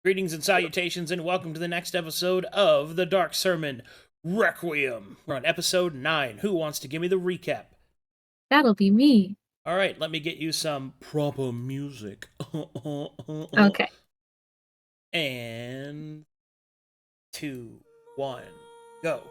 Greetings and salutations, and welcome to the next episode of the Dark Sermon, Requiem. We're on episode 9. Who wants to give me the recap? That'll be me. Alright, let me get you some proper music. Okay. And 2, 1, go.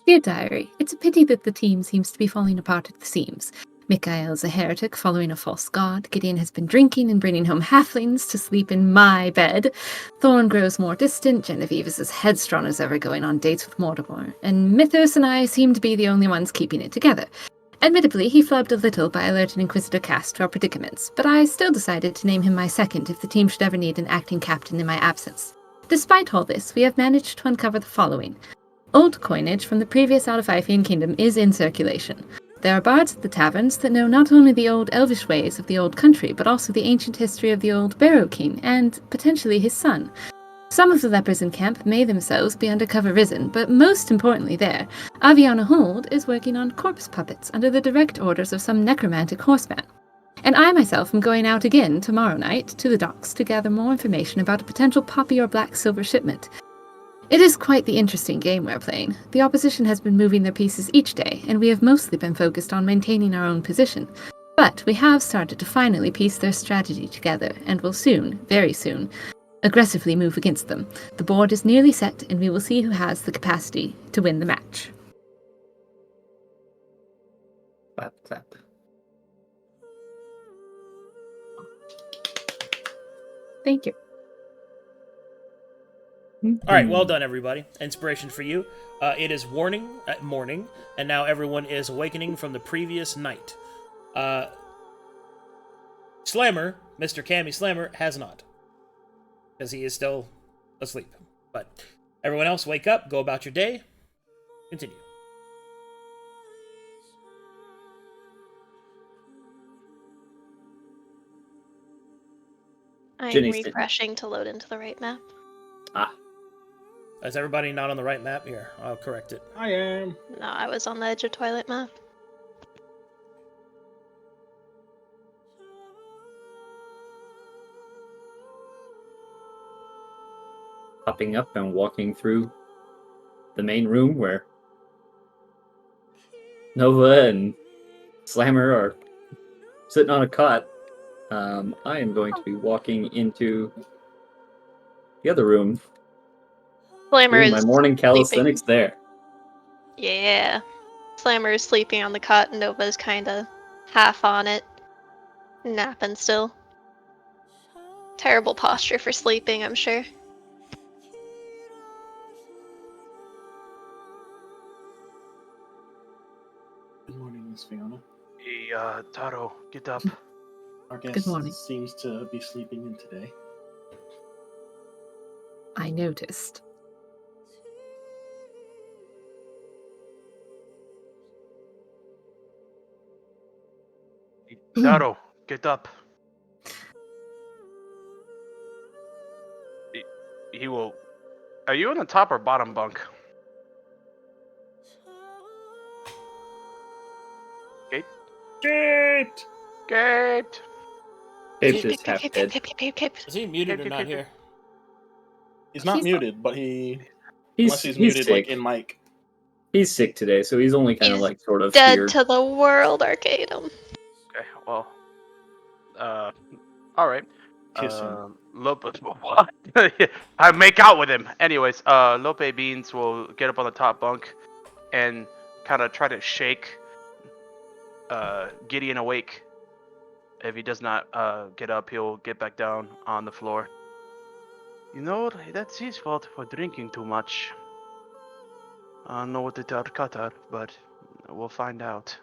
Dear Diary, it's a pity that the team seems to be falling apart at the seams. Micha'el's a heretic following a false god. Gideon has been drinking and bringing home halflings to sleep in my bed. Thorne grows more distant. Genevieve is as headstrong as ever, going on dates with Mortimer. And Mythos and I seem to be the only ones keeping it together. Admittedly, he flubbed a little by alerting Inquisitor Cass to our predicaments, but I still decided to name him my second if the team should ever need an acting captain in my absence. Despite all this, we have managed to uncover the following. Old coinage from the previous Alderfifian kingdom is in circulation. There are bards at the taverns that know not only the old elvish ways of the old country, but also the ancient history of the old Barrow King, and potentially his son. Some of the lepers in camp may themselves be undercover risen, but most importantly there, Aviana Hold is working on corpse puppets under the direct orders of some necromantic horseman. And I myself am going out again tomorrow night to the docks to gather more information about a potential poppy or black silver shipment. It is quite the interesting game we're playing. The opposition has been moving their pieces each day, and we have mostly been focused on maintaining our own position. But we have started to finally piece their strategy together, and will soon, very soon, aggressively move against them. The board is nearly set, and we will see who has the capacity to win the match. Clap, clap. Thank you. Alright, well done, everybody. Inspiration for you. It is morning, and now everyone is awakening from the previous night. Slammer, Mr. Cammy Slammer, has not, because he is still asleep. But everyone else, wake up, go about your day, continue. I'm Ginny's refreshing to load into the right map. Is everybody not on the right map? Here, I'll correct it. I am. No, I was on the edge of Twilight map. Popping up and walking through the main room where Nova and Slammer are sitting on a cot. I am going to be walking into the other room. Slammer Doing my is morning calisthenics sleeping. there. Yeah. Slammer is sleeping on the cot and Nova's kinda half on it. Napping still. Terrible posture for sleeping, I'm sure. Good morning, Miss Fiona. Hey, Taro, get up. Our guest Good morning. seems to be sleeping in today. I noticed. Taro, get up. He will... Are you on the top or bottom bunk? Gate? Gate! Gate! Cape just half dead. Cape. Is he muted or not here? He's not He's muted, but unless he's muted sick. like in mic. He's sick today, so he's only kind of He's like sort of Dead here. to the world, Arcadum. Okay, well... Alright. Kiss him. Lope... What? I make out with him! Anyways, Lope Beans will get up on the top bunk and kind of try to shake Gideon awake. If he does not get up, he'll get back down on the floor. You know, that's his fault for drinking too much. I don't know what the Tarkatar, but we'll find out.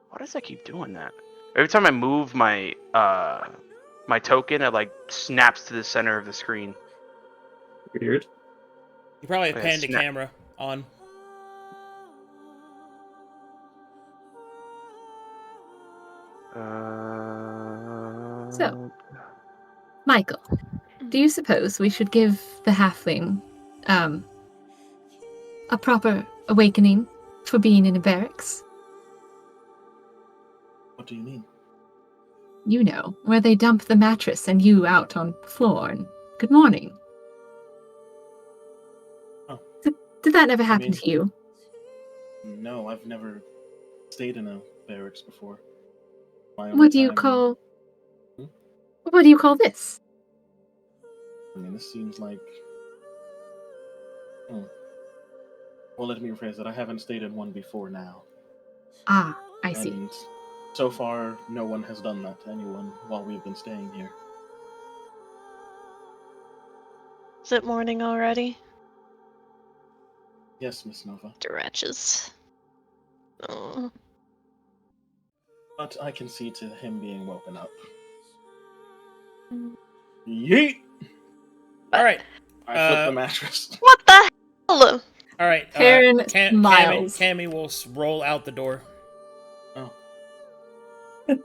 Why does I keep doing that? Every time I move my my token, it like snaps to the center of the screen. Weird. You probably have Yeah, panned the snap. camera on. So, Michael, do you suppose we should give the halfling a proper awakening for being in a barracks? What do you mean? You know, where they dump the mattress and you out on the floor and good morning. Oh. Did that never happen mean- to you? No, I've never stayed in a barracks before. My only What do you time- call... Hmm? What do you call this? I mean, this seems like... Well, let me rephrase it. I haven't stayed in one before now. Ah, I see. And so far, no one has done that to anyone while we've been staying here. Is it morning already? Yes, Miss Nova. Wretches. Oh. But I can see to him being woken up. Mm. Yeet! All right. I flipped the mattress. What the hell? All right. Farryn smiles. Cammy will roll out the door Oh.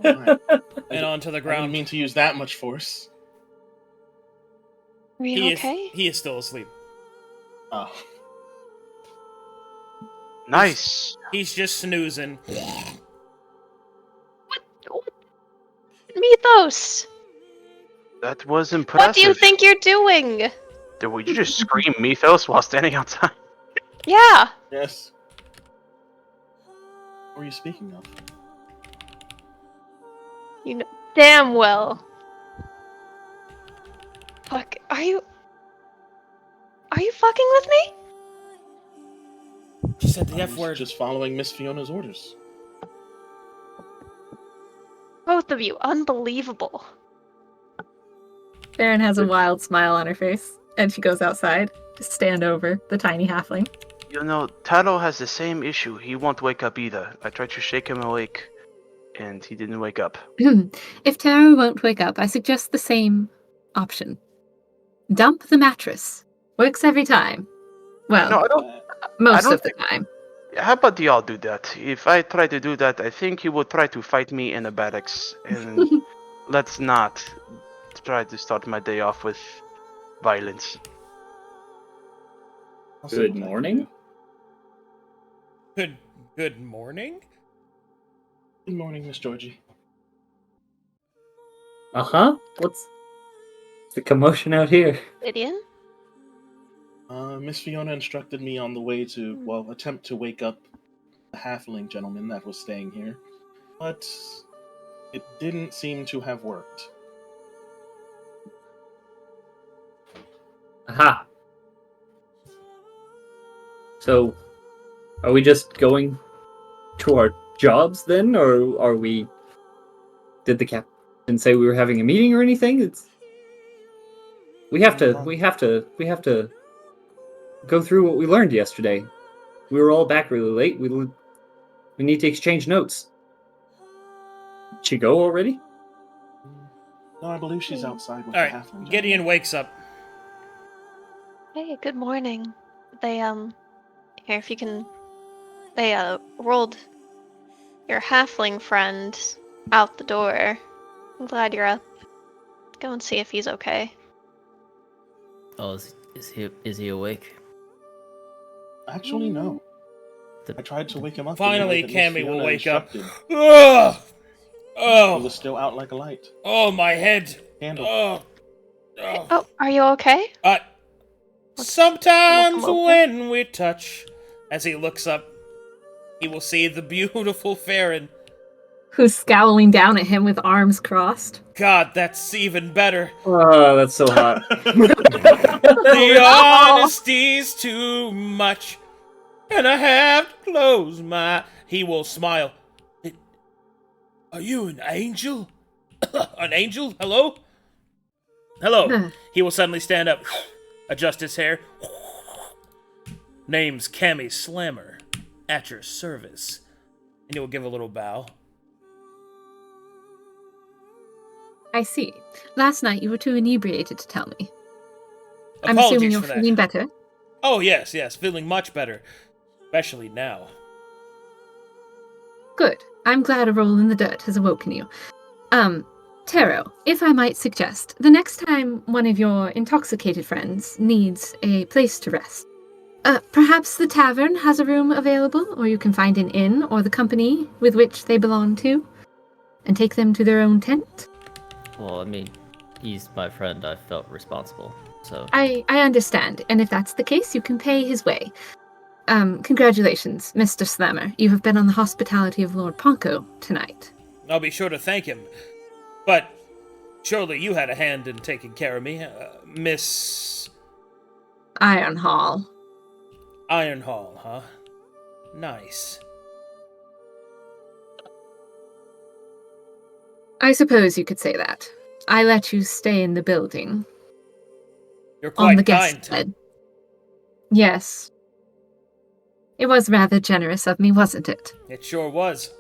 Alright. and onto the I didn't ground. mean to use that much force. Are you okay? He is still asleep. Oh. Nice. He's just snoozing. What? Mythos! That was impressive. What do you think you're doing? Would you just scream Mythos while standing outside? Yeah. Yes. What were you speaking of? You know damn well. Fuck, are you fucking with me? She said the I F was word. just following Miss Fiona's orders. Both of you, unbelievable. Farryn has a wild smile on her face, and she goes outside to stand over the tiny halfling. You know, Taro has the same issue. He won't wake up either. I tried to shake him awake, and he didn't wake up. If Taro won't wake up, I suggest the same option. Dump the mattress. Works every time. Well, No, I don't. most don't of the time. How about y'all do that? If I try to do that, I think he will try to fight me in a barracks, and let's not try to start my day off with violence. I'll see Good what I can morning. do. Good morning. Good morning, Miss Georgie. Uh-huh. What's the commotion out here? Gideon? Miss Fiona instructed me on the way to, well, attempt to wake up the halfling gentleman that was staying here, but it didn't seem to have worked. Aha. So, are we just going to our jobs then, or are we... Did the captain say we were having a meeting or anything? We have to go through what we learned yesterday. We were all back really late. We need to exchange notes. Did she go already? No, I believe she's outside with All the right. halfling Gideon gentleman. wakes up. Hey, good morning. They, here, if you can... They, rolled your halfling friend out the door. I'm glad you're up. Go and see if he's okay. Oh, is he awake? Actually, no. I tried to wake him up. Finally, the way that Miss Cammy will Fiona wake up. instructed. Ugh! He Oh! was still out like a light. Oh, my head! Candle. Oh! Oh! Oh, are you okay? Sometimes Welcome over. when we touch, as he looks up, he will see the beautiful Farryn. Who's scowling down at him with arms crossed. God, that's even better. Oh, that's so hot. The honesty's too much, and I have to close my... He will smile. Are you an angel? An angel? Hello? Hello. He will suddenly stand up, adjust his hair. Name's Cammy Slammer, at your service. And he will give a little bow. I see. Last night you were too inebriated to tell me. I'm Apologies assuming you're for that. feeling better. Oh, yes, feeling much better. Especially now. Good. I'm glad a roll in the dirt has awoken you. Taro, if I might suggest, the next time one of your intoxicated friends needs a place to rest, perhaps the tavern has a room available, or you can find an inn or the company with which they belong to, and take them to their own tent. Well, I mean, he's my friend. I felt responsible. So I understand, and if that's the case, you can pay his way. Congratulations, Mr. Slammer. You have been on the hospitality of Lord Ponko tonight. I'll be sure to thank him. But surely you had a hand in taking care of me, Miss Ironhall. Ironhall, huh? Nice. I suppose you could say that. I let you stay in the building. You're On the quite guest kind. bed. Yes. It was rather generous of me, wasn't it? It sure was.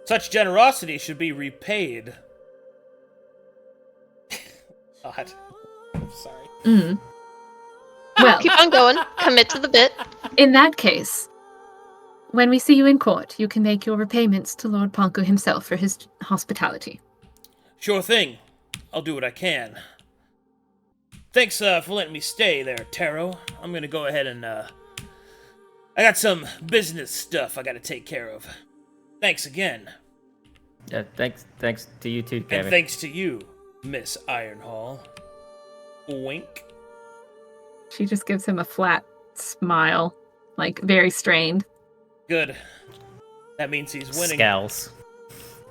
Such generosity should be repaid. God. I'm sorry. Mm. Well, Keep on going. Commit to the bit. in that case, when we see you in court, you can make your repayments to Lord Ponko himself for his hospitality. Sure thing. I'll do what I can. Thanks for letting me stay there, Taro. I'm gonna go ahead and I got some business stuff I gotta take care of. Thanks again. yeah, thanks to you too, Kevin. And thanks to you, Miss Ironhall. Wink. She just gives him a flat smile, like very strained. Good. That means he's winning. Scowls.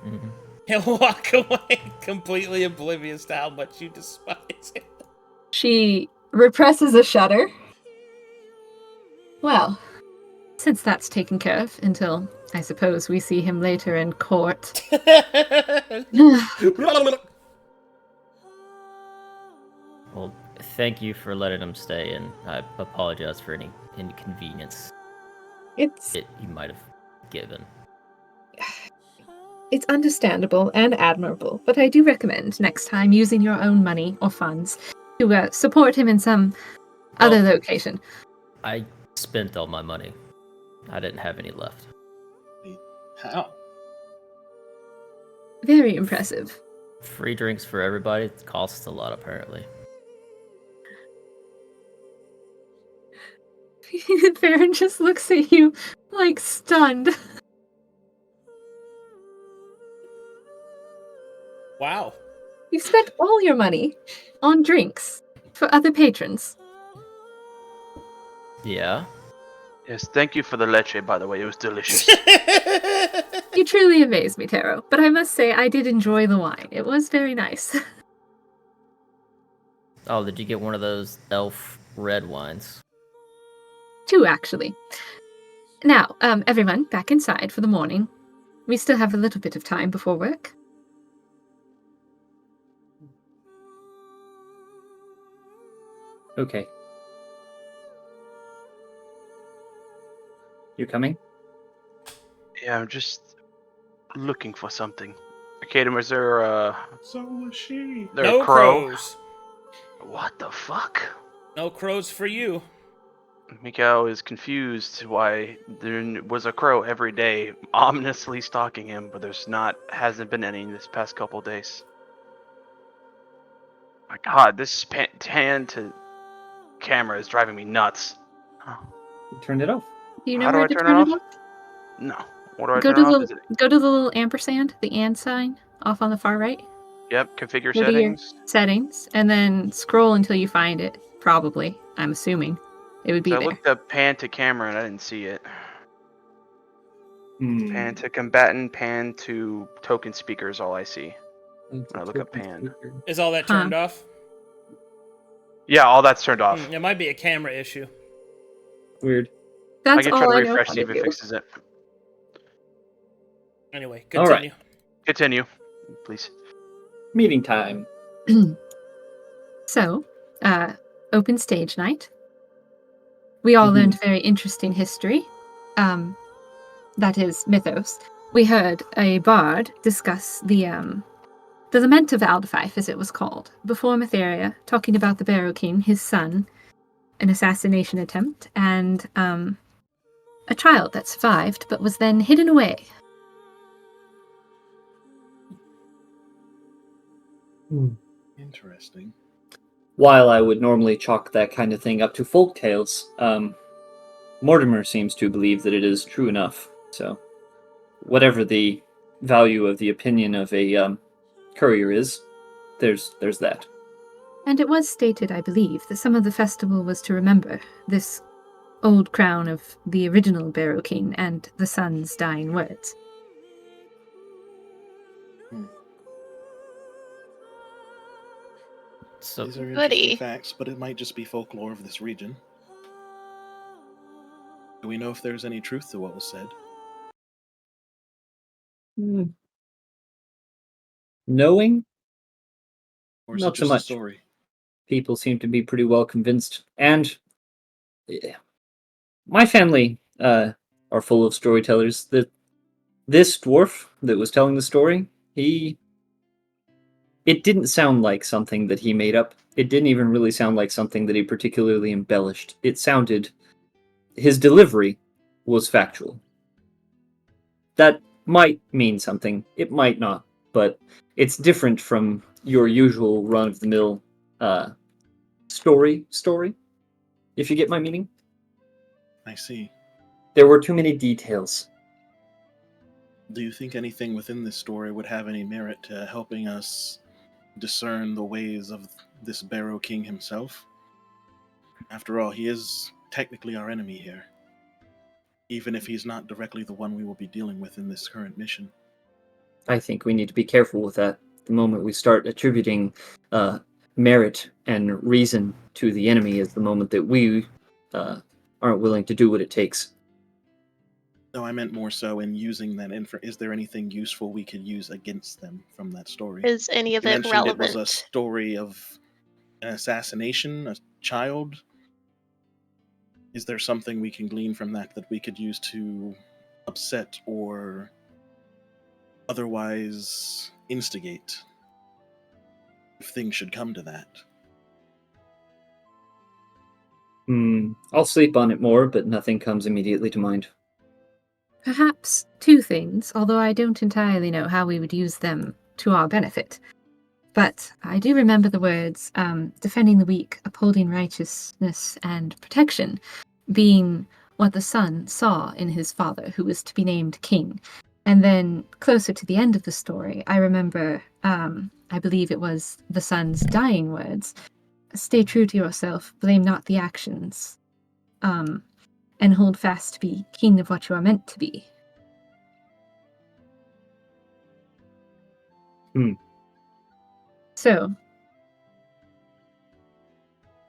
Mhm. He'll walk away completely oblivious to how much you despise him. She represses a shudder. Well, since that's taken care of until, I suppose, we see him later in court. Well, thank you for letting him stay, and I apologize for any inconvenience It's you might have given. It's understandable and admirable, but I do recommend next time using your own money or funds to support him in some other location. I spent all my money. I didn't have any left. How? Very impressive. Free drinks for everybody. It costs a lot, apparently. Farryn just looks at you like stunned. Wow. You spent all your money on drinks for other patrons. Yeah. Yes, thank you for the leche, by the way. It was delicious. You truly amaze me, Taro. But I must say, I did enjoy the wine. It was very nice. Oh, did you get one of those elf red wines? 2, actually. Now, everyone, back inside for the morning. We still have a little bit of time before work. Okay. You coming? Yeah, I'm just looking for something. Arcadum, is there So was she. there No a crow? crows. What the fuck? No crows for you. Micha'el is confused why there was a crow every day ominously stalking him, but hasn't been any this past couple days. My god, this pan to camera is driving me nuts. You turned it off. Do you know How do where I to turn turn it it off? off? No. What do I Go turn to off? the Is it? go to the little ampersand, the and sign, off on the far right. Yep, configure Go to your settings. settings, and then scroll until you find it. Probably, I'm assuming, it would be So I there. looked up pan to camera and I didn't see it. Hmm. Pan to combatant, pan to token speaker is all I see. I look up pan. Is all that turned off? Yeah, all that's turned off. It might be a camera issue. Weird. I That's can try all to I know refresh, how see to if it do. fixes it. Anyway, All right. continue. Continue, please. Meeting time. So, open stage night. We all Mhm. learned very interesting history. That is Mythos. We heard a bard discuss the Lament of Aldefife, as it was called, before Matheria, talking about the Barrow King, his son, an assassination attempt, and a child that survived but was then hidden away. Interesting. While I would normally chalk that kind of thing up to folk tales, Mortimer seems to believe that it is true enough. So, whatever the value of the opinion of a courier is, there's that. And it was stated, I believe, that some of the festival was to remember this old crown of the original Barrow King and the sun's dying words. So These are Goody. interesting facts, but it might just be folklore of this region. Do we know if there's any truth to what was said? Knowing, Or is not it so just a much. story? People seem to be pretty well convinced. And my family are full of storytellers. This dwarf that was telling the story, it didn't sound like something that he made up. It didn't even really sound like something that he particularly embellished. His delivery was factual. That might mean something. It might not, but it's different from your usual run-of-the-mill story, if you get my meaning. I see. There were too many details. Do you think anything within this story would have any merit to helping us discern the ways of this Barrow King himself? After all, he is technically our enemy here, even if he's not directly the one we will be dealing with in this current mission. I think we need to be careful with that. The moment we start attributing merit and reason to the enemy is the moment that we aren't willing to do what it takes. No, I meant more so in using that is there anything useful we could use against them from that story? Is any of You it mentioned relevant? it was a story of an assassination, a child. Is there something we can glean from that we could use to upset or otherwise instigate if things should come to that? I'll sleep on it more, but nothing comes immediately to mind. Perhaps two things, although I don't entirely know how we would use them to our benefit. But I do remember the words, defending the weak, upholding righteousness and protection, being what the son saw in his father, who was to be named king. And then closer to the end of the story, I remember, I believe it was the son's dying words, stay true to yourself, blame not the actions, and hold fast to be king of what you are meant to be. So,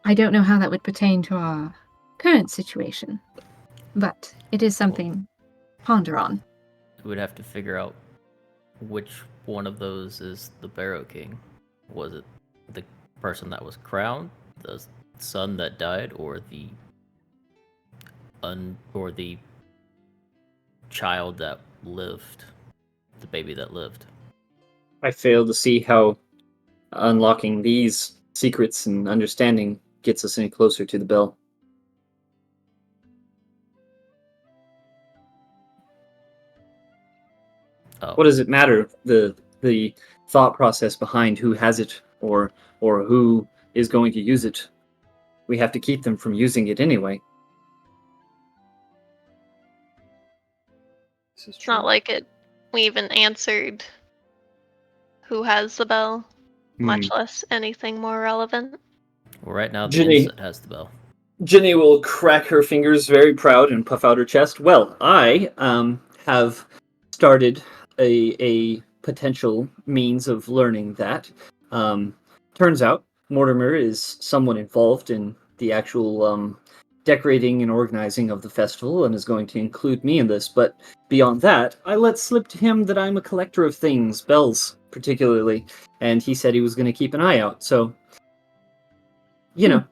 I don't know how that would pertain to our current situation, but it is something to ponder on. we'd have to figure out which one of those is the Barrow King. Was it the person that was crowned, the son that died, or the child that lived, the baby that lived? I fail to see how unlocking these secrets and understanding gets us any closer to the bell. Oh, What does it matter? The thought process behind who has it or who is going to use it. We have to keep them from using it anyway. This is It's true. not like we even answered who has the bell, much less anything more relevant. well, right now the Ginny. Inset has the bell. Ginny will crack her fingers very proud and puff out her chest. Well, I have started a potential means of learning that. Turns out Mortimer is someone involved in the actual decorating and organizing of the festival and is going to include me in this. But beyond that, I let slip to him that I'm a collector of things, bells particularly, and he said he was going to keep an eye out. So, you know,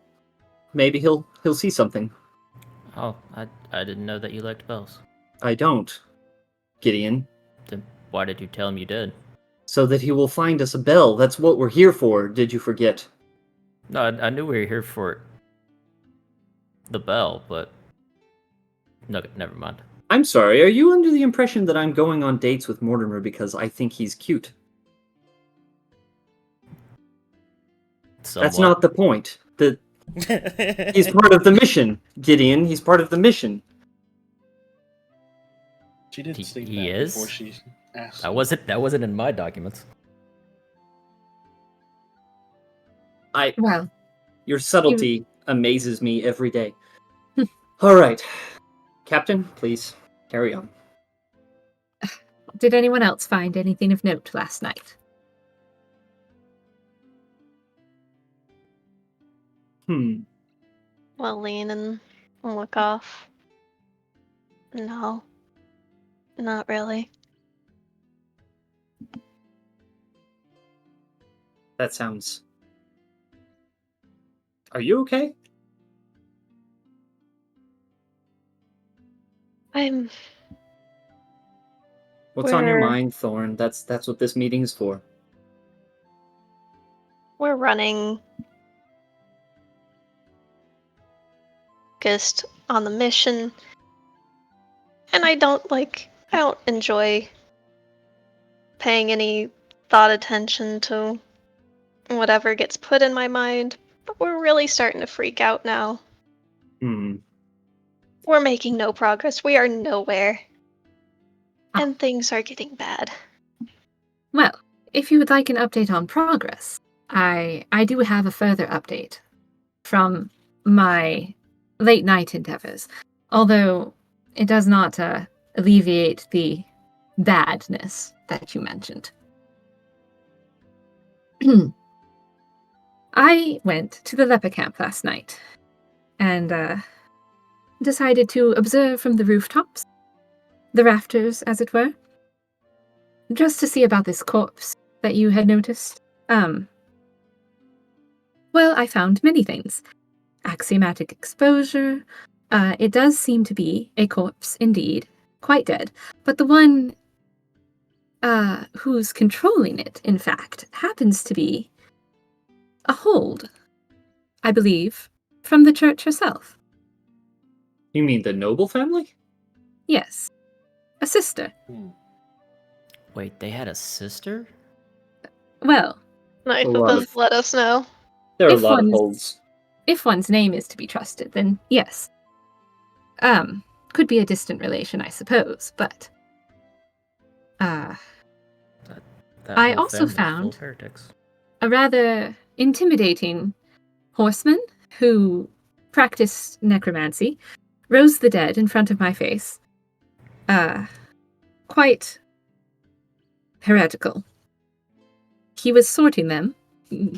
maybe he'll see something. Oh, I didn't know that you liked bells. I don't, Gideon. Then why did you tell him you did? So that he will find us a bell. That's what we're here for. Did you forget? No, I knew we were here for the bell, but no, never mind. I'm sorry, are you under the impression that I'm going on dates with Mortimer because I think he's cute? That's not the point. He's part of the mission, Gideon. He's part of the mission. She did state He that is? before she asked. That wasn't in my documents. Well, Your subtlety amazes me every day. All right. Captain, please, carry on. did anyone else find anything of note last night? We'll lean and look off. No. Not really. That sounds... Are you okay? What's on your We're- mind, Thorne? That's what this meeting is for. We're running focused on the mission, and I don't enjoy paying any thought attention to whatever gets put in my mind, but we're really starting to freak out now. We're making no progress. We are nowhere. And things are getting bad. Well, if you would like an update on progress, I do have a further update from my late night endeavors, although it does not alleviate the badness that you mentioned. I went to the leper camp last night and decided to observe from the rooftops, the rafters, as it were, just to see about this corpse that you had noticed. Well, I found many things. Axiomatic exposure. It does seem to be a corpse, indeed, quite dead. But the one who's controlling it, in fact, happens to be a hold, I believe, from the church herself. You mean the noble family? Yes. A sister. Wait, they had a sister? Well, Nice A of lot them of- to let us know. There are a If lot of one's- holds. if one's name is to be trusted, then yes. Could be a distant relation, I suppose, but That I whole also family's full found- of heretics. a rather intimidating horseman who practiced necromancy, rose the dead in front of my face. Quite heretical. He was sorting them,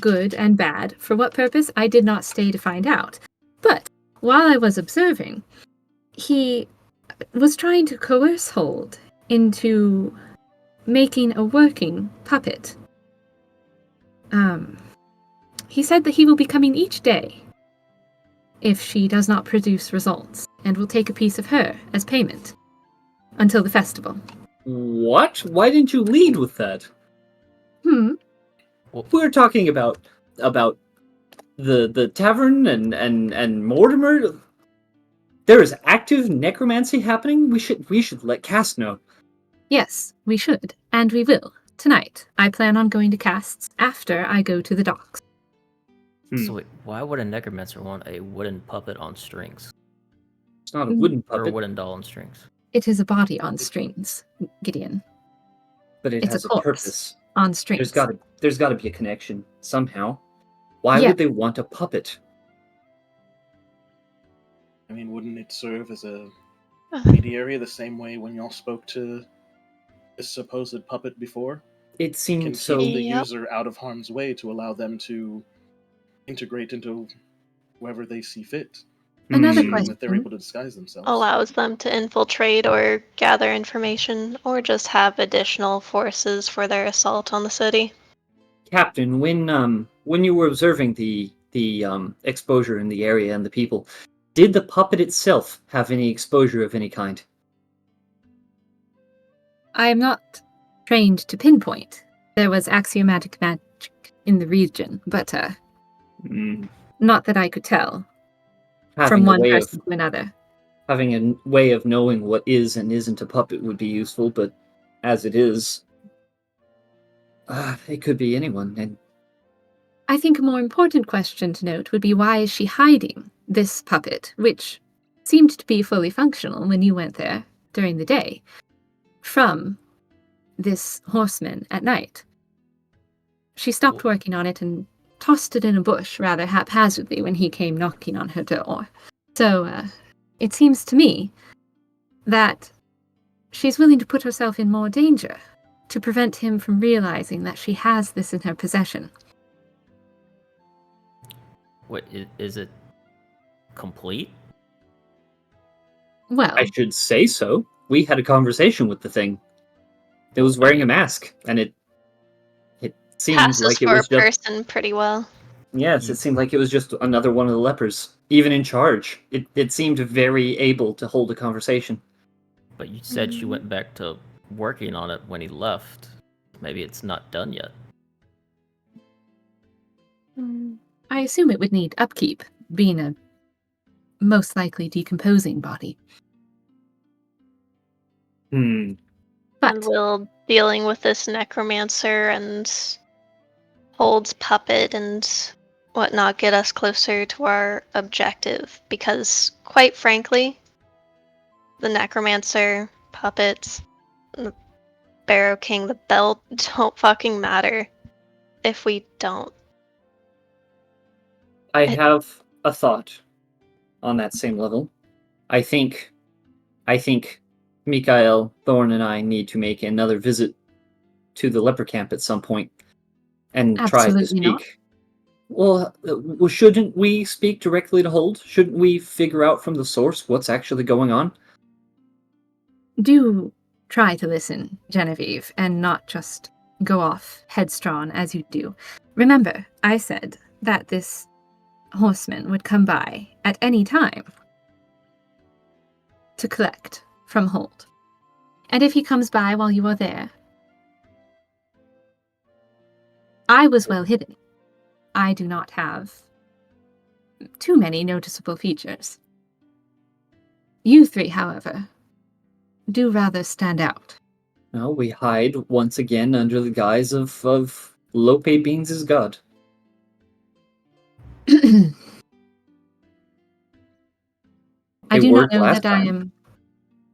good and bad. For what purpose, I did not stay to find out. But while I was observing, he was trying to coerce Hold into making a working puppet. He said that he will be coming each day if she does not produce results, and will take a piece of her as payment until the festival. What? Why didn't you lead with that? We're talking about the tavern and Mortimer. There is active necromancy happening. We should let Cass know. Yes, we should, and we will, tonight. I plan on going to Casts after I go to the docks. So wait, why would a necromancer want a wooden puppet on strings? It's not a wooden Or a puppet, wooden doll on strings? It is a body on strings, Gideon. but it It's has a a corpse. purpose. On strings. There's gotta be a connection somehow. Why Yeah. would they want a puppet? I mean, wouldn't it serve as a mediary the same way when y'all spoke to this supposed puppet before? It Can seemed keep so. the Yep. user out of harm's way to allow them to integrate into whoever they see fit. Another Assuming that they're question. able to disguise themselves. Allows them to infiltrate or gather information, or just have additional forces for their assault on the city. Captain, when you were observing the exposure in the area and the people, did the puppet itself have any exposure of any kind? I am not trained to pinpoint. There was axiomatic magic in the region, but not that I could tell from Having a one way person of to another. having a way of knowing what is and isn't a puppet would be useful, but as it is, it could be anyone. And I think a more important question to note would be, why is she hiding this puppet, which seemed to be fully functional when you went there during the day, from this horseman at night? She stopped working on it and tossed it in a bush rather haphazardly when he came knocking on her door. So, it seems to me that she's willing to put herself in more danger to prevent him from realizing that she has this in her possession. What, is it complete? Well, I should say so. We had a conversation with the thing. It was wearing a mask, and it seemed Passes like it for a was just... person pretty well. Yes, it seemed like it was just another one of the lepers, even in charge. It seemed very able to hold a conversation. But you said she went back to working on it when he left. Maybe it's not done yet. I assume it would need upkeep, being a most likely decomposing body. Hmm. But And will dealing with this necromancer and Hold's puppet and whatnot get us closer to our objective? Because, quite frankly, the necromancer, puppets, the Barrow King, the belt don't fucking matter if we don't. I have a thought on that same level. I think Micha'el, Thorne, and I need to make another visit to the leper camp at some point and try to absolutely not. speak. Well, shouldn't we speak directly to Hold? Shouldn't we figure out from the source what's actually going on? Do try to listen, Genevieve, and not just go off headstrong as you do. Remember, I said that this horseman would come by at any time to collect from Hold. And if he comes by while you are there, I was well hidden. I do not have too many noticeable features. You three, however, do rather stand out. No, we hide once again under the guise of Lope Beans' god. I It do not worked know last that I time. am...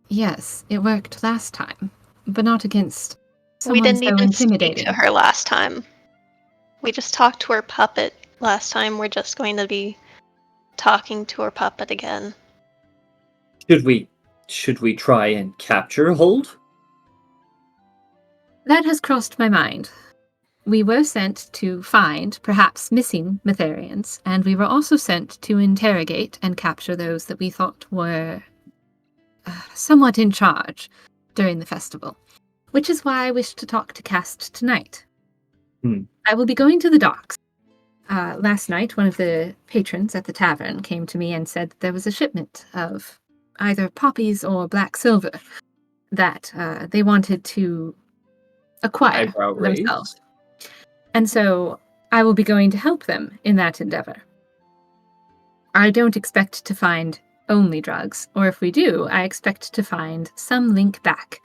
Yes, it worked last time, but not against We someone didn't so even speak intimidating. to her last time. We just talked to her puppet last time. We're just going to be talking to her puppet again. Should we try and capture Hold? That has crossed my mind. We were sent to find, perhaps missing, Mytharians, and we were also sent to interrogate and capture those that we thought were somewhat in charge during the festival, which is why I wish to talk to Cast tonight. I will be going to the docks. Last night, one of the patrons at the tavern came to me and said there was a shipment of either poppies or black silver that they wanted to acquire Eyebrow raised. themselves. And so I will be going to help them in that endeavor. I don't expect to find only drugs, or if we do, I expect to find some link back.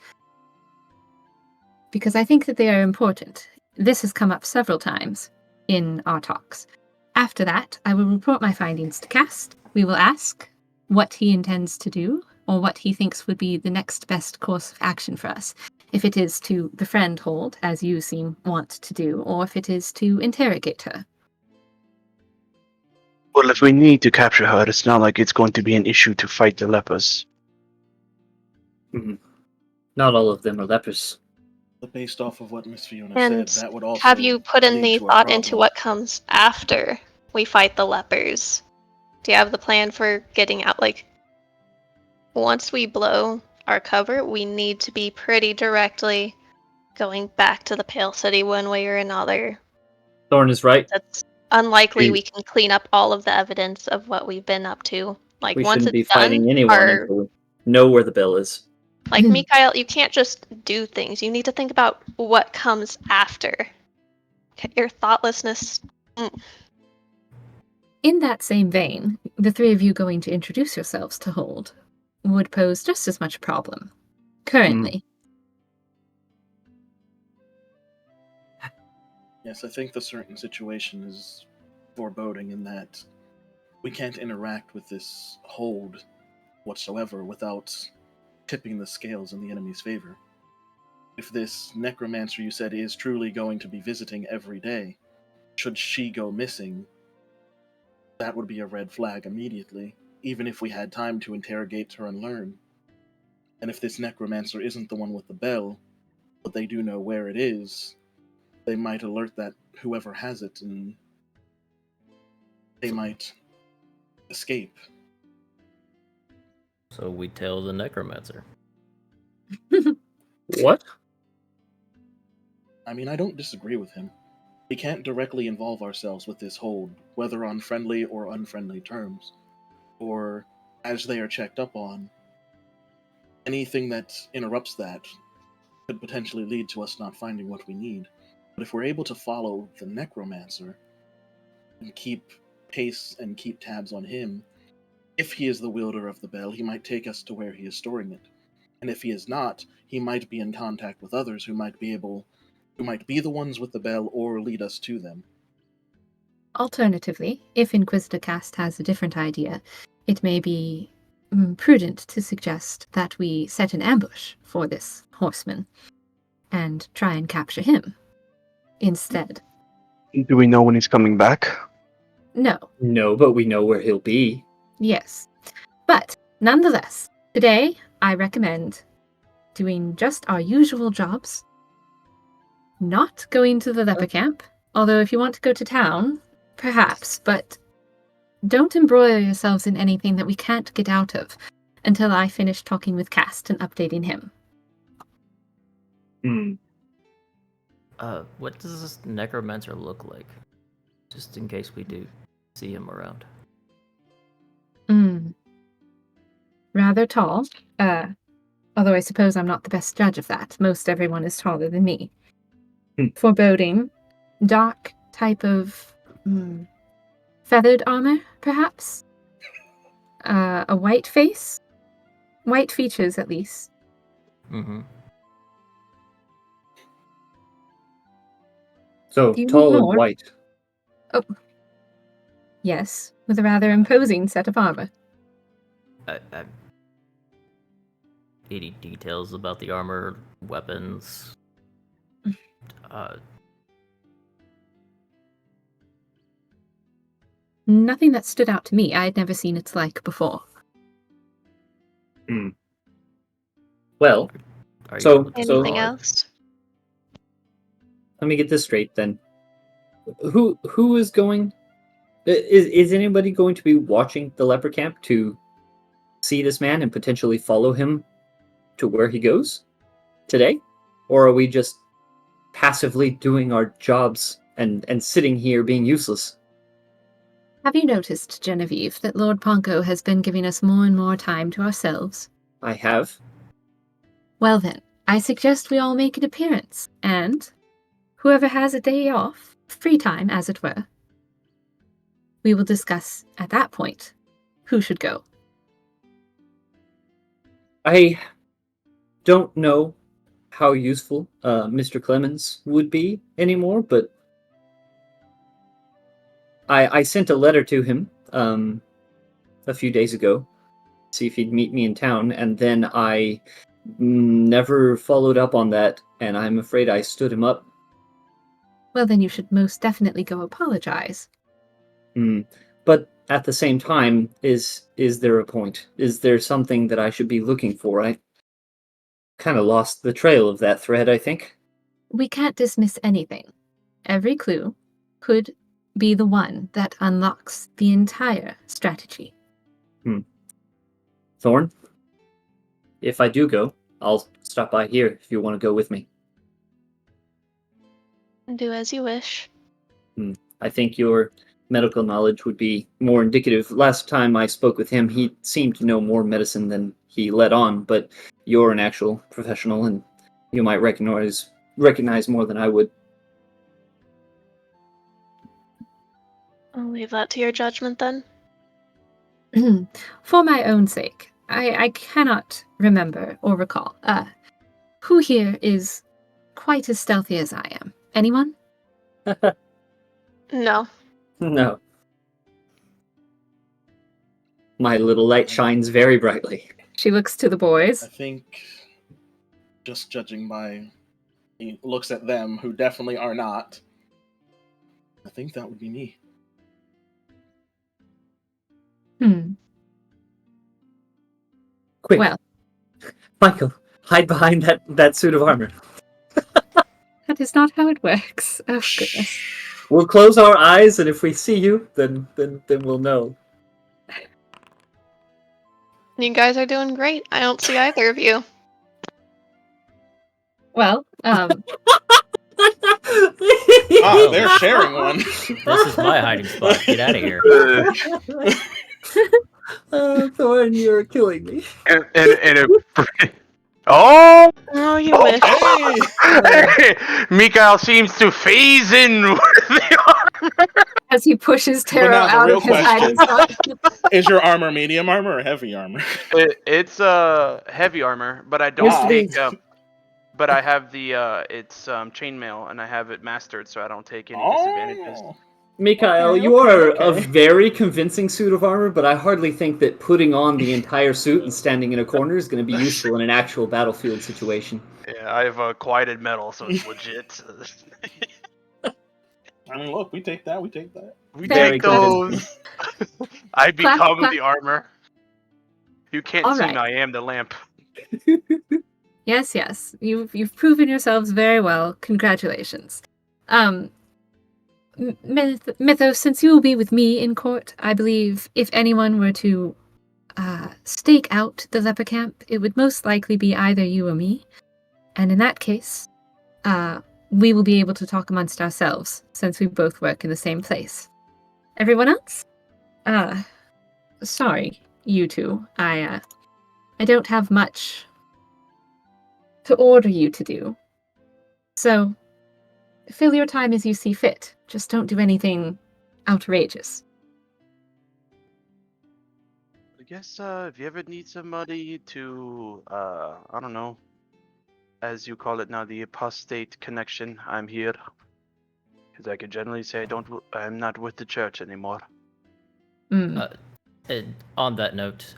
Because I think that they are important. This has come up several times in our talks. After that, I will report my findings to Cast. We will ask what he intends to do, or what he thinks would be the next best course of action for us. If it is to befriend Hold, as you seem want to do, or if it is to interrogate her. Well, if we need to capture her, it's not like it's going to be an issue to fight the lepers. Not all of them are lepers. But based off of what Miss Fiona And said, that would also have you put lead any to a thought into problem. what comes after we fight the lepers? Do you have the plan for getting out? Like, once we blow our cover, we need to be pretty directly going back to the Pale City one way or another. Thorne is right. That's unlikely We- we can clean up all of the evidence of what we've been up to. Like, We once shouldn't be it's done, fighting anyone until we know where the bell is. like, Micha'el, you can't just do things. You need to think about what comes after. Your thoughtlessness. In that same vein, the three of you going to introduce yourselves to Hold would pose just as much problem. Currently. Yes, I think the certain situation is foreboding in that we can't interact with this Hold whatsoever without tipping the scales in the enemy's favor. If this necromancer you said is truly going to be visiting every day, should she go missing, that would be a red flag immediately, even if we had time to interrogate her and learn. And if this necromancer isn't the one with the bell, but they do know where it is, they might alert that whoever has it, and they might escape. So we tell the necromancer. What? I mean, I don't disagree with him. We can't directly involve ourselves with this hold, whether on friendly or unfriendly terms, or as they are checked up on. Anything that interrupts that could potentially lead to us not finding what we need. But if we're able to follow the necromancer and keep pace and keep tabs on him, if he is the wielder of the bell, he might take us to where he is storing it. And if he is not, he might be in contact with others who might be the ones with the bell or lead us to them. Alternatively, if Inquisitor Cast has a different idea, it may be prudent to suggest that we set an ambush for this horseman and try and capture him instead. Do we know when he's coming back? No, No, but we know where he'll be. yes. But nonetheless, today I recommend doing just our usual jobs, not going to the leper camp, although if you want to go to town, perhaps, but don't embroil yourselves in anything that we can't get out of until I finish talking with Cast and updating him. What does this necromancer look like? Just in case we do see him around. Rather tall, although I suppose I'm not the best judge of that. Most everyone is taller than me. Foreboding, dark type of feathered armor, perhaps? A white face? White features, at least. Mm-hmm. So, Do you tall need and more? white. Oh. Yes, with a rather imposing set of armor. Any details about the armor, weapons? Nothing that stood out to me. I had never seen its like before. Well, Are you So- able to Anything draw it? else? let me get this straight then. Who is going? Is anybody going to be watching the leper camp to see this man and potentially follow him to where he goes today? Or are we just passively doing our jobs and sitting here being useless? Have you noticed, Genevieve, that Lord Ponko has been giving us more and more time to ourselves? I have. Well then, I suggest we all make an appearance, and whoever has a day off, free time as it were, we will discuss at that point who should go. I don't know how useful Mr. Clemens would be anymore, but I sent a letter to him a few days ago, see if he'd meet me in town, and then I never followed up on that, and I'm afraid I stood him up. Well then you should most definitely go apologize. But at the same time, is there a point? Is there something that I should be looking for? I kind of lost the trail of that thread, I think. We can't dismiss anything. Every clue could be the one that unlocks the entire strategy. Thorne, if I do go, I'll stop by here if you want to go with me. Do as you wish. I think your medical knowledge would be more indicative. Last time I spoke with him, he seemed to know more medicine than he let on, but you're an actual professional, and you might recognize more than I would. I'll leave that to your judgment then. For my own sake, I cannot remember or recall. Who here is quite as stealthy as I am? Anyone? No. No. My little light shines very brightly. She looks to the I boys. think, just judging by, he looks at them, who definitely are not. I think that would be me. Quick, Well, Michael, hide behind that suit of armor. that is not how it works. Oh, goodness. We'll close our eyes, and if we see you, then we'll know. You guys are doing great. I don't see either of you. Well, They're sharing one. This is my hiding spot. Get out of here. Thorne, you're killing me. and oh, Oh, you wish. Hey! Micha'el seems to phase in with the armor. as he pushes Taro now the out real of his hiding question. spot. Is your armor medium armor or heavy armor? It's heavy armor, but I don't Yes, take. please. But I have the it's chainmail, and I have it mastered, so I don't take any disadvantages. Oh. Micha'el, Okay, you are okay. a very convincing suit of armor, but I hardly think that putting on the entire suit and standing in a corner is going to be useful in an actual battlefield situation. Yeah, I have quieted metal, so it's legit. I mean, look, we take that. We take that. We Very take convincing. those. I Clap, become clap. the armor. You can't All see right. me. I am the lamp. Yes, yes. You've proven yourselves very well. Congratulations. Mythos, since you will be with me in court, I believe if anyone were to stake out the leper camp, it would most likely be either you or me. And in that case, we will be able to talk amongst ourselves, since we both work in the same place. Everyone else? Sorry, you two. I don't have much to order you to do. So, fill your time as you see fit. Just don't do anything outrageous. I guess if you ever need somebody to I don't know, as you call it now, the apostate connection, I'm here. Because I can generally say I'm not with the church anymore. Mm. And on that note,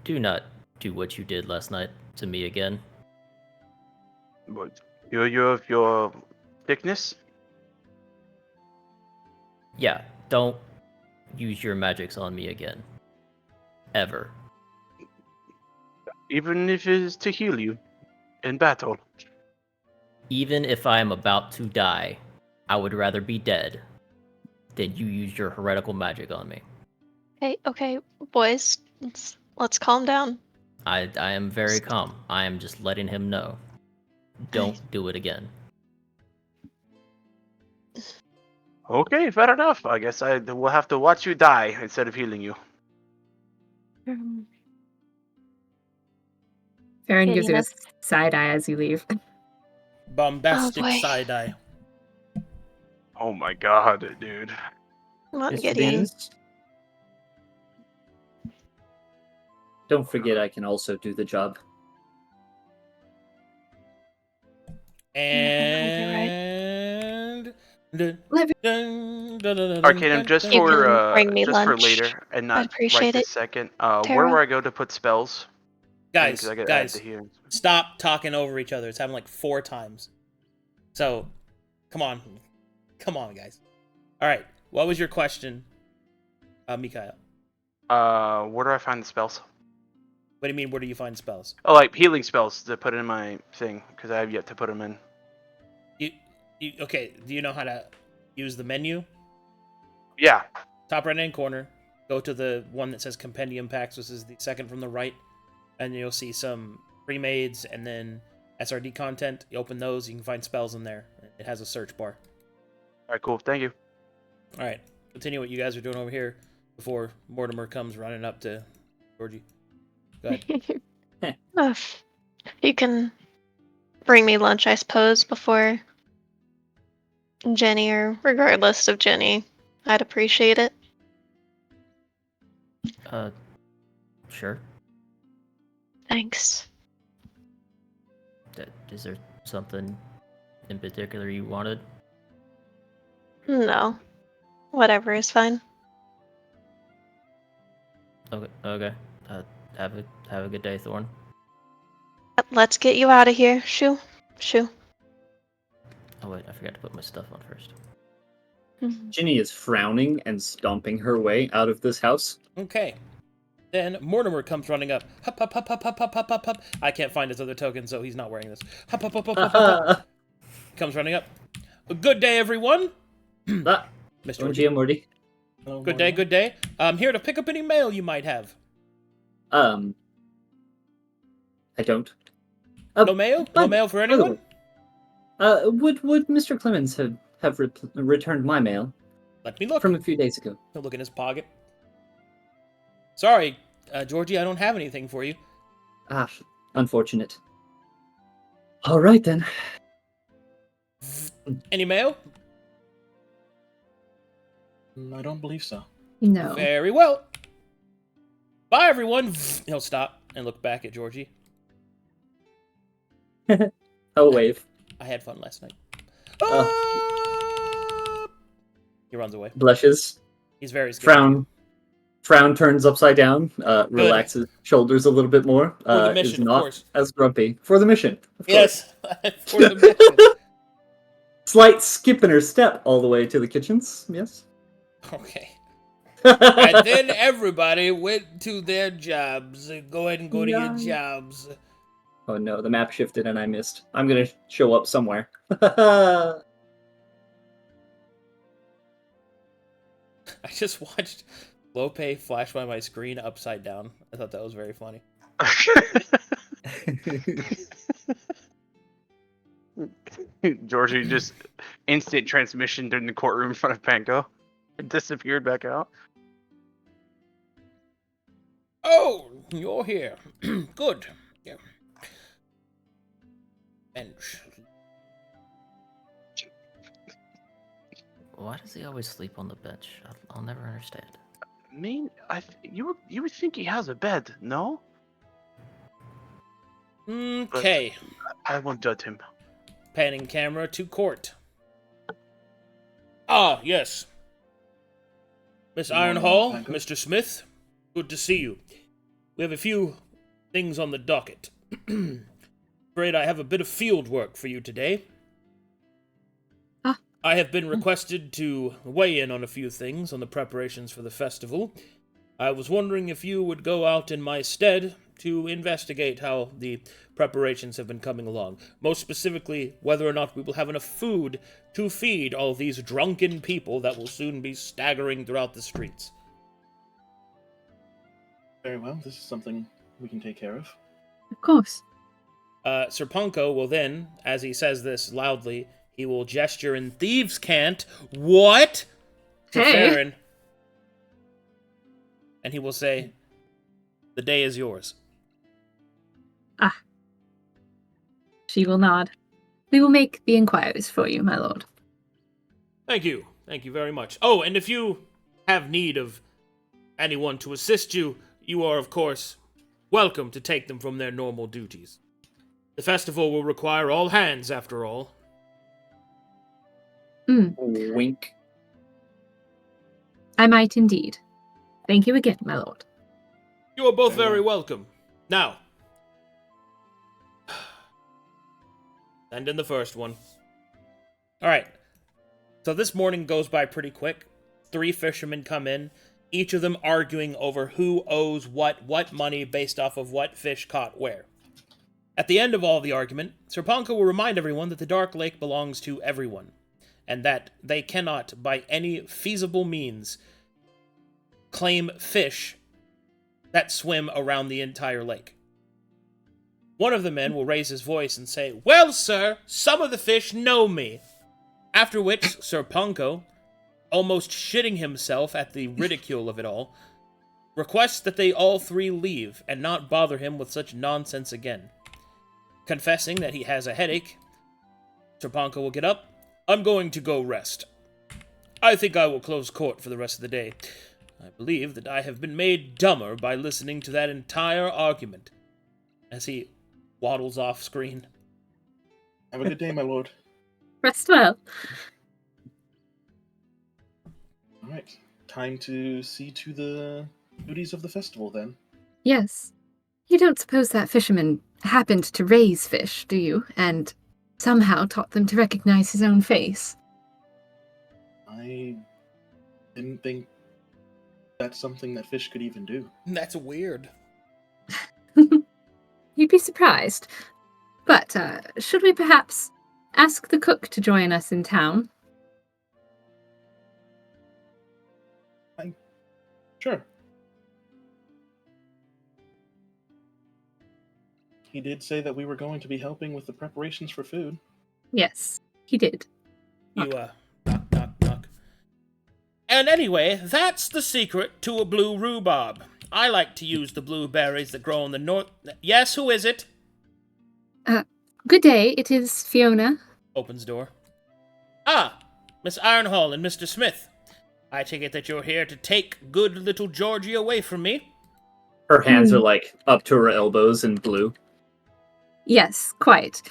do not do what you did last night to me again. What? Your thickness? Yeah, don't use your magics on me again. Ever. Even if it's to heal you in battle. Even if I am about to die, I would rather be dead than you use your heretical magic on me. Okay, boys. Let's calm down. I am very calm. I am just letting him know. Don't do it again. Okay, fair enough. I guess I will have to watch you die instead of healing you. Farryn gives you a Gideon. side eye as you leave. Bombastic Oh, boy. side eye. Oh my god, dude. Come on, Mr. Gideon. Beans? Don't forget I can also do the job. And Arcadum, just You for can bring me just for lunch. later and not appreciate right this it, second. Tara. Where would I go to put spells? guys, 'Cause I gotta add guys, the healing. stop talking over each other. It's happened like 4 times. So, come on, guys. All right, what was your question, Micha'el? Where do I find the spells? What do you mean? Where do you find spells? Oh, like healing spells to put in my thing, because I have yet to put them in. Okay? Do you know how to use the menu? Yeah. Top right-hand corner. Go to the one that says Compendium Packs, which is the second from the right, and you'll see some pre-mades and then SRD content. You open those, you can find spells in there. It has a search bar. All right, cool. Thank you. All right, continue what you guys are doing over here before Mortimer comes running up to Georgie. Go ahead. You can bring me lunch, I suppose, before Jenny, or regardless of Jenny. I'd appreciate it. Sure. Thanks. Is there something in particular you wanted? No. Whatever is fine. Okay. Have a good day, Thorne. Let's get you out of here. Shoo. Shoo. Oh wait, I forgot to put my stuff on first. Ginny is frowning and stomping her way out of this house. Okay. Then Mortimer comes running up. Hup, hup, hup, hup, hup, hup, hup, hup, hup. I can't find his other token, so he's not wearing this. Hup, hup, hup, hup, hup, hup, hup. Comes running up. Good day, everyone. Mr. Mr. Morty. Hello, Good day, Mortimer. good day. I'm here to pick up any mail you might have. I don't. No mail? No mail for by the anyone? way, would Mr. Clemens have returned my mail Let me look. from a few days ago? He'll look in his pocket. Sorry, Georgie, I don't have anything for you. Ah, unfortunate. All right then. Any mail? I don't believe so. No. Very well. Bye, everyone. He'll stop and look back at Georgie. Oh, wave. I had fun last night. Oh. He runs away. Blushes. He's very scared. Frown turns upside down, relaxes shoulders a little bit more. For the mission, is of not course. as grumpy. For the mission, of course. Yes, for the mission. Slight skip in her step all the way to the kitchens, yes. Okay. And then everybody went to their jobs. Go ahead and go to your jobs. Oh no, the map shifted and I missed. I'm gonna show up somewhere. I just watched Lope flash by my screen upside down. I thought that was very funny. Georgie just instant transmission during the courtroom in front of Panko. It disappeared back out. Oh, you're here. Good. Yeah. Bench. Why does he always sleep on the bench? I'll never understand. I mean, you would think he has a bed, no? Okay. I won't judge him. Panning camera to court. Ah, yes. Miss Good morning, Ironhall, Panko. Mr. Smith, good to see you. We have a few things on the docket. Afraid I have a bit of field work for you today. I have been requested to weigh in on a few things on the preparations for the festival. I was wondering if you would go out in my stead to investigate how the preparations have been coming along. Most specifically, whether or not we will have enough food to feed all these drunken people that will soon be staggering throughout the streets. Very well, this is something we can take care of. Of course. Sir Punko will then, as he says this loudly, he will gesture in thieves' cant, what? To Hey. Farryn. And he will say, the day is yours. She will nod. We will make the inquiries for you, my lord. Thank you. Thank you very much. Oh, and if you have need of anyone to assist you, you are, of course, welcome to take them from their normal duties. The festival will require all hands, after all. Wink. I might indeed. Thank you again, my lord. You are both Very very well. welcome. Now, send in the first one. Alright. So this morning goes by pretty quick. 3 fishermen come in, each of them arguing over who owes what money based off of what fish caught where. At the end of all the argument, Sir Ponko will remind everyone that the Dark Lake belongs to everyone, and that they cannot, by any feasible means, claim fish that swim around the entire lake. One of the men will raise his voice and say, "Well, sir, some of the fish know me." After which, Sir Ponko, almost shitting himself at the ridicule of it all, requests that they all 3 leave and not bother him with such nonsense again. Confessing that he has a headache, Sir Ponko will get up. "I'm going to go rest. I think I will close court for the rest of the day. I believe that I have been made dumber by listening to that entire argument," as he waddles off screen. Have a good day, my lord. Rest well. Alright, time to see to the duties of the festival then. Yes. You don't suppose that fisherman happened to raise fish, do you? And somehow taught them to recognize his own face. I didn't think that's something that fish could even do. That's weird. You'd be surprised. But should we perhaps ask the cook to join us in town? Sure. He did say that we were going to be helping with the preparations for food. Yes, he did. You, knock. And anyway, that's the secret to a blue rhubarb. I like to use the blueberries that grow in the north. Yes, who is it? Good day, it is Fiona. Opens door. Ah, Miss Ironhall and Mr. Smith. I take it that you're here to take good little Georgie away from me. Her hands are like up to her elbows in blue. Yes, quite.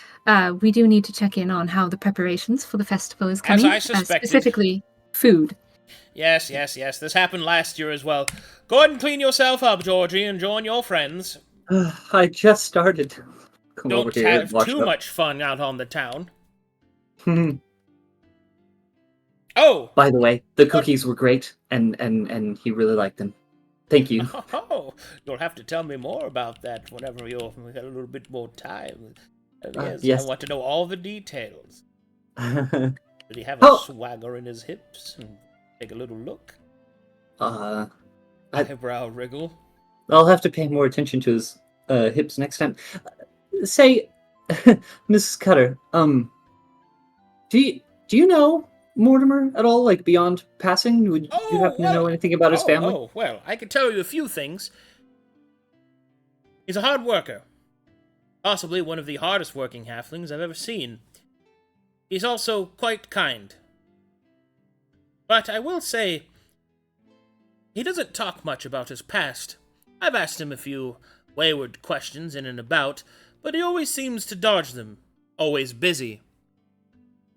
We do need to check in on how the preparations for the festival is coming. As I suspected. Specifically, food. Yes. This happened last year as well. Go ahead and clean yourself up, Georgie, and join your friends. I just started. Come over Don't here and have wash too up. much fun out on the town. Oh! By the way, the cookies were great, and he really liked them. Thank you. Oh, you'll have to tell me more about that whenever we got a little bit more time. Yes. I want to know all the details. Did he have Oh. a swagger in his hips? Take a little look. I- Eyebrow wriggle. I'll have to pay more attention to his hips next time. Say, Mrs. Cutter, do you know Mortimer at all? Like beyond passing, would you happen to know anything about his family? Oh, well, I can tell you a few things. He's a hard worker. Possibly one of the hardest working halflings I've ever seen. He's also quite kind. But I will say, he doesn't talk much about his past. I've asked him a few wayward questions in and about, but he always seems to dodge them. Always busy.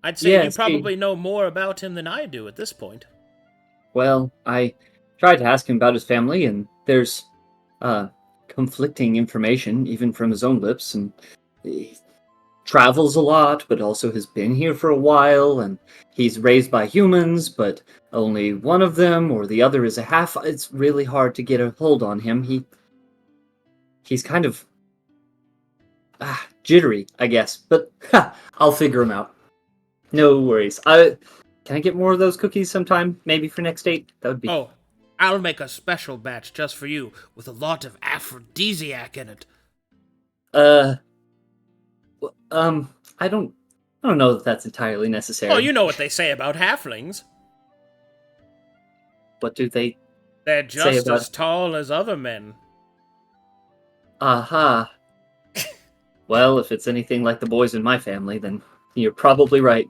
I'd say you probably know more about him than I do at this point. Well, I tried to ask him about his family, and there's conflicting information, even from his own lips, and he travels a lot, but also has been here for a while, and he's raised by humans, but only one of them or the other is a half. It's really hard to get a hold on him. He's kind of jittery, I guess, but I'll figure him out. No worries. Can I get more of those cookies sometime? Maybe for next date? That would be... Oh, I'll make a special batch just for you, with a lot of aphrodisiac in it. I don't know that that's entirely necessary. Oh, you know what they say about halflings. What do they... They're just about as tall as other men. Aha. Well, if it's anything like the boys in my family, then you're probably right.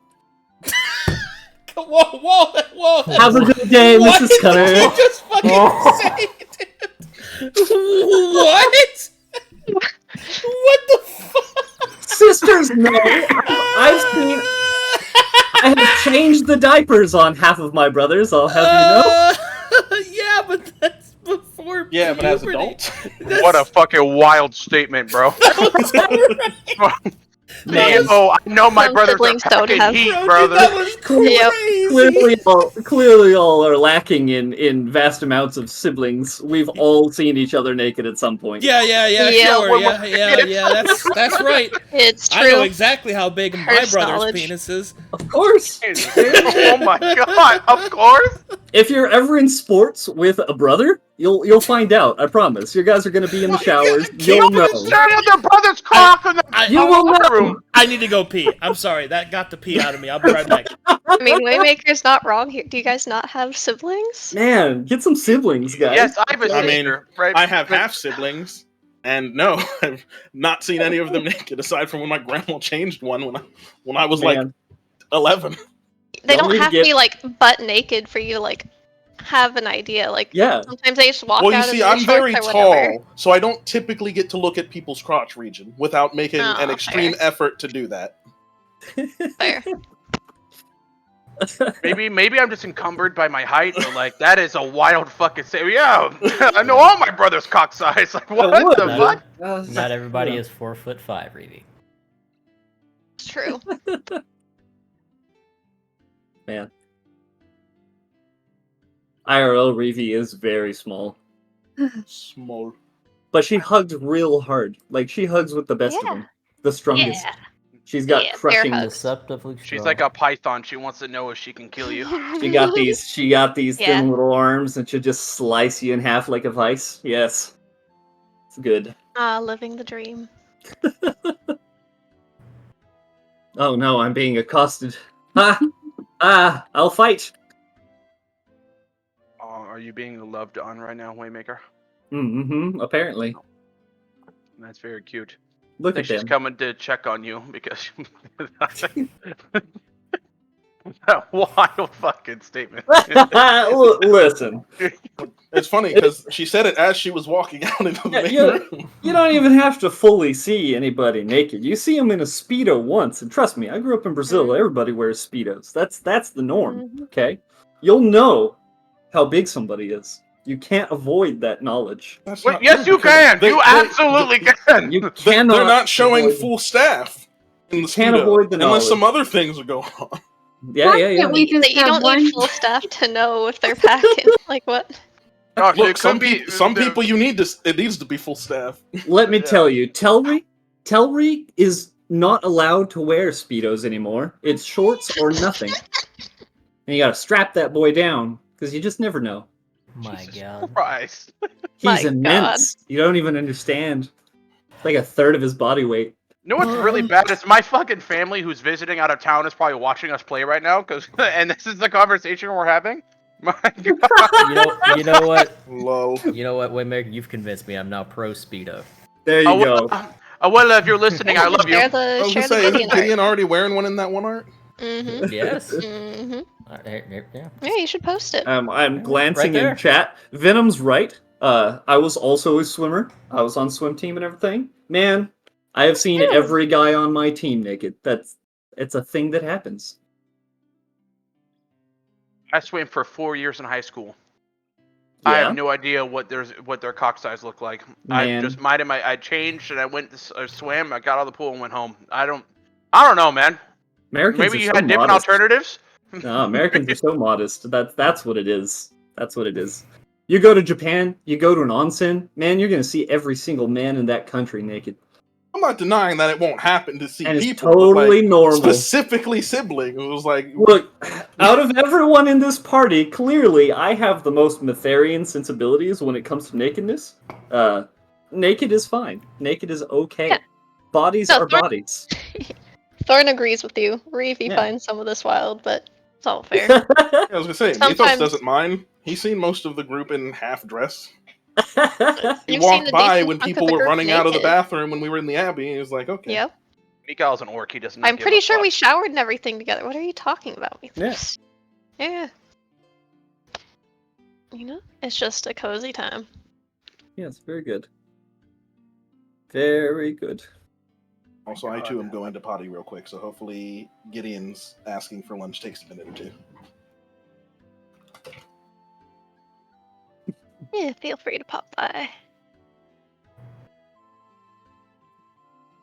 Whoa. Have a good day, What Mrs. did Cutter. you just fucking say, dude? What? What the fuck? Sisters, no. I have changed the diapers on half of my brothers, I'll have you know. Yeah, but that's before Yeah, but as puberty. adults. What a fucking wild statement, bro. Man, I know my Some brothers are siblings don't packing have- heat, Bro, brother. dude, that was crazy. Clearly all are lacking in vast amounts of siblings. We've all seen each other naked at some point. Yeah, Yeah, sure. we're- Yeah, that's right. It's true. I know exactly how big my Curse brother's knowledge. Of penis is. course. Oh my god, of course. If you're ever in sports with a brother, you'll find out. I promise. You guys are gonna be in the showers. You'll know. Staring at their brother's cock in the You will locker know. room. I need to go pee. I'm sorry, that got the pee out of me. I'll be right back. I mean, Waymaker's not wrong here. Do you guys not have siblings? Man, get some siblings, guys. Yes, I have a I mean, sister, right? I have half siblings, and no, I've not seen any of them naked aside from when my grandma changed one when I was like Man. 11. They Don't don't we have get- to be like butt naked for you to like have an idea. Like Yeah. sometimes they just walk Well, you out see, of their I'm shorts very or whatever. tall, so I don't typically get to look at people's crotch region without making Oh, an extreme fair. effort to do that. Fair. Maybe I'm just encumbered by my height, but like that is a wild fucking say. Yeah, I know all my brother's cock size. Like what would, the man. fuck? Not everybody is 4'5", Reevee. It's true. Man. IRL Reevee is very small. Small. But she hugs real hard. Like, she hugs with the best of Yeah. them. The strongest. Yeah. She's got Yeah, bear crushing... hugs. Deceptively strong. She's like a python. She wants to know if she can kill you. She got these Yeah. thin little arms and she'll just slice you in half like a vice. Yes. It's good. Living the dream. Oh no, I'm being accosted. I'll fight. Are you being loved on right now, Waymaker? Mm-hmm, apparently. That's very cute. Look I at think she's them. coming to check on you because that wild fucking statement. Listen, It's funny because she said it as she was walking out into the main room. you don't even have to fully see anybody naked. You see them in a Speedo once, and trust me, I grew up in Brazil. Everybody wears Speedos. That's the norm, okay? You'll know how big somebody is. You can't avoid that knowledge. That's Wait, not yes, true you can. because You absolutely can. You they're cannot not showing avoid- full staff in the can't Speedo, avoid the unless knowledge. some other things are going on. Yeah. We just You have don't one. need full staff to know if they're packing. Like what? Gosh, Look, it some could be people you need to. It needs to be full staff. Let me Yeah. tell you, Telri is not allowed to wear Speedos anymore. It's shorts or nothing. And you gotta strap that boy down, because you just never know. My Jesus God. Christ. He's My immense. You don't even understand. Like a third of his body weight. You know what's really bad? It's my fucking family who's visiting out of town is probably watching us play right now, and this is the conversation we're having. My God. You know what? Low. You know what, Waymaker? You've convinced me. I'm now pro Speedo. There you go. Well, if you're listening, I love you. Share I the was share gonna the say, isn't Gideon art. Gideon already wearing one in that one art? Mm-hmm. Yes. Mm-hmm. Yeah. Yeah, you should post it. I'm glancing Right there. in chat. Venom's right. I was also a swimmer. I was on swim team and everything. Man, I have seen every guy on my team naked. It's a thing that happens. I swam for 4 years in high school. I have no idea what their cock size looked like. I just minded I changed and I went to swam. I got out of the pool and went home. I don't know, man. Americans Maybe are you so had different modest. alternatives. No, Americans are so modest. That's what it is. That's what it is. You go to Japan, you go to an onsen, man, you're gonna see every single man in that country naked. I'm not denying that it won't happen to see And it's people, but, totally like, normal. Specifically siblings. It was like, Look, out of everyone in this party, clearly I have the most Mytharian sensibilities when it comes to nakedness. Naked is fine. Naked is okay. Yeah. Bodies No, are Thorne- bodies. Thorne agrees with you. Reevee Yeah. finds some of this wild, but it's all fair. I was gonna say, Mythos Sometimes- doesn't mind. He's seen most of the group in half dress. He You've seen walked the by decent when chunk of people the were group running out of the naked. bathroom when we were in the Abbey. He was like, okay. Yep. Micha'el's an orc. He doesn't. I'm pretty sure we showered and everything together. What are you talking about? Yeah. Yeah. You know, it's just a cozy time. Yes, very good. Very good. Also, I too am going to potty real quick, so hopefully Gideon's asking for lunch takes a minute or two. Yeah, feel free to pop by.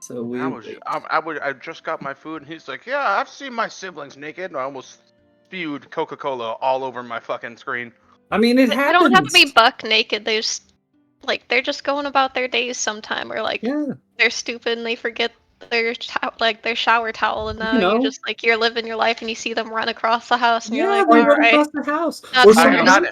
So we I just got my food, and he's like, "Yeah, I've seen my siblings naked." And I almost spewed Coca-Cola all over my fucking screen. I mean, it They happens. don't have to be buck naked. They just they're just going about their days sometime, or like Yeah. they're stupid and they forget their their shower towel, and now know. you're just like you're living your life and you see them run across the house and you're Yeah, like, they all run right. across the house. Not Or sorry. sometimes,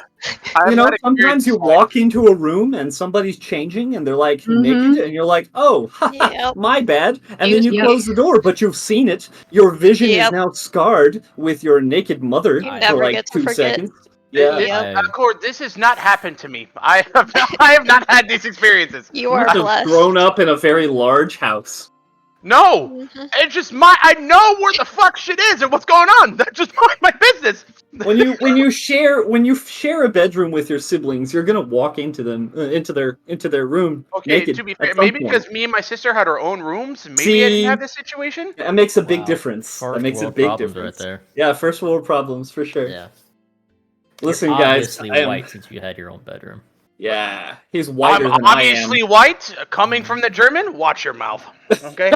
sometimes you walk into a room and somebody's changing and they're like naked and you're like, oh, Yep. my bad. And then you Yep. close the door, but you've seen it. Your vision is Yep. now scarred with your naked mother You for never like get to 2 forget. seconds. Yeah. Yep. Accord, this has not happened to me. I have not had these experiences. You You are must have blessed. grown up in a very large house. No, Mhm. it's just I know where the fuck shit is and what's going on. That's just my business. When you share a bedroom with your siblings, you're gonna walk into them into their room Okay, naked. to be at fair, some maybe point. because me and my sister had our own rooms, maybe I didn't have this situation. That makes a big Wow. difference. That First makes a world big problems difference. right there. Yeah, first world problems for sure. Yeah. Listen, You're guys, obviously I am, white since you had your own bedroom. yeah, he's whiter I'm than obviously I am. white, coming from the German. Watch your mouth, okay?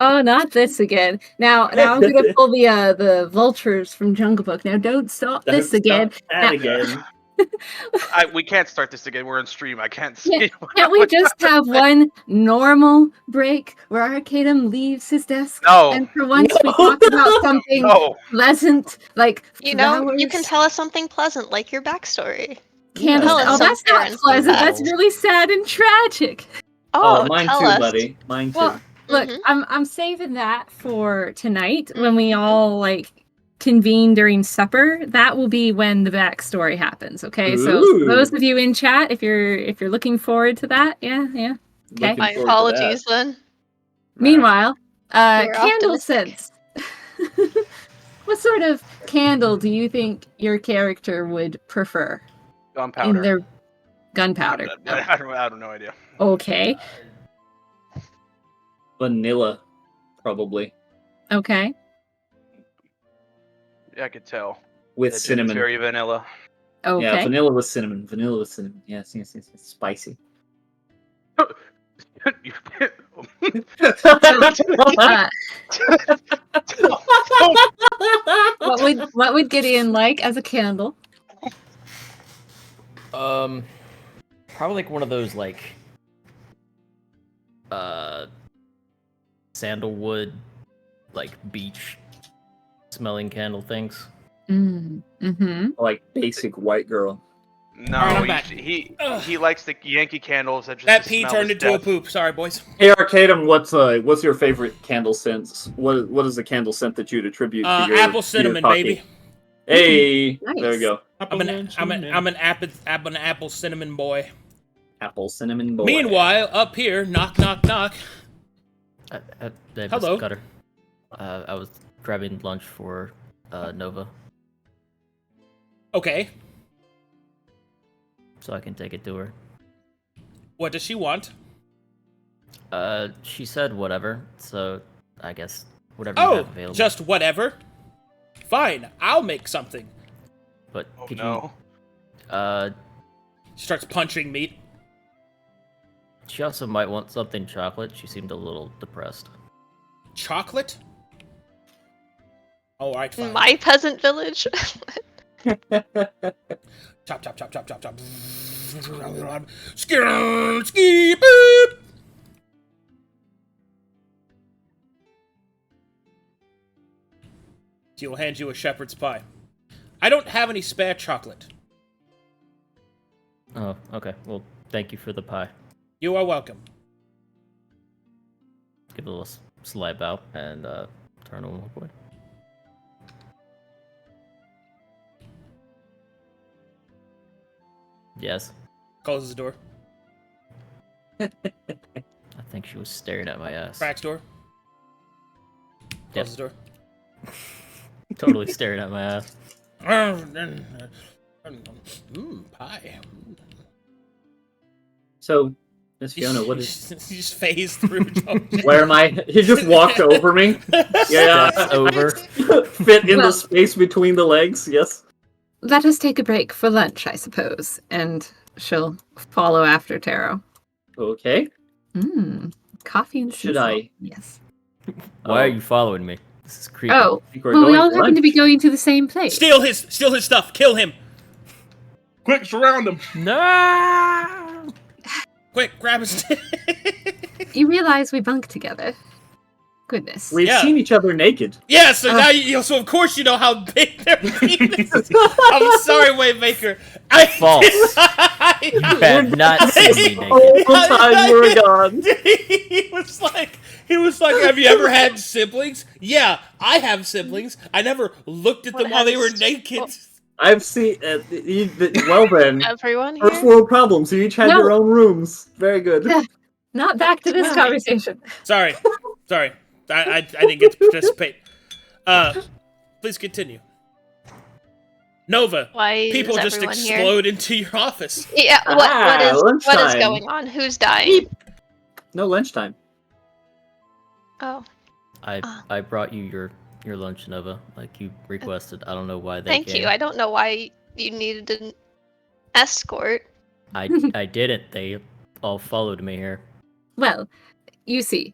Oh, not this again. Now I'm gonna pull the vultures from Jungle Book. Now don't stop this again. That Now- again. We can't start this again. We're on stream. I can't see. Yeah, can't we just have one normal break where Arcadum leaves his desk No. and for once we talk about something No. pleasant, like You know, you can flowers, tell us something pleasant, like your backstory. candles. Tell us Oh, that's not something. pleasant. That's Wow. really sad and tragic. Oh, Oh, mine tell too, us. buddy. Mine too. Well, look, Mhm. I'm saving that for tonight when we all convene during supper. That will be when the backstory happens. Okay, so Ooh. those of you in chat, if you're looking forward to that, yeah. Okay. Looking My forward to apologies then. Meanwhile, You're candle optimistic. scents. What sort of candle do you think your character would prefer in Gunpowder. their gunpowder? I have no idea. Okay. Vanilla, probably. Okay. Yeah, I could tell. With That cinnamon. It's very vanilla. Okay. Yeah, vanilla with cinnamon. Vanilla with cinnamon. Yes. Spicy. Uh, what would Gideon like as a candle? Probably like one of those sandalwood, beach smelling candle things. Mm-hmm. Like basic white girl. No, Alright, I'm back. he likes the Yankee candles that just That the pee smell turned is into a death. poop. Sorry, boys. Hey Arcadum, what's your favorite candle scents? What is the candle scent that you'd attribute to your Apple to cinnamon, your coffee? baby. Hey, Nice. there we go. I'm an apple cinnamon boy. Apple cinnamon boy. Meanwhile, up here, knock, knock, knock. Hello. Hello. Cutter. I was grabbing lunch for Nova, Okay, so I can take it to her. what does she want? She said whatever, so I guess whatever you Oh, have available. just whatever. Fine, I'll make something. But Oh could no. you? She starts punching meat. She also might want something chocolate. She seemed a little depressed. Chocolate? All right, fine. My peasant village. Chop, chop, chop, chop, chop, chop. Ski, boop. She will hand you a shepherd's pie. I don't have any spare chocolate. Oh, okay. Well, thank you for the pie. You are welcome. Give it a little slide bow and turn on one point. Yes. Closes the door. I think she was staring at my ass. Cracks door. Yep. Closes the door. Totally staring at my ass. Pie. So, Miss Fiona, what is? You just phased through. Where am I? He just walked over me. Yeah, Steps over. fit in Well- the space between the legs. Yes. Let us take a break for lunch, I suppose, and she'll follow after Taro. Okay. Coffee and Should sea I- salt. Yes. Why are you following me? This is creepy. Oh, I think we're well, we going all to happen to be lunch. going to the same place. Steal his stuff. Kill him. Quick, surround him! No! Quick, grab his. You realize we bunk together. Goodness. We've Yeah. seen each other naked. Yeah, so now so of course you know how big their penis is. I'm sorry, Waymaker. False. You have not seen me naked. All the time we're gone. he was like, have you ever had siblings? Yeah, I have siblings. I never looked at them while they were naked. I've seen. Well then, Everyone first here. world problems. You each had No. your own rooms. Very good. Not back to this conversation. Sorry. I didn't get to participate. Please continue. Nova, Why people is just everyone here? explode into your office. Yeah. What is lunchtime. going on? Who's dying? No lunchtime. Oh, I brought you your lunch, Nova, like you requested. I don't know why they thank came. you. I don't know why you needed an escort. I didn't. They all followed me here. Well, you see,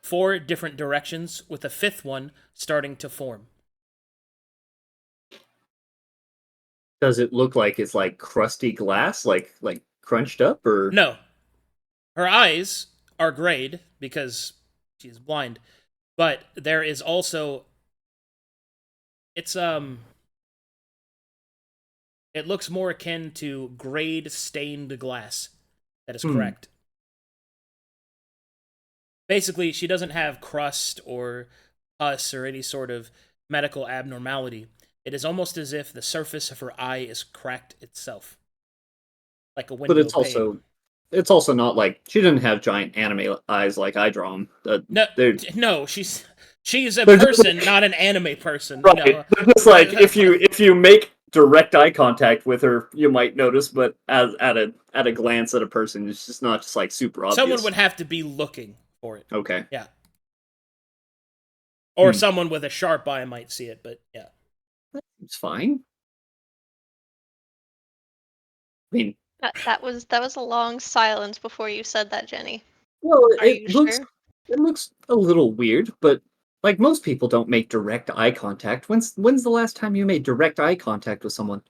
4 different directions, with a 5th one starting to form. Does it look like it's like crusty glass, like crunched up, or No. Her eyes are grayed because she is blind, but there is also it looks more akin to grayed stained glass. That is correct. Basically, she doesn't have crust or pus or any sort of medical abnormality. It is almost as if the surface of her eye is cracked itself, like a window but pane. it's also not like she doesn't have giant anime eyes like I draw them. No, she's a They're just- person, not an anime person. Right. No. They're just like if you make direct eye contact with her, you might notice, but at a glance at a person, it's just not just like super obvious. Someone would have to be looking for it. Okay. Yeah. Or someone with a sharp eye might see it, but yeah. It's fine. I mean, That was a long silence before you said that, Jenny. well, Are you sure? it looks a little weird, but like most people don't make direct eye contact. When's the last time you made direct eye contact with someone?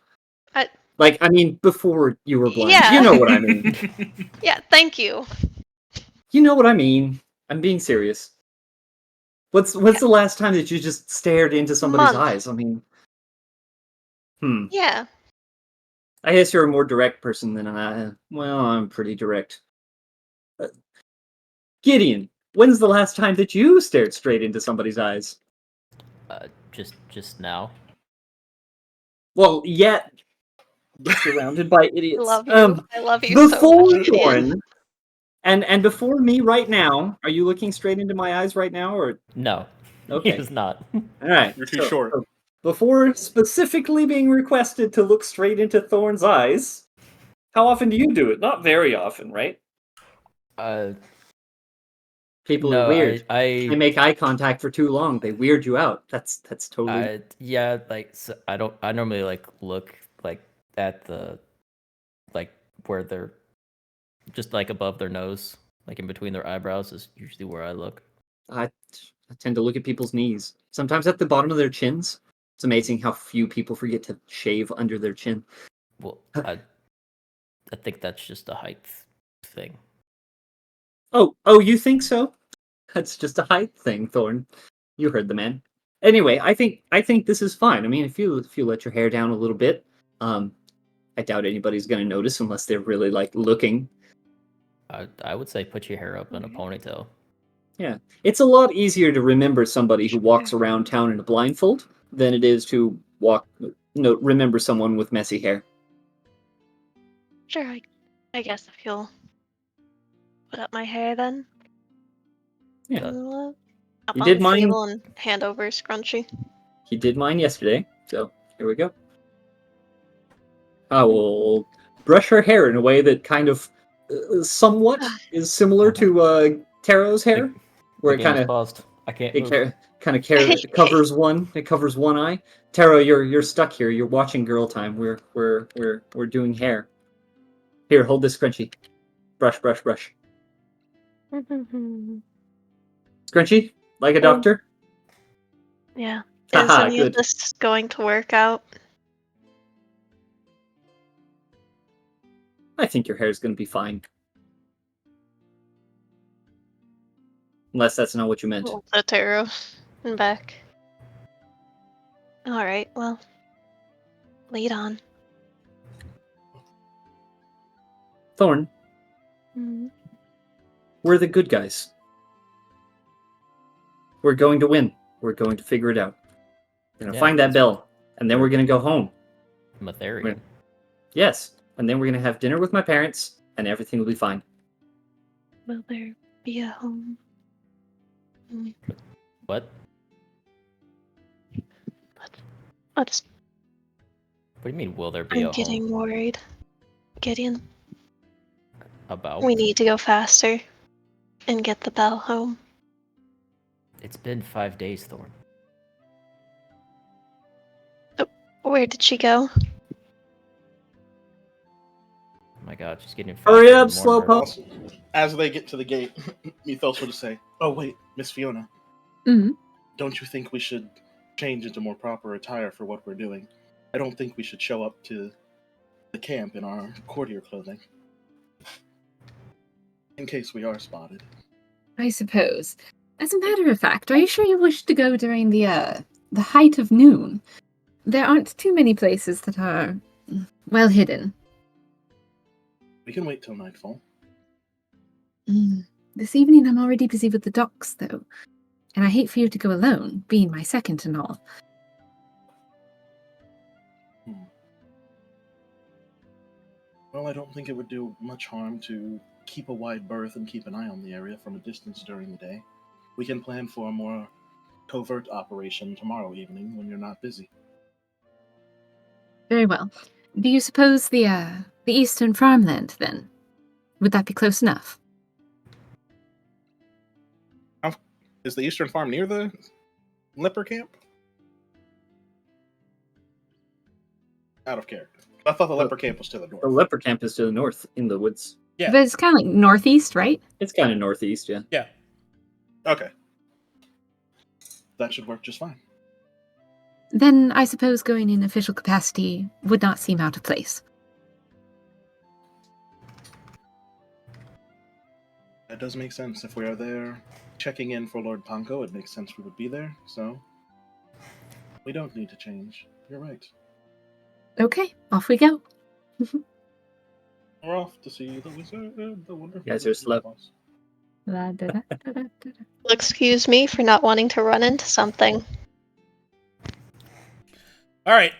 Like, I mean, before you were blind. Yeah. You know what I mean. Yeah, thank you. You know what I mean. I'm being serious. What's the last time that you just stared into somebody's Month. eyes? I mean, Yeah. I guess you're a more direct person than I. Well, I'm pretty direct. Gideon, when's the last time that you stared straight into somebody's eyes? Just now. Well, yet surrounded by idiots. I love you so Before much, Gideon. Thorne, and before me right now, are you looking straight into my eyes right now, or No. okay? He is not. All right, You're too short. So before specifically being requested to look straight into Thorne's eyes, how often do you do it? Not very often, right? People are weird. They make eye contact for too long. They weird you out. That's totally. Yeah, like so I normally like look like at the like where they're just like above their nose, like in between their eyebrows is usually where I look. I tend to look at people's knees. Sometimes at the bottom of their chins. It's amazing how few people forget to shave under their chin. Well, I think that's just a height thing. Oh, you think so? That's just a height thing, Thorne. You heard the man. Anyway, I think this is fine. I mean, if you let your hair down a little bit, I doubt anybody's gonna notice unless they're really like looking. I would say put your hair up in a ponytail. Yeah, it's a lot easier to remember somebody who walks around town in a blindfold than it is to remember someone with messy hair. Sure, I guess if you'll put up my hair then. Yeah. Up You on did the mine. table and hand over scrunchy. He did mine yesterday, so here we go. I will brush her hair in a way that kind of somewhat is similar to Taro's hair, where it kind of paused. I can't move. covers one. It covers one eye. Taro, you're stuck here. You're watching girl time. We're doing hair. Here, hold this scrunchie. Brush. Scrunchie, like a doctor. Yeah. Is Haha, any good. of this going to work out? I think your hair is going to be fine. Unless that's not what you meant. The tarot and back. Alright, well. Lead on. Thorne, Mm-hmm. we're the good guys. We're going to win. We're going to figure it out. We're going to find that bell, and then we're going to go home. Matherian. Yes, and then we're going to have dinner with my parents, and everything will be fine. Will there be a home? What? I'll just. What do you mean, will there be a I'm getting home? worried. Gideon, About? we need to go faster and get the bell home. It's been 5 days, Thorne. Where did she go? Oh my god, she's getting Hurry faster up, than more and more- Slowpoke. as they get to the gate, Mythos will just say, "Oh wait, Miss Fiona, Mhm. don't you think we should change into more proper attire for what we're doing? I don't think we should show up to the camp in our courtier clothing, in case we are spotted." I suppose. As a matter of fact, are you sure you wish to go during the height of noon? There aren't too many places that are well hidden. We can wait till nightfall. This evening I'm already busy with the docks, though. And I hate for you to go alone, being my second and all. Well, I don't think it would do much harm to keep a wide berth and keep an eye on the area from a distance during the day. We can plan for a more covert operation tomorrow evening when you're not busy. Very well. Do you suppose the eastern farmland, then? Would that be close enough? Is the Eastern Farm near the leper camp? Out of character. I thought the leper camp was to the north. The leper camp is to the north in the woods. Yeah. But it's kind of like northeast, right? It's kind of northeast, yeah. Yeah. Okay. That should work just fine. Then I suppose going in official capacity would not seem out of place. That does make sense. If we are there checking in for Lord Panko, it makes sense we would be there, so we don't need to change. You're right. Okay, off we go. We're off to see the wizard, the wonderful. You guys are slow. Excuse me for not wanting to run into something. All right.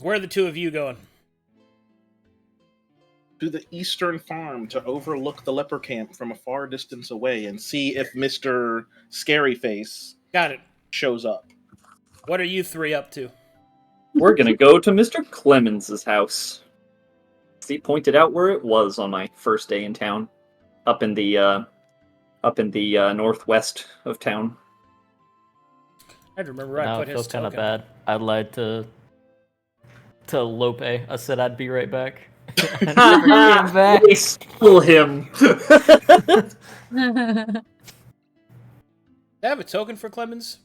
Where are the two of you going? To the Eastern Farm to overlook the leper camp from a far distance away and see if Mr. Scaryface Got it. shows up. What are you three up to? We're gonna go to Mr. Clemens's house. He pointed out where it was on my first day in town, up in the northwest of town. I remember I Now put it his feels kind of token. bad. I lied to Lope. I said I'd be right back. I never came back. They stole him. I have a token for Clemens.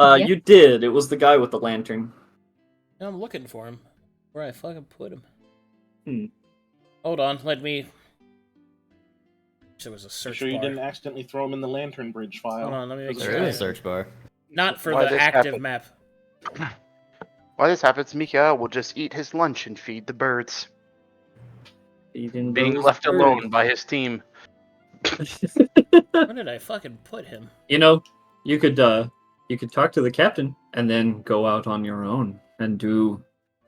Yeah. You did. It was the guy with the lantern. Now I'm looking for him. Where I fucking put him. Hmm. Hold on, let me. There was a search Sure you bar. didn't accidentally throw him in the Lanternbridge file. Hold on, let me make There sure. There I- is a search bar. Not for Why the this active happened? map. While this happens, Micha'el will just eat his lunch and feed the birds, being left alone by his team. Where did I fucking put him? You know, you could talk to the captain and then go out on your own and do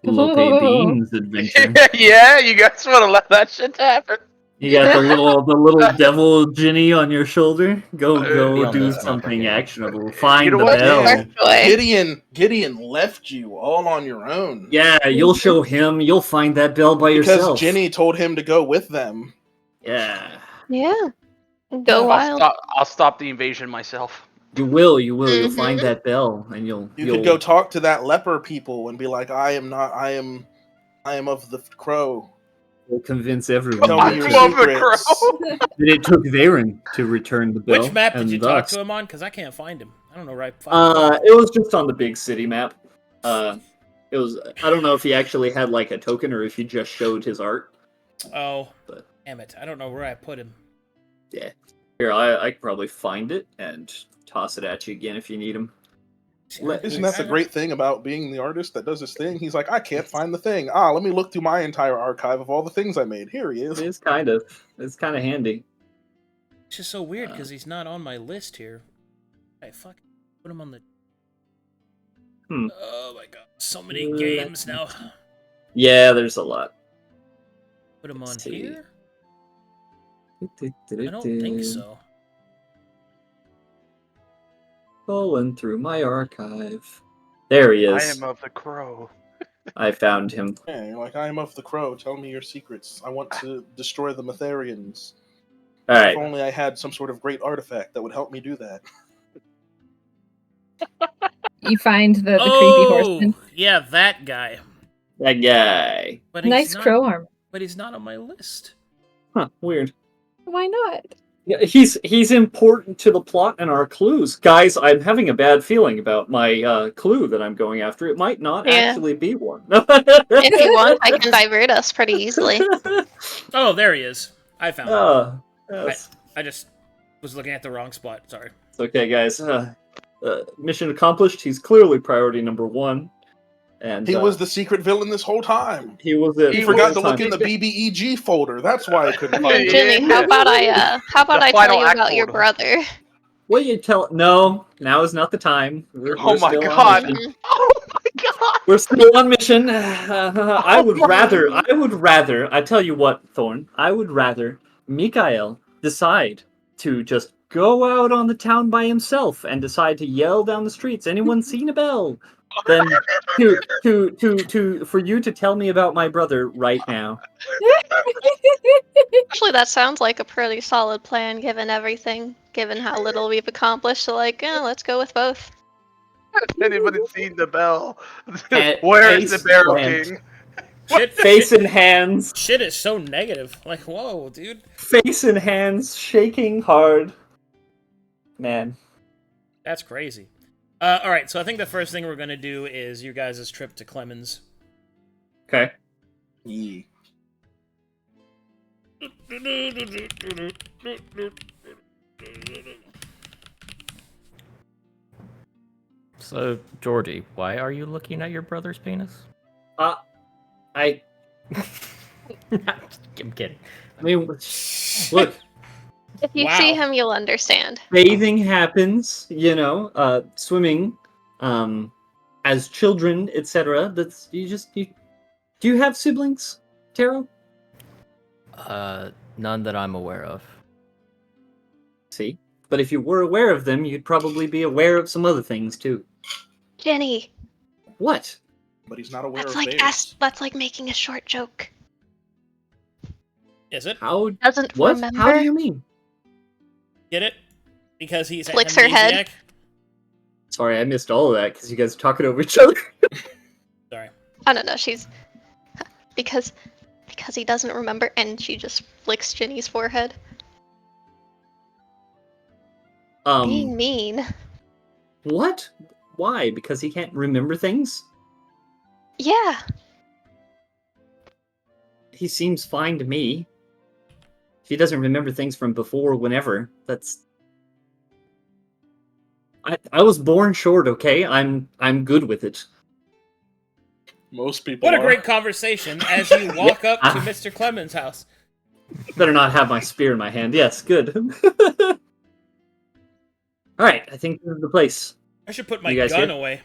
Lope Bean's adventure. Yeah, you guys want to let that shit happen? You got the little devil Ginny on your shoulder. Go Be on do this, something motherfucker. actionable. Find know the what? bell. Actually, Gideon left you all on your own. Yeah, you'll show him. You'll find that bell by Because yourself. Ginny told him to go with them. Yeah, yeah. Go wild. I'll stop the invasion myself. you will. You'll Mhm. find that bell, and you'll. You could go talk to that leper people and be like, I am of the crow. You'll convince everyone. Tell me that your Love the secrets. crow. it took Thirain to return the bell. Which map did and you talk thus- to him on? Because I can't find him. I don't know where I fucking put him. It was just on the big city map. It was. I don't know if he actually had like a token or if he just showed his art. Oh, but- damn it. I don't know where I put him. Yeah. Here, I could probably find it and toss it at you again if you need him. Isn't that the great thing about being the artist that does this thing? He's like, I can't find the thing. Let me look through my entire archive of all the things I made. Here he is. It's kind of handy. It's just so weird because he's not on my list here. I fucking put him on the. Oh my god, so many games now. Yeah, there's a lot. Put him on Let's see. here? I don't think so. Going through my archive. There he I is. am of the crow. I found him. Yeah, you're like, I am of the crow. Tell me your secrets. I want to destroy the Mytharians. All right. If only I had some sort of great artifact that would help me do that. You find the creepy Oh, horseman. yeah, that guy. That guy. But he's Nice not, crow armor. But he's not on my list. Huh, weird. Why not? Yeah, he's important to the plot and our clues. Guys, I'm having a bad feeling about my clue that I'm going after. It might not Yeah. actually be one. If you want, I can divert us pretty easily. Oh, there he is. I found him. Yes. I just was looking at the wrong spot. Sorry. It's okay, guys. Mission accomplished. He's clearly priority number 1. And He was the secret villain this whole time. he was it. He the forgot whole to look time. in the BBEG folder. That's why I couldn't find Hey, it. Ginny, how about I The tell final you act about your photo. brother? What you tell? No, now is not the time. We're Oh my still on god! mission. Oh my god! We're still on mission. I would rather. I tell you what, Thorne. I would rather Micha'el decide to just go out on the town by himself and decide to yell down the streets. Anyone seen a bell? Than for you to tell me about my brother right now. Actually, that sounds like a pretty solid plan, given everything, given how little we've accomplished. So, like, let's go with both. Anybody seen the bell? At Where is the face Barrow plant. King? Face and hands. Shit is so negative. Like, whoa, dude. Face and hands, shaking hard. Man. That's crazy. All right, so I think the first thing we're gonna do is you guys' trip to Clemens. Okay. Yeah. So, Georgie, why are you looking at your brother's penis? I I'm kidding. mean, look, If you Wow. see him, you'll understand. bathing happens, swimming, as children, etc. That's do you have siblings, Taro? None that I'm aware of. See? But if you were aware of them, you'd probably be aware of some other things too. Ginny, What? But he's not aware that's of like theirs. that's like making a short joke. Is it? How? Doesn't What? remember. How do you mean? Get it? Because he's Flicks her head. amnesiac? Sorry, I missed all of that because you guys are talking over each other. Sorry. I don't know. She's because he doesn't remember, and she just flicks Ginny's forehead. Being mean. What? Why? Because he can't remember things? Yeah. He seems fine to me. If he doesn't remember things from before, whenever, that's... I was born short, okay? I'm good with it. Most people What a are. great conversation as you walk up to Mr. Clemens' house. Better not have my spear in my hand. Yes, good. Alright, I think this is the place. I should put my You guys gun here? away.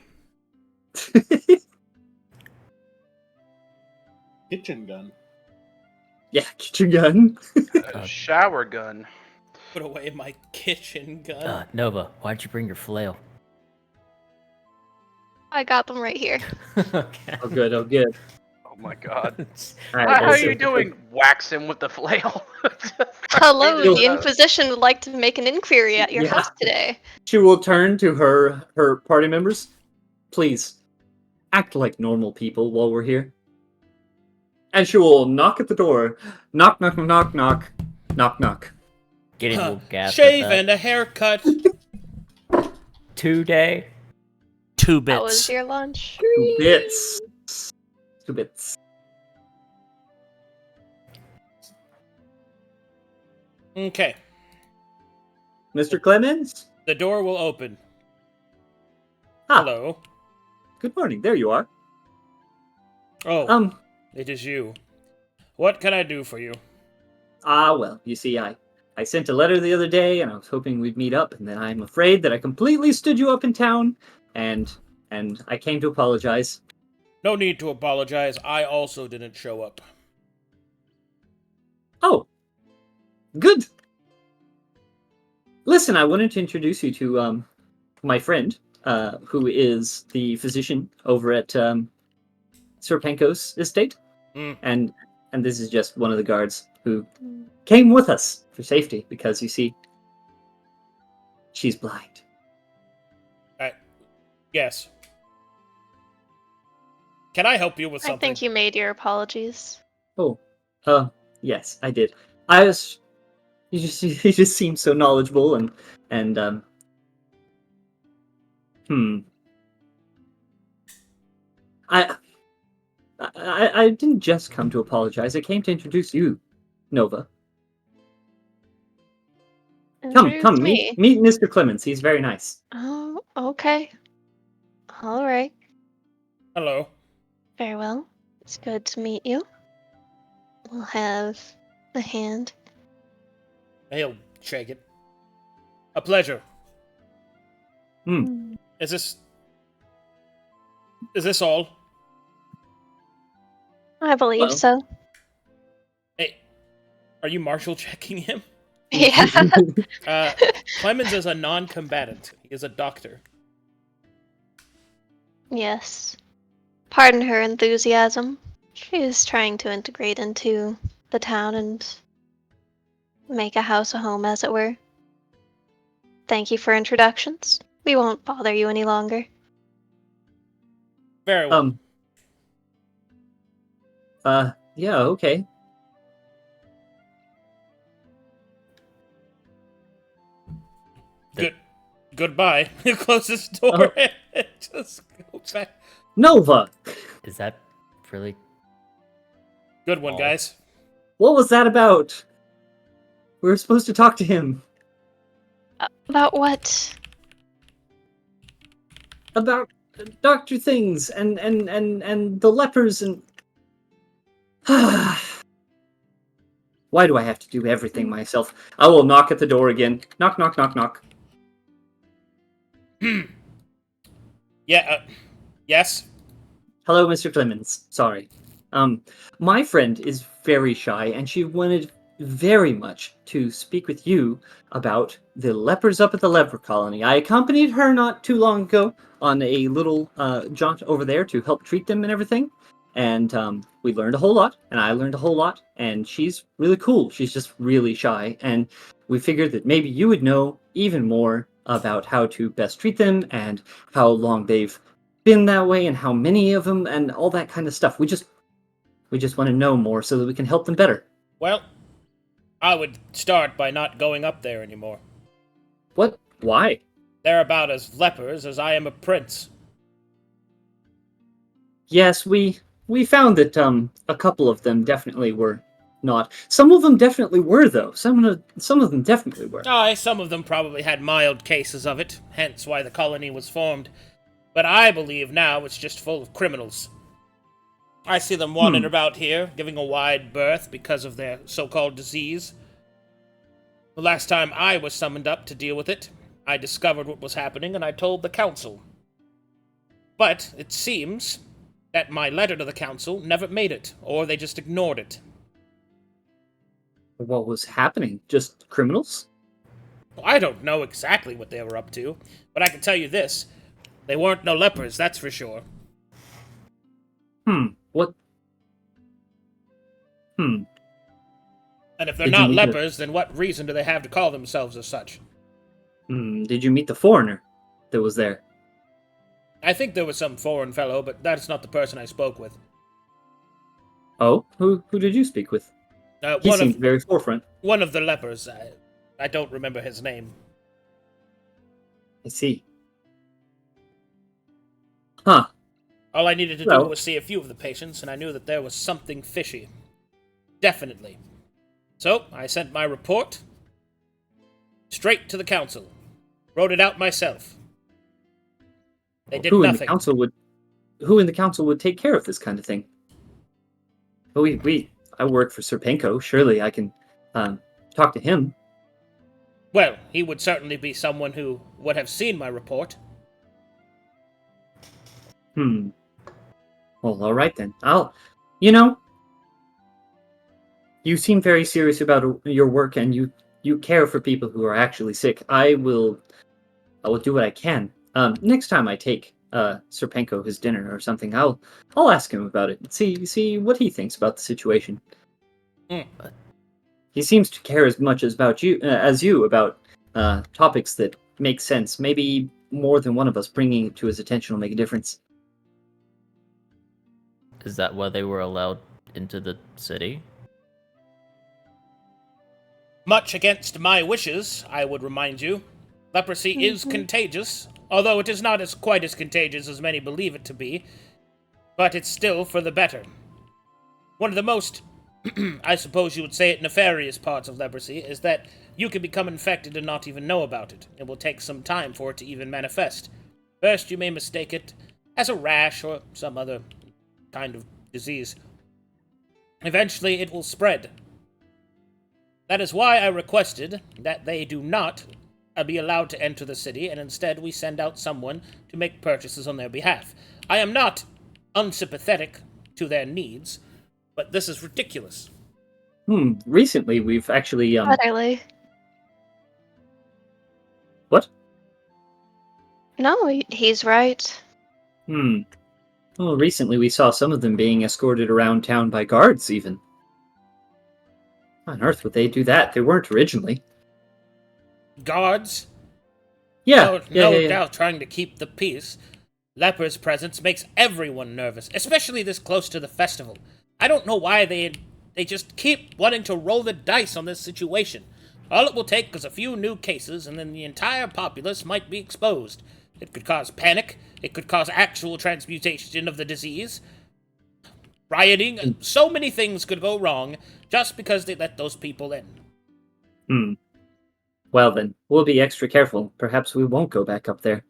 Kitchen gun. Yeah, get your gun. Shower gun. Put away my kitchen gun. Nova, why'd you bring your flail? I got them right here. Okay. Oh, good, oh, good. Oh my god. Alright, How are let's you see. doing? Wax him with the flail. Hello, You'll- the Inquisition would like to make an inquiry at your Yeah. house today. She will turn to her party members. Please, act like normal people while we're here. And she will knock at the door. Knock, knock, knock, knock. Knock, knock. Gideon will gasp Shave at that. and a haircut. 2 day. 2 That was bits. your lunch. 2 bits. 2 bits. Okay. Mr. Clemens? The door will open. Ah, Hello. good morning. There you are. Oh, it is you. What can I do for you? Well, you see, I sent a letter the other day, and I was hoping we'd meet up, and then I'm afraid that I completely stood you up in town, and I came to apologize. No need to apologize. I also didn't show up. Oh, good. Listen, I wanted to introduce you to my friend, who is the physician over at Serpenko's estate, Mm. and this is just one of the guards who came with us for safety because you see, she's blind. Yes. Can I help you with I something? think you made your apologies. Oh, yes, I did. I was he just seems so knowledgeable and I didn't just come to apologize. I came to introduce you, Nova. Come, Introduce meet me. Mr. Clemens. He's very nice. Oh, okay. All right. Hello. Very well. It's good to meet you. We'll have a hand. He'll shake it. A pleasure. Is this all? I believe Well. so. Hey, are you martial checking him? Yeah. Clemens is a non-combatant. He is a doctor. Yes. Pardon her enthusiasm. She is trying to integrate into the town and make a house a home, as it were. Thank you for introductions. We won't bother you any longer. Very well. Yeah, okay. Goodbye. You close this door and just go back. Nova! Is that really? Good one, Oh. guys. What was that about? We were supposed to talk to him. About what? About Doctor Things and the lepers and... Why do I have to do everything myself? I will knock at the door again. Knock, knock, knock, knock. Yeah, yes? Hello, Mr. Clemens. Sorry. My friend is very shy, and she wanted very much to speak with you about the lepers up at the leper colony. I accompanied her not too long ago on a little jaunt over there to help treat them and everything. And we learned a whole lot, and I learned a whole lot, and she's really cool. She's just really shy, and we figured that maybe you would know even more about how to best treat them and how long they've been that way and how many of them and all that kind of stuff. We just want to know more so that we can help them better. Well, I would start by not going up there anymore. What? Why? They're about as lepers as I am a prince. Yes, we found that a couple of them definitely were not. Some of them definitely were, though. Some of them definitely were. Aye, some of them probably had mild cases of it, hence why the colony was formed. But I believe now it's just full of criminals. I see them wandering about here, giving a wide berth because of their so-called disease. The last time I was summoned up to deal with it, I discovered what was happening and I told the council. But it seems that my letter to the council never made it, or they just ignored it. What was happening? Just criminals? Well, I don't know exactly what they were up to, but I can tell you this. They weren't no lepers, that's for sure. What? And if they're Did you not meet lepers, then what reason do they have to call themselves as such? Did you meet the foreigner that was there? I think there was some foreign fellow, but that's not the person I spoke with. Oh, who did you speak with? He seemed very forefront. One of the lepers. I don't remember his name. I see. Huh. All I needed to do was see a few of the patients, and I knew that there was something fishy. Definitely. So, I sent my report straight to the council. Wrote it out myself. They did nothing. Who in the council would take care of this kind of thing? Well, I work for Serpenko. Surely I can talk to him. Well, he would certainly be someone who would have seen my report. Well, all right then. You seem very serious about your work, and you care for people who are actually sick. I will do what I can. Next time I take Serpenko his dinner or something, I'll ask him about it and see what he thinks about the situation. He seems to care as much as you about topics that make sense. Maybe more than one of us bringing it to his attention will make a difference. Is that why they were allowed into the city? Much against my wishes, I would remind you. Leprosy is contagious, although it is not quite as contagious as many believe it to be, but it's still for the better. One of the most, I suppose you would say it, nefarious parts of leprosy is that you can become infected and not even know about it. It will take some time for it to even manifest. First, you may mistake it as a rash or some other kind of disease. Eventually, it will spread. That is why I requested that they do not be allowed to enter the city, and instead we send out someone to make purchases on their behalf. I am not unsympathetic to their needs, but this is ridiculous. Recently we've actually Utterly. What? No, he's right. Well, recently we saw some of them being escorted around town by guards, even. How on earth would they do that? They weren't originally. Guards? Yeah, No doubt trying to keep the peace. Leper's presence makes everyone nervous, especially this close to the festival. I don't know why they just keep wanting to roll the dice on this situation. All it will take is a few new cases, and then the entire populace might be exposed. It could cause panic. It could cause actual transmutation of the disease. Rioting. So many things could go wrong just because they let those people in. Well then, we'll be extra careful. Perhaps we won't go back up there.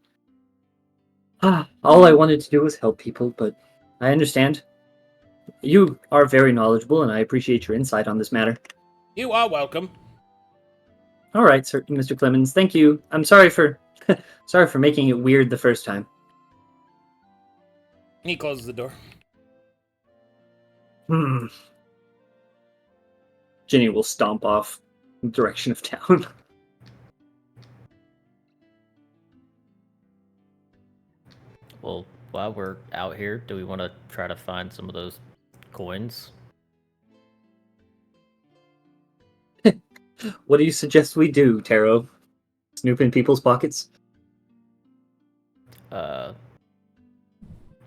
All I wanted to do was help people, but I understand. You are very knowledgeable, and I appreciate your insight on this matter. You are welcome. All right, sir, Mr. Clemens. Thank you. I'm sorry for sorry for making it weird the first time. He closes the door. Ginny will stomp off in the direction of town. Well, while we're out here, do we want to try to find some of those coins? What do you suggest we do, Taro? Snoop in people's pockets?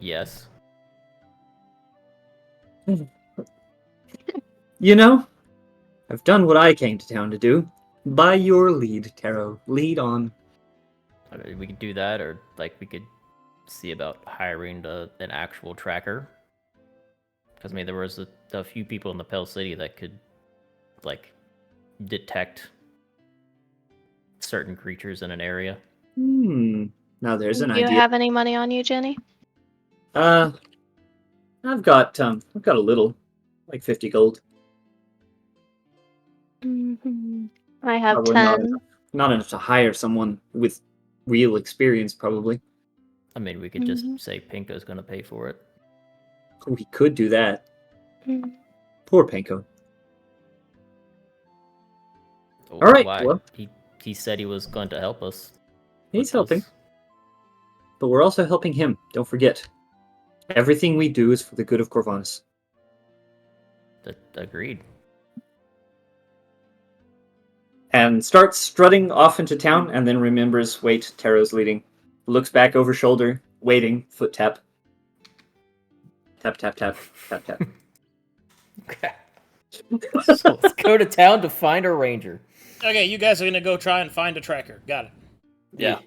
Yes. You know, I've done what I came to town to do. By your lead, Taro. Lead on. I mean, we could do that, or like we could see about hiring an actual tracker. Because I mean, there was a few people in the Pale City that could like detect certain creatures in an area. Now there's an Do you idea. have any money on you, Ginny? I've got a little, like 50 gold. I have Probably 10. Not enough to hire someone with real experience, probably. I mean, we could just say Pinko's going to pay for it. We could do that. Poor Pinko. Oh, All right, why? well, he said he was going to help us. he's with helping. this. But we're also helping him. Don't forget. Everything we do is for the good of Corvinus. Agreed. And starts strutting off into town, and then remembers, wait, Taro's leading. Looks back over shoulder, waiting, foot tap. Tap, tap, tap, tap, tap. Okay. So let's go to town to find our ranger. Okay, you guys are gonna go try and find a tracker. Got it. Yeah.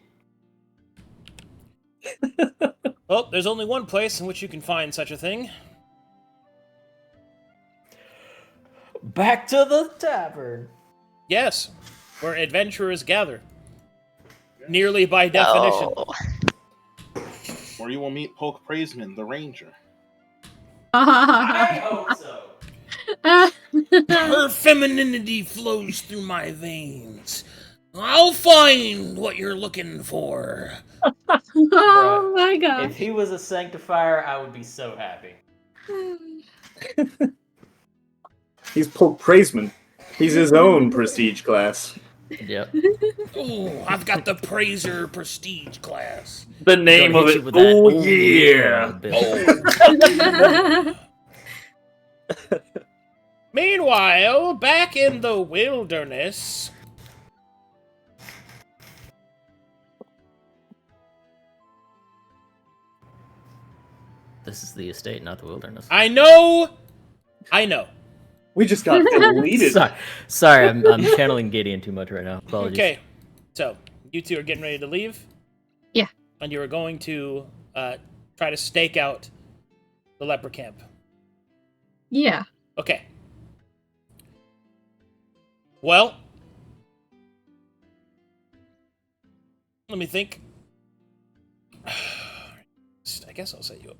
Well, there's only one place in which you can find such a thing. Back to the tavern. Yes, where adventurers gather. Nearly by definition. Oh. Or you will meet Polk Praisman, the ranger. I hope so. Her femininity flows through my veins. I'll find what you're looking for. Oh my god. If he was a sanctifier, I would be so happy. He's Polk Praisman. He's his own prestige class. Yep. Oh, I've got the Praiser Prestige class. The name of Gonna hit it. you with that, Oh, "Oh, yeah. Bill." Meanwhile, back in the wilderness... This is the estate, not the wilderness. I know. We just got deleted. Sorry, I'm channeling Gideon too much right now. Apologies. Okay, so you two are getting ready to leave. Yeah. And you are going to try to stake out the leper camp. Yeah. Okay. Well, let me think. I guess I'll set you up.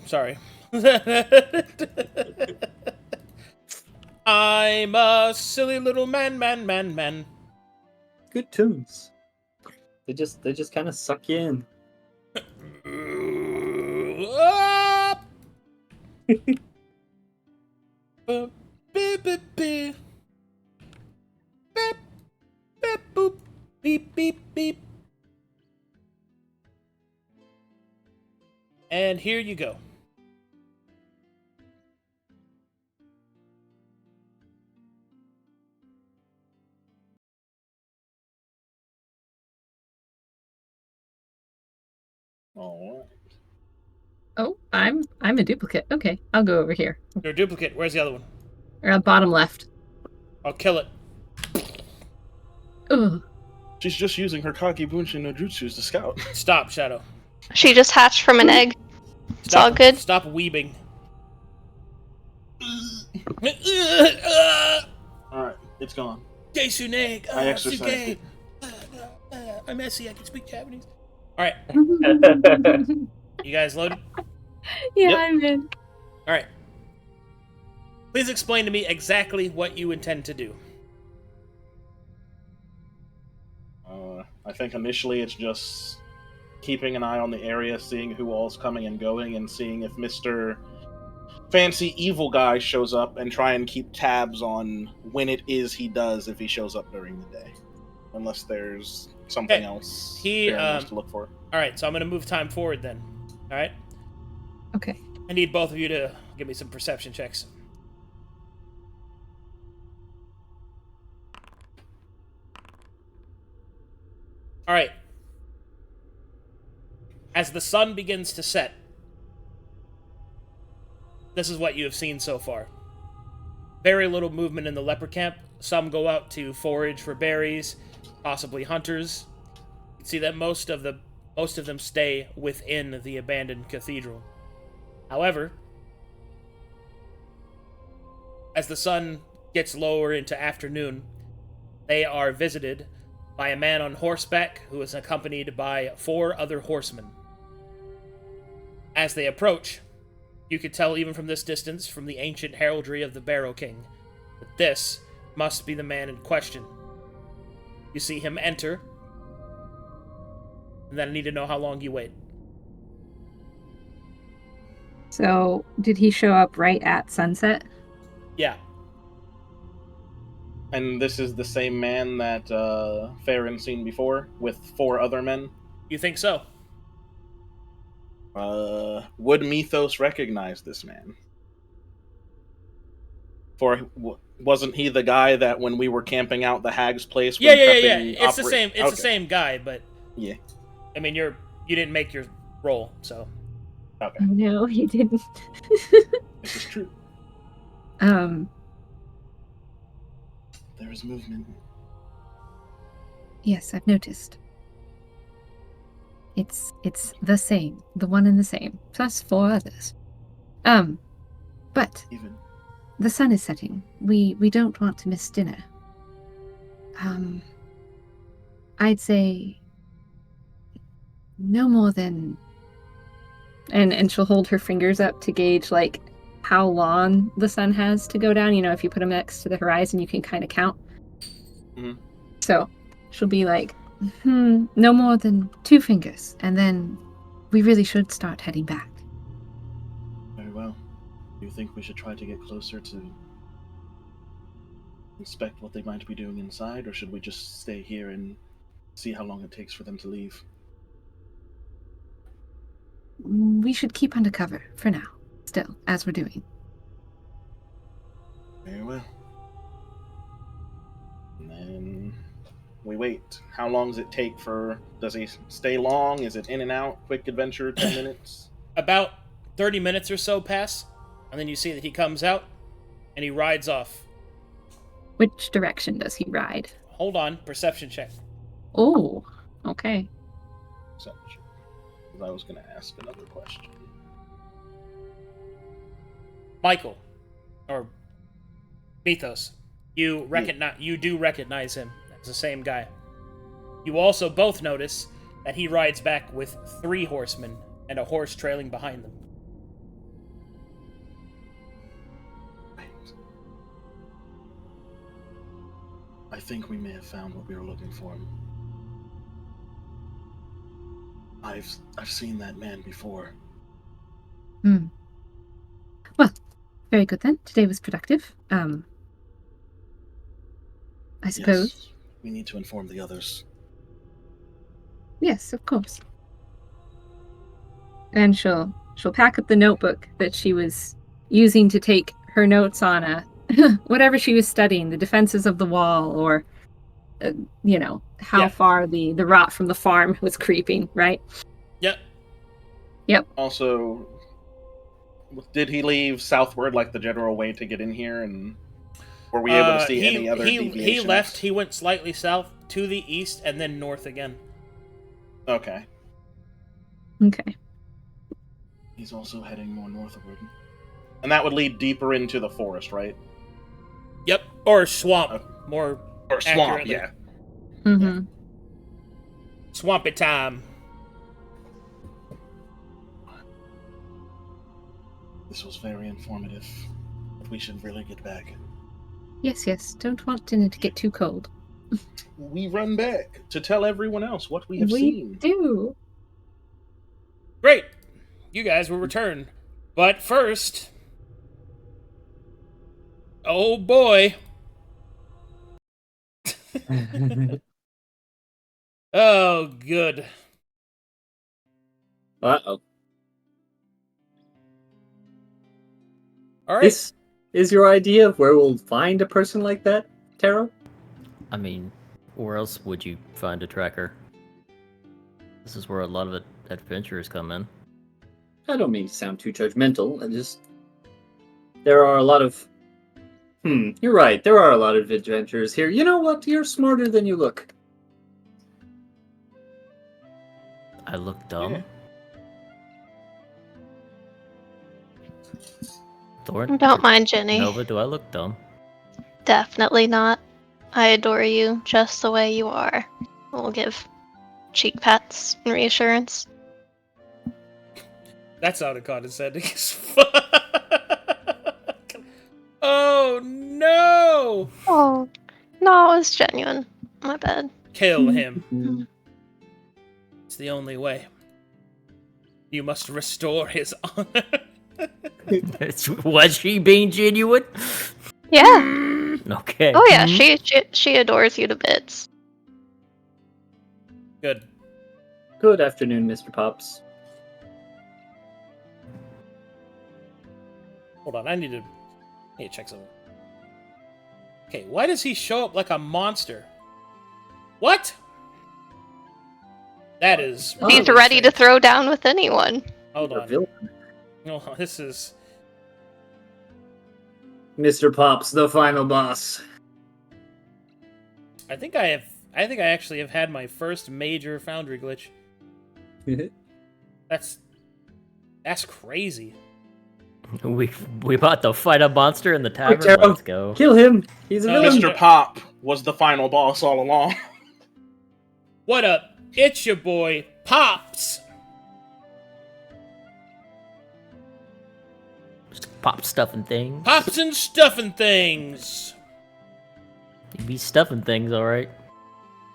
Sorry. I'm a silly little man. Good tunes. They just kind of suck you in. Beep, beep, beep. And here you go. All Oh, I'm a duplicate. Okay, I'll go over here. You're a duplicate. Where's the other one? Or at bottom left. I'll kill it. Ugh. She's just using her Kagebunshin no Jutsus to scout. Stop, Shadow. She just hatched from an egg. It's Stop, all good. Stop weeping. Alright, it's gone. Desuneg. I exercised it. I'm Essy. I can speak Japanese. All right, you guys loaded? Yeah, Yep. I'm in. All right. Please explain to me exactly what you intend to do. I think initially it's just keeping an eye on the area, seeing who all's coming and going, and seeing if Mr. Fancy Evil Guy shows up, and try and keep tabs on when it is he does if he shows up during the day. Unless there's something Okay. else He, Farryn wants to look for. All right, so I'm going to move time forward then. All right? Okay. I need both of you to give me some perception checks. All right. As the sun begins to set, this is what you have seen so far. Very little movement in the leper camp. Some go out to forage for berries, possibly hunters. You can see that most of them stay within the abandoned cathedral. However, as the sun gets lower into afternoon, they are visited by a man on horseback who is accompanied by 4 other horsemen. As they approach, you could tell even from this distance, from the ancient heraldry of the Barrow King, that this must be the man in question. You see him enter, and then I need to know how long you wait. So, did he show up right at sunset? Yeah. And this is the same man that Farryn seen before, with 4 other men. You think so? Would Mythos recognize this man? For wasn't he the guy that when we were camping out the hag's place? Yeah. when It's the same. It's the same guy, but Yeah. I mean, you didn't make your roll, so. Okay, No, he didn't. this is true. There is movement. Yes, I've noticed. It's the same, the one and the same, plus 4 others. But Even the sun is setting. We don't want to miss dinner. I'd say no more than, and she'll hold her fingers up to gauge like how long the sun has to go down. You know, if you put them next to the horizon, you can kind of count. Mhm. So she'll be like, no more than 2 fingers, and then we really should start heading back. very well. Do you think we should try to get closer to inspect what they might be doing inside, or should we just stay here and see how long it takes for them to leave? We should keep undercover for now, still, as we're doing. Very well. And then we wait. How long does it take for... Does he stay long? Is it in and out? Quick adventure, 10 minutes? About 30 minutes or so pass, and then you see that he comes out, and he rides off. Which direction does he ride? Hold on, perception check. Oh, okay. Perception. 'Cause I was going to ask another question. Michael, or Mythos, you do recognize him as the same guy. You also both notice that he rides back with 3 horsemen and a horse trailing behind them. I think we may have found what we were looking for. I've seen that man before. Well, very good then. Today was productive. I suppose. Yes, we need to inform the others. Yes, of course. And she'll pack up the notebook that she was using to take her notes on whatever she was studying, the defenses of the wall, or how far the rot from the farm was creeping, right? Yep. Also, did he leave southward like the general way to get in here, and were we able to see any other deviations? He left. He went slightly south to the east and then north again. Okay. Okay. He's also heading more northward. And that would lead deeper into the forest, right? Yep. Or swamp. More Or swamp, accurately. yeah. Mm-hmm. Swampy time. This was very informative. But we should really get back. Yes. Don't want dinner to get too cold. We run back to tell everyone else what we have We seen. do. Great. You guys will return. But first... Oh boy. Oh, good. Uh-oh. All right. This is your idea of where we'll find a person like that, Taro? I mean, where else would you find a tracker? This is where a lot of adventurers come in. I don't mean to sound too judgmental. There are a lot of... you're right. There are a lot of adventurers here. You know what? You're smarter than you look. I look dumb. Yeah. Thorne? Don't mind Ginny. Nova, do I look dumb? Definitely not. I adore you just the way you are. We'll give cheek pats and reassurance. That sounded condescending as fuck. Oh no! Oh, no, it was genuine. My bad. Kill him. It's the only way. You must restore his honor. Was she being genuine? Yeah. Okay. Oh yeah, she adores you to bits. Good. Good afternoon, Mr. Pops. Hold on, I need to check something. Okay, why does he show up like a monster? What? That is... He's ready to throw down with anyone. Hold A on. villain. No, this is... Mr. Pops, the final boss. I think I actually have had my first major Foundry glitch. That's crazy. We about to fight a monster in the tavern. Taro. Let's go. Kill him. He's a villain. Mr. Pop was the final boss all along. What up? It's your boy, Pops! Just pop stuffing things. Pops and stuffing things! You be stuffing things, alright.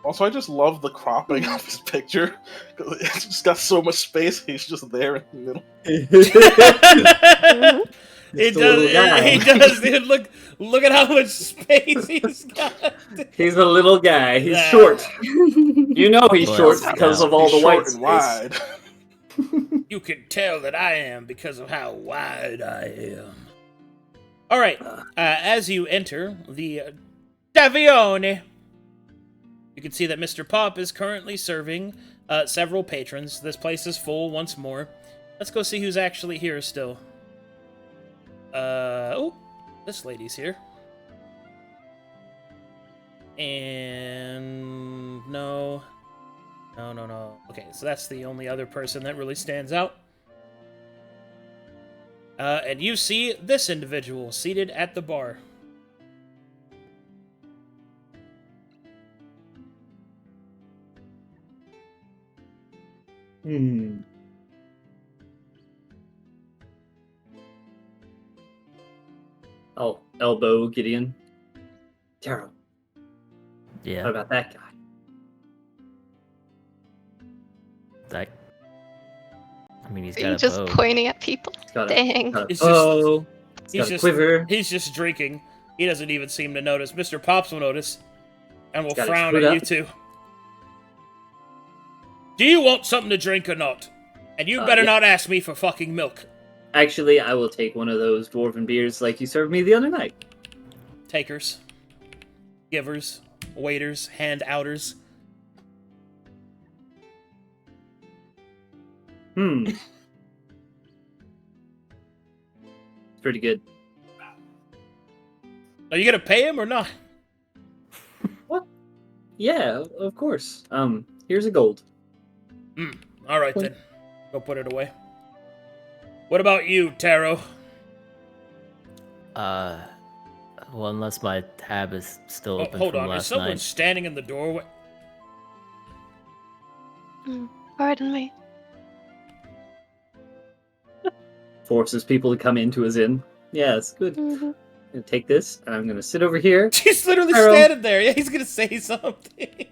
Also, I just love the cropping of his picture. It's just got so much space, he's just there in the middle. He Just a little guy. does, dude. Look at how much space he's got. He's a little guy. He's Yeah. short. You know he's Well, short yeah. because of all He's the short white and space. wide. You can tell that I am because of how wide I am. Alright, as you enter the Tavione, You can see that Mr. Pop is currently serving several patrons. This place is full once more. Let's go see who's actually here still. Oh, this lady's here. And no. Okay, so that's the only other person that really stands out. And you see this individual seated at the bar. I'll elbow Gideon. Taro, Yeah. what about that guy? I mean, he's Are got you a just bow. pointing at people? He's got Dang. a He's bow. He's got a quiver. He's just drinking. He doesn't even seem to notice. Mr. Pops will notice, and will He's got his frown foot at you up. two. Do you want something to drink or not? And you better Yeah. not ask me for fucking milk. Actually, I will take one of those dwarven beers like you served me the other night. Takers, givers, waiters, hand-outers. It's pretty good. Are you gonna pay him or not? Yeah, of course. Here's a gold. All right then. Go put it away. What about you, Taro? Well, unless my tab is still Oh, open hold from on. Is last someone night. standing in the doorway? Pardon me. Forces people to come into his inn. Yeah, it's good. I'm Mhm. gonna take this, and I'm gonna sit over here. He's literally Taro. standing there. Yeah, he's gonna say something.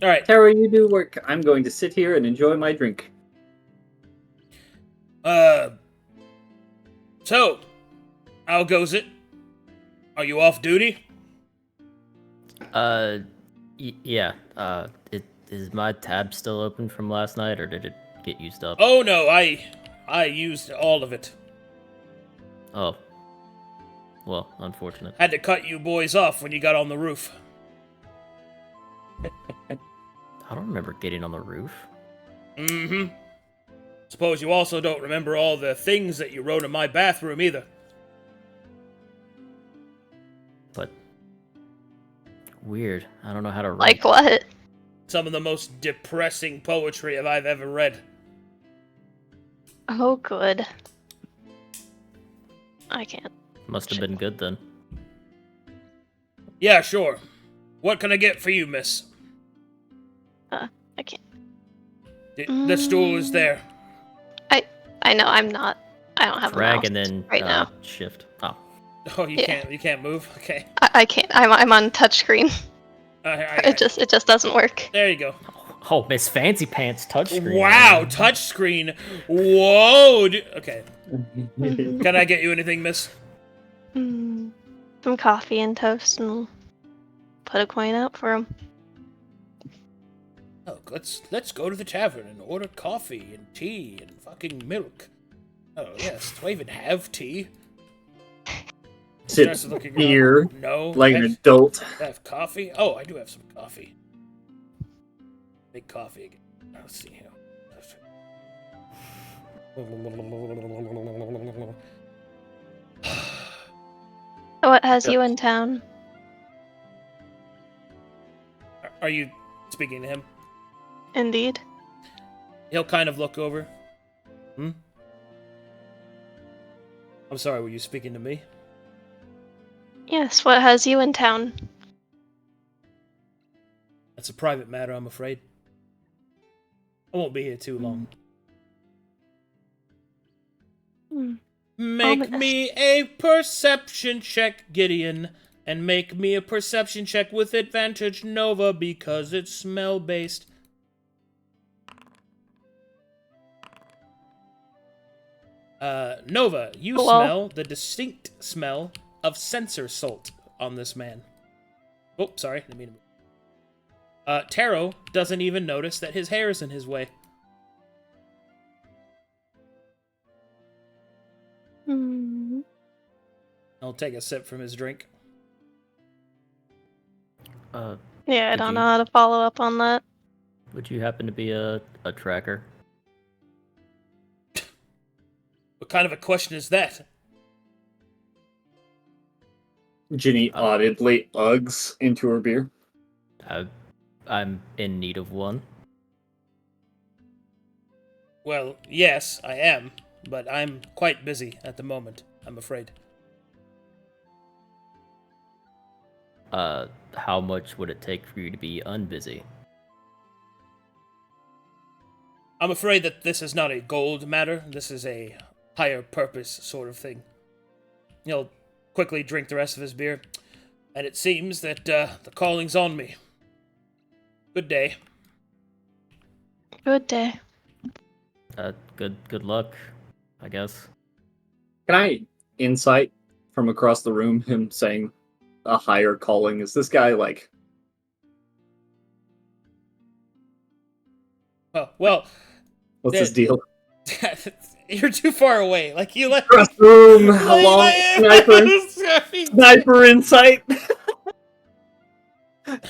All right. Taro, you do work. I'm going to sit here and enjoy my drink. So, how goes it? Are you off duty? Yeah. Is my tab still open from last night, or did it get used up? Oh no, I used all of it. Oh. Well, unfortunate. Had to cut you boys off when you got on the roof. I don't remember getting on the roof. Mm-hmm. Suppose you also don't remember all the things that you wrote in my bathroom either. But weird. I don't know how to write. Like what? Some of the most depressing poetry I've ever read. Oh, good. I can't. Must have been good then. Yeah, sure. What can I get for you, miss? I can't. The stool is there. I know I'm not. I don't have Drag a mouse and then right now. shift. Oh. Oh, you Yeah. can't move? Okay. I can't. I'm on touchscreen. It just doesn't work. There you go. Oh, Miss Fancy Pants touchscreen. Wow, touchscreen. Whoa. Okay. Can I get you anything, miss? Some coffee and toast, and we'll put a coin out for him. Oh, let's go to the tavern and order coffee and tea and fucking milk. Oh yes, do I even have tea? Sit Starts looking here around. No. like an adult. I have coffee? Oh, I do have some coffee. Make coffee again. Let's see here. What has you in town? Are you speaking to him? Indeed. He'll kind of look over. I'm sorry, were you speaking to me? Yes, what has you in town? That's a private matter, I'm afraid. I won't be here too long. Make Ominous. me a perception check, Gideon. And make me a perception check with advantage, Nova, because it's smell-based. Nova, you Hello? smell the distinct smell of censer salt on this man. Oh, sorry, didn't mean to move. Taro doesn't even notice that his hair is in his way. Hmm. I'll take a sip from his drink. Yeah, I Did don't you- know how to follow up on that. Would you happen to be a tracker? What kind of a question is that? Ginny audibly uggs into her beer. I'm in need of one. Well, yes, I am, but I'm quite busy at the moment, I'm afraid. How much would it take for you to be unbusy? I'm afraid that this is not a gold matter. This is a higher purpose sort of thing. He'll quickly drink the rest of his beer, and it seems that the calling's on me. Good day. Good day. Good luck, I guess. Can I insight from across the room him saying a higher calling? Is this guy like... Oh, well, What's his deal? you're too far away. Like, you let... Across the room! Hello? Sniper insight!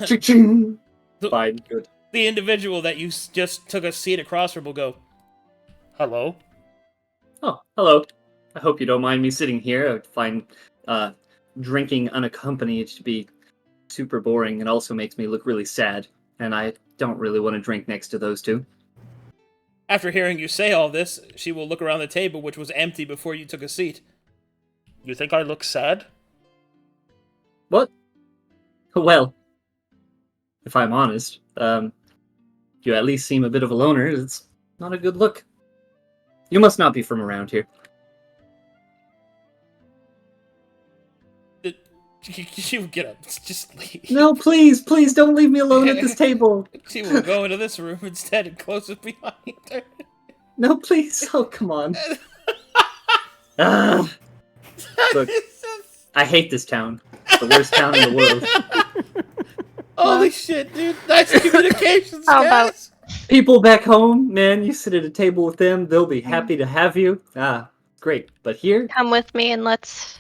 Ching-ching. Fine, good. The individual that you just took a seat across from will go, hello? Oh, hello. I hope you don't mind me sitting here. I would find drinking unaccompanied to be super boring and also makes me look really sad. And I don't really want to drink next to those two. After hearing you say all this, she will look around the table, which was empty before you took a seat. You think I look sad? What? Well, if I'm honest, you at least seem a bit of a loner. It's not a good look. You must not be from around here. She will get up. Just leave. No, please don't leave me alone at this table. She will go into this room instead and close it behind her. No, please. Oh, come on. Ah. Look, I hate this town. It's the worst town in the world. Holy shit, dude. Nice communications, How about- guys. People back home, man, you sit at a table with them, they'll be happy to have you. Ah, great. But here, Come with me and let's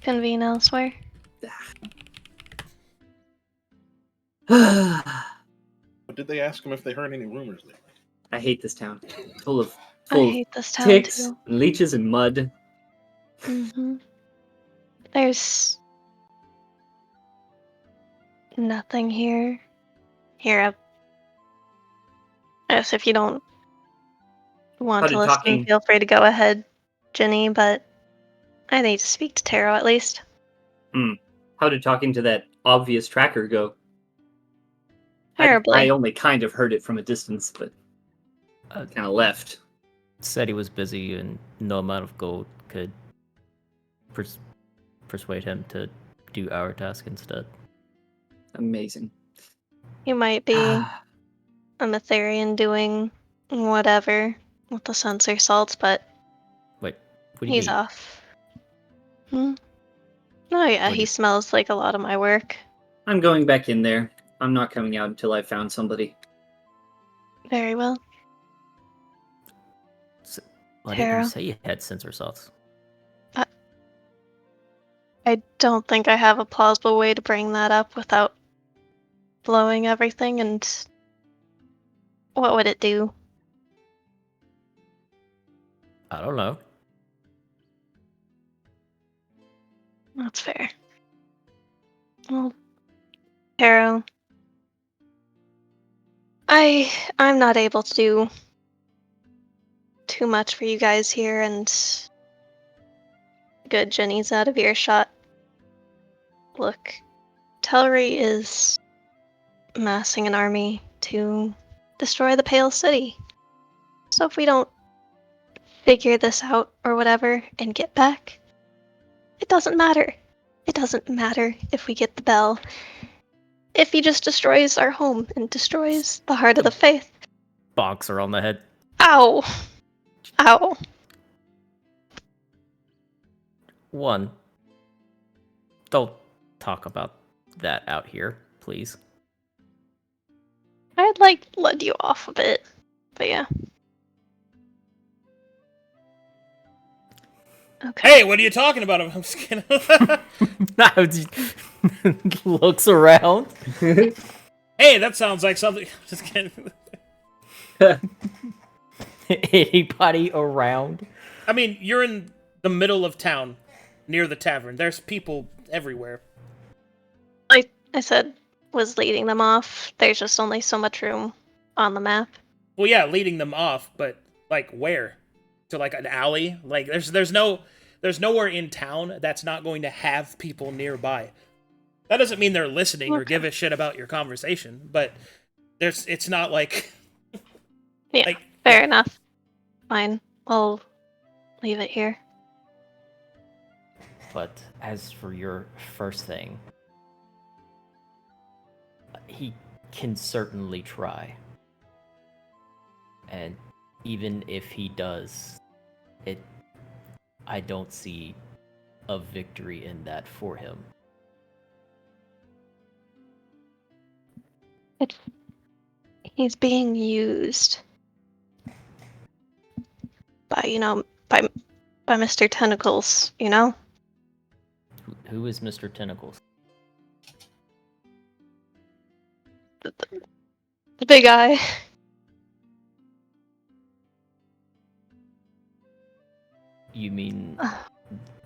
convene elsewhere. I But did they ask him if they heard any rumors lately? hate this town. Full of I hate this town ticks, too. and leeches, and mud. There's nothing here. Here, yes, if you don't want How to did listen, talking- feel free to go ahead, Ginny, but I need to speak to Taro at least. How did talking to that obvious tracker go? Terribly. I only kind of heard it from a distance, but kind of left. Said he was busy and no amount of gold could persuade him to do our task instead. Amazing. You might be a Mytharian doing whatever with the sensor salts, but Wait, what do you he's mean? off. Oh yeah, What do he you- smells like a lot of my work. I'm going back in there. I'm not coming out until I found somebody. Very well. Why didn't Tara? you say you had sensor salts? I don't think I have a plausible way to bring that up without blowing everything, and what would it do? I don't know. That's fair. Well, Taro, I'm not able to do too much for you guys here, and good, Jenny's out of earshot. Look, Telri is massing an army to destroy the Pale City. So if we don't figure this out or whatever and get back, it doesn't matter. It doesn't matter if we get the bell. If he just destroys our home and destroys the heart of the faith. Bonks her on the head. Ow! Ow. One, don't talk about that out here, please. I'd like let you off a bit, but yeah. Okay. Hey, what are you talking about? I'm just kidding. Looks around. Hey, that sounds like something. Just kidding. Anybody around? I mean, you're in the middle of town, near the tavern. There's people everywhere. Like I said, was leading them off. There's just only so much room on the map. Well, yeah, leading them off, but like where? To like an alley? Like there's nowhere in town that's not going to have people nearby. That doesn't mean they're listening or give a shit about your conversation, but it's not like Yeah, like fair enough. Fine. I'll leave it here. But as for your first thing, he can certainly try. And even if he does, I don't see a victory in that for him. He's being used by by Mr. Tentacles, you know? Who is Mr. Tentacles? The big guy. You mean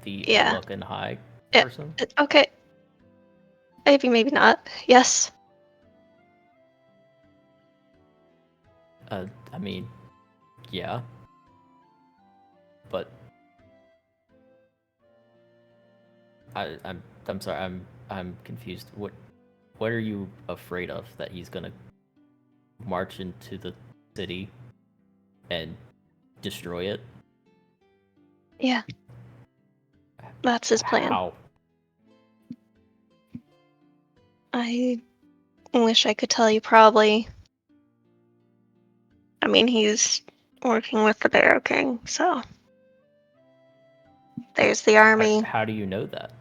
the Yeah. looking high Yeah. person? Okay. Maybe not. Yes. I mean, yeah. But I'm sorry, I'm confused. What are you afraid of? That he's gonna march into the city and destroy it? Yeah. That's his plan. How? I wish I could tell you probably. I mean, he's working with the Barrow King, so there's the army. How do you know that?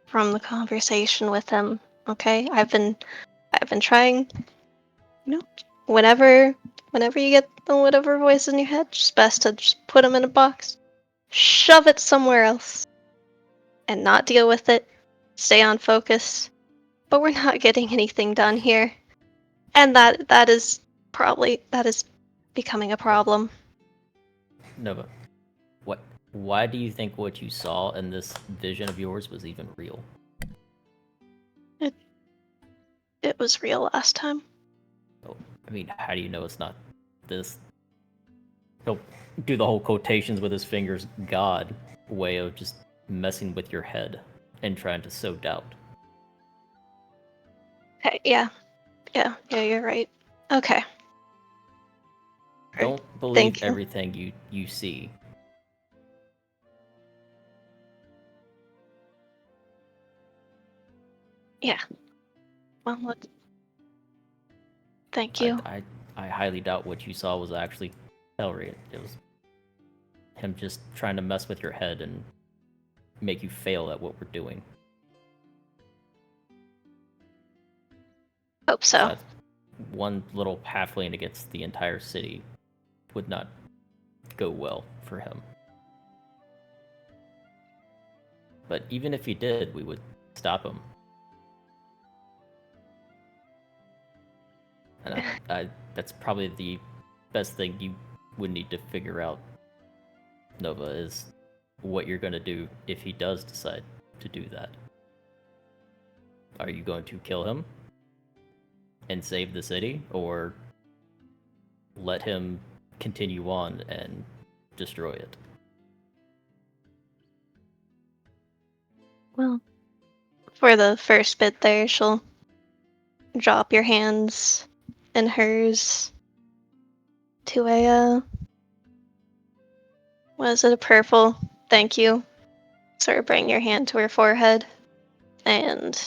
From the conversation with him. Okay, I've been trying. Whenever you get the whatever voice in your head, it's best to just put them in a box, shove it somewhere else, and not deal with it. Stay on focus. But we're not getting anything done here, and that is becoming a problem. No, but why do you think what you saw in this vision of yours was even real? It was real last time. I mean, how do you know it's not this? He'll do the whole quotations with his fingers, God way of just messing with your head and trying to sow doubt. Okay, yeah, you're right. Okay. Don't Thank believe you. everything you see. Yeah. Well, look. Thank you. I highly doubt what you saw was actually Elric. It was him just trying to mess with your head and make you fail at what we're doing. Hope so. That one little halfling against the entire city would not go well for him. But even if he did, we would stop him. And that's probably the best thing you would need to figure out, Nova, is what you're going to do if he does decide to do that. Are you going to kill him and save the city, or let him continue on and destroy it? Well, for the first bit there, she'll drop your hands in hers to a, was it a purple? Thank you. Sort of bring your hand to her forehead, and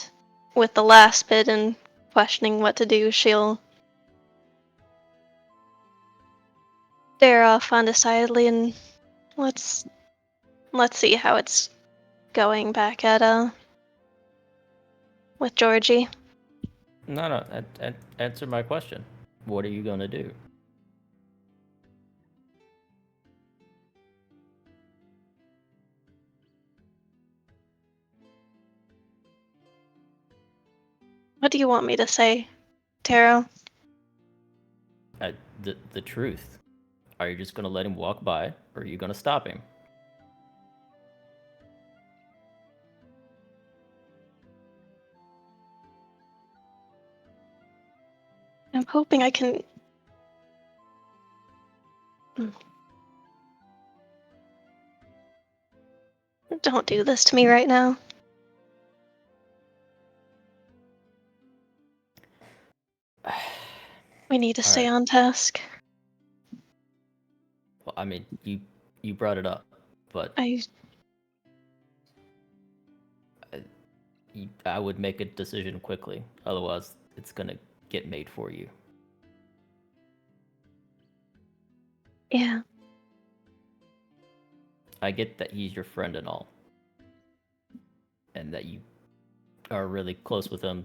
with the last bit and questioning what to do, she'll stare off undecidedly, and let's see how it's going back at with Georgie. No. Answer my question. What are you going to do? What do you want me to say, Taro? The truth. Are you just gonna let him walk by, or are you gonna stop him? I'm hoping I can... Don't do this to me right now. We need to stay on task. Well, I mean, you brought it up, but I would make a decision quickly. Otherwise, it's gonna get made for you. Yeah. I get that he's your friend and all, and that you are really close with him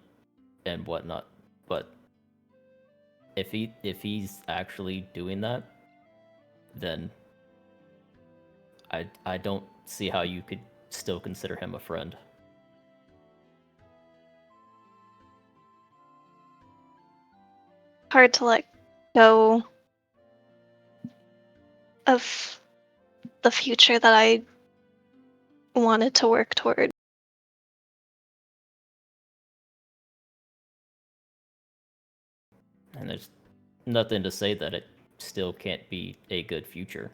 and whatnot. But if he's actually doing that, then I don't see how you could still consider him a friend. Hard to let go of the future that I wanted to work toward. And there's nothing to say that it still can't be a good future.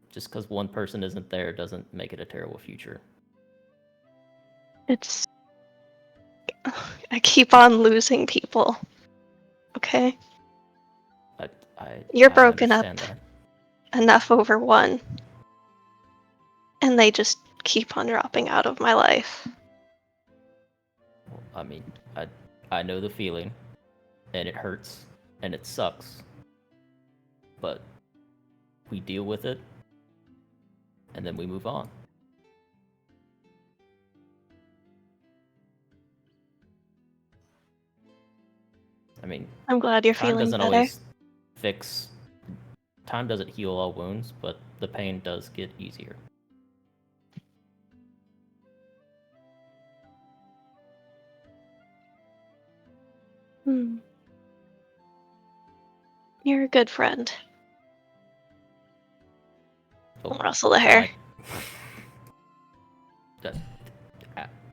Just because one person isn't there doesn't make it a terrible future. I keep on losing people. Okay? You're I broken up understand enough over one. And they just keep on dropping out of my life. that. I mean, I know the feeling, and it hurts, and it sucks. But we deal with it, and then we move on. I mean, I'm glad you're time feeling doesn't better. always fix. Time doesn't heal all wounds, but the pain does get easier. You're a good friend. Oh, Don't rustle the hair.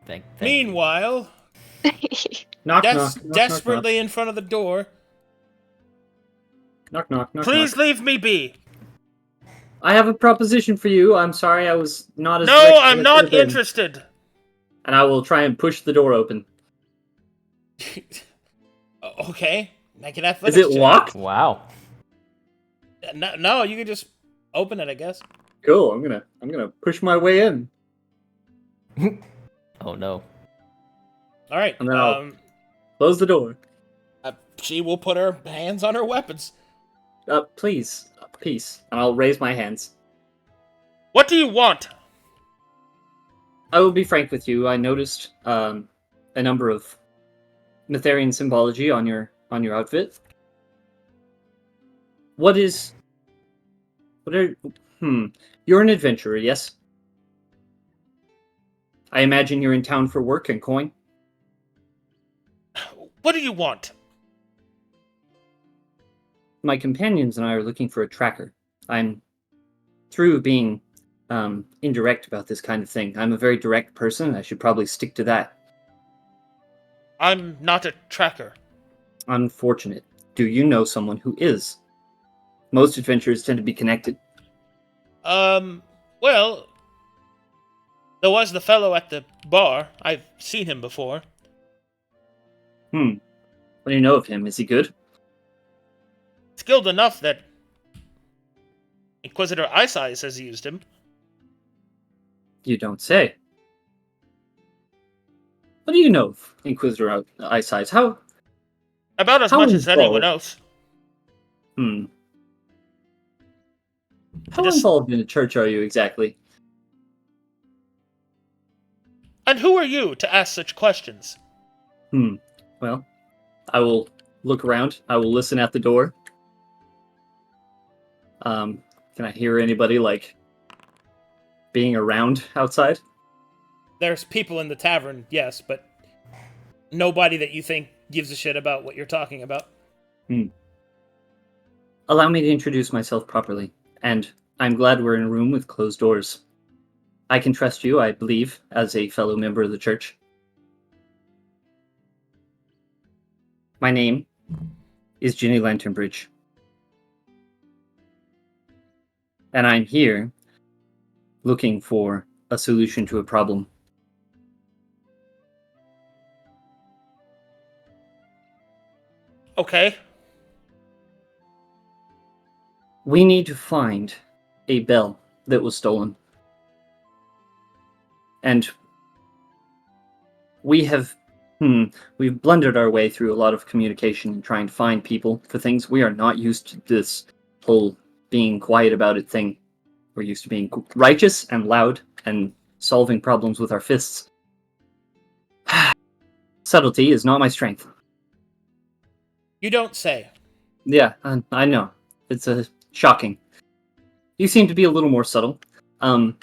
Thank Meanwhile, Knock, knock, knock, desperately in front of the door. knock, knock, knock, Please knock. leave me be. I have a proposition for you. I'm sorry I was not as No, direct as I I'm could not have been. interested. And I will try and push the door open. Okay, make an Is athletics it check. locked? Wow. No, you can just open it, I guess. Cool. I'm gonna push my way in. Oh no. All right. And then I'll close the door. She will put her hands on her weapons. Please, peace. And I'll raise my hands. What do you want? I will be frank with you. I noticed a number of Mytharian symbology on your outfit. You're an adventurer, yes? I imagine you're in town for work and coin. What do you want? My companions and I are looking for a tracker. I'm through being indirect about this kind of thing. I'm a very direct person. I should probably stick to that. I'm not a tracker. Unfortunate. Do you know someone who is? Most adventurers tend to be connected. Well, there was the fellow at the bar. I've seen him before. What do you know of him? Is he good? Skilled enough that Inquisitor Essy has used him. You don't say. What do you know of Inquisitor Eyesight? How About as How much as anyone involved? else. How Just- involved in the church are you exactly? And who are you to ask such questions? Well, I will look around. I will listen at the door. Can I hear anybody, like, being around outside? There's people in the tavern, yes, but nobody that you think gives a shit about what you're talking about. Allow me to introduce myself properly, and I'm glad we're in a room with closed doors. I can trust you, I believe, as a fellow member of the church. My name is Ginny Lanternbridge. And I'm here looking for a solution to a problem. Okay. We need to find a bell that was stolen. And we've blundered our way through a lot of communication and trying to find people for things. We are not used to this whole being quiet about it thing. We're used to being righteous and loud and solving problems with our fists. Subtlety is not my strength. You don't say. Yeah, I know. It's shocking. You seem to be a little more subtle. Do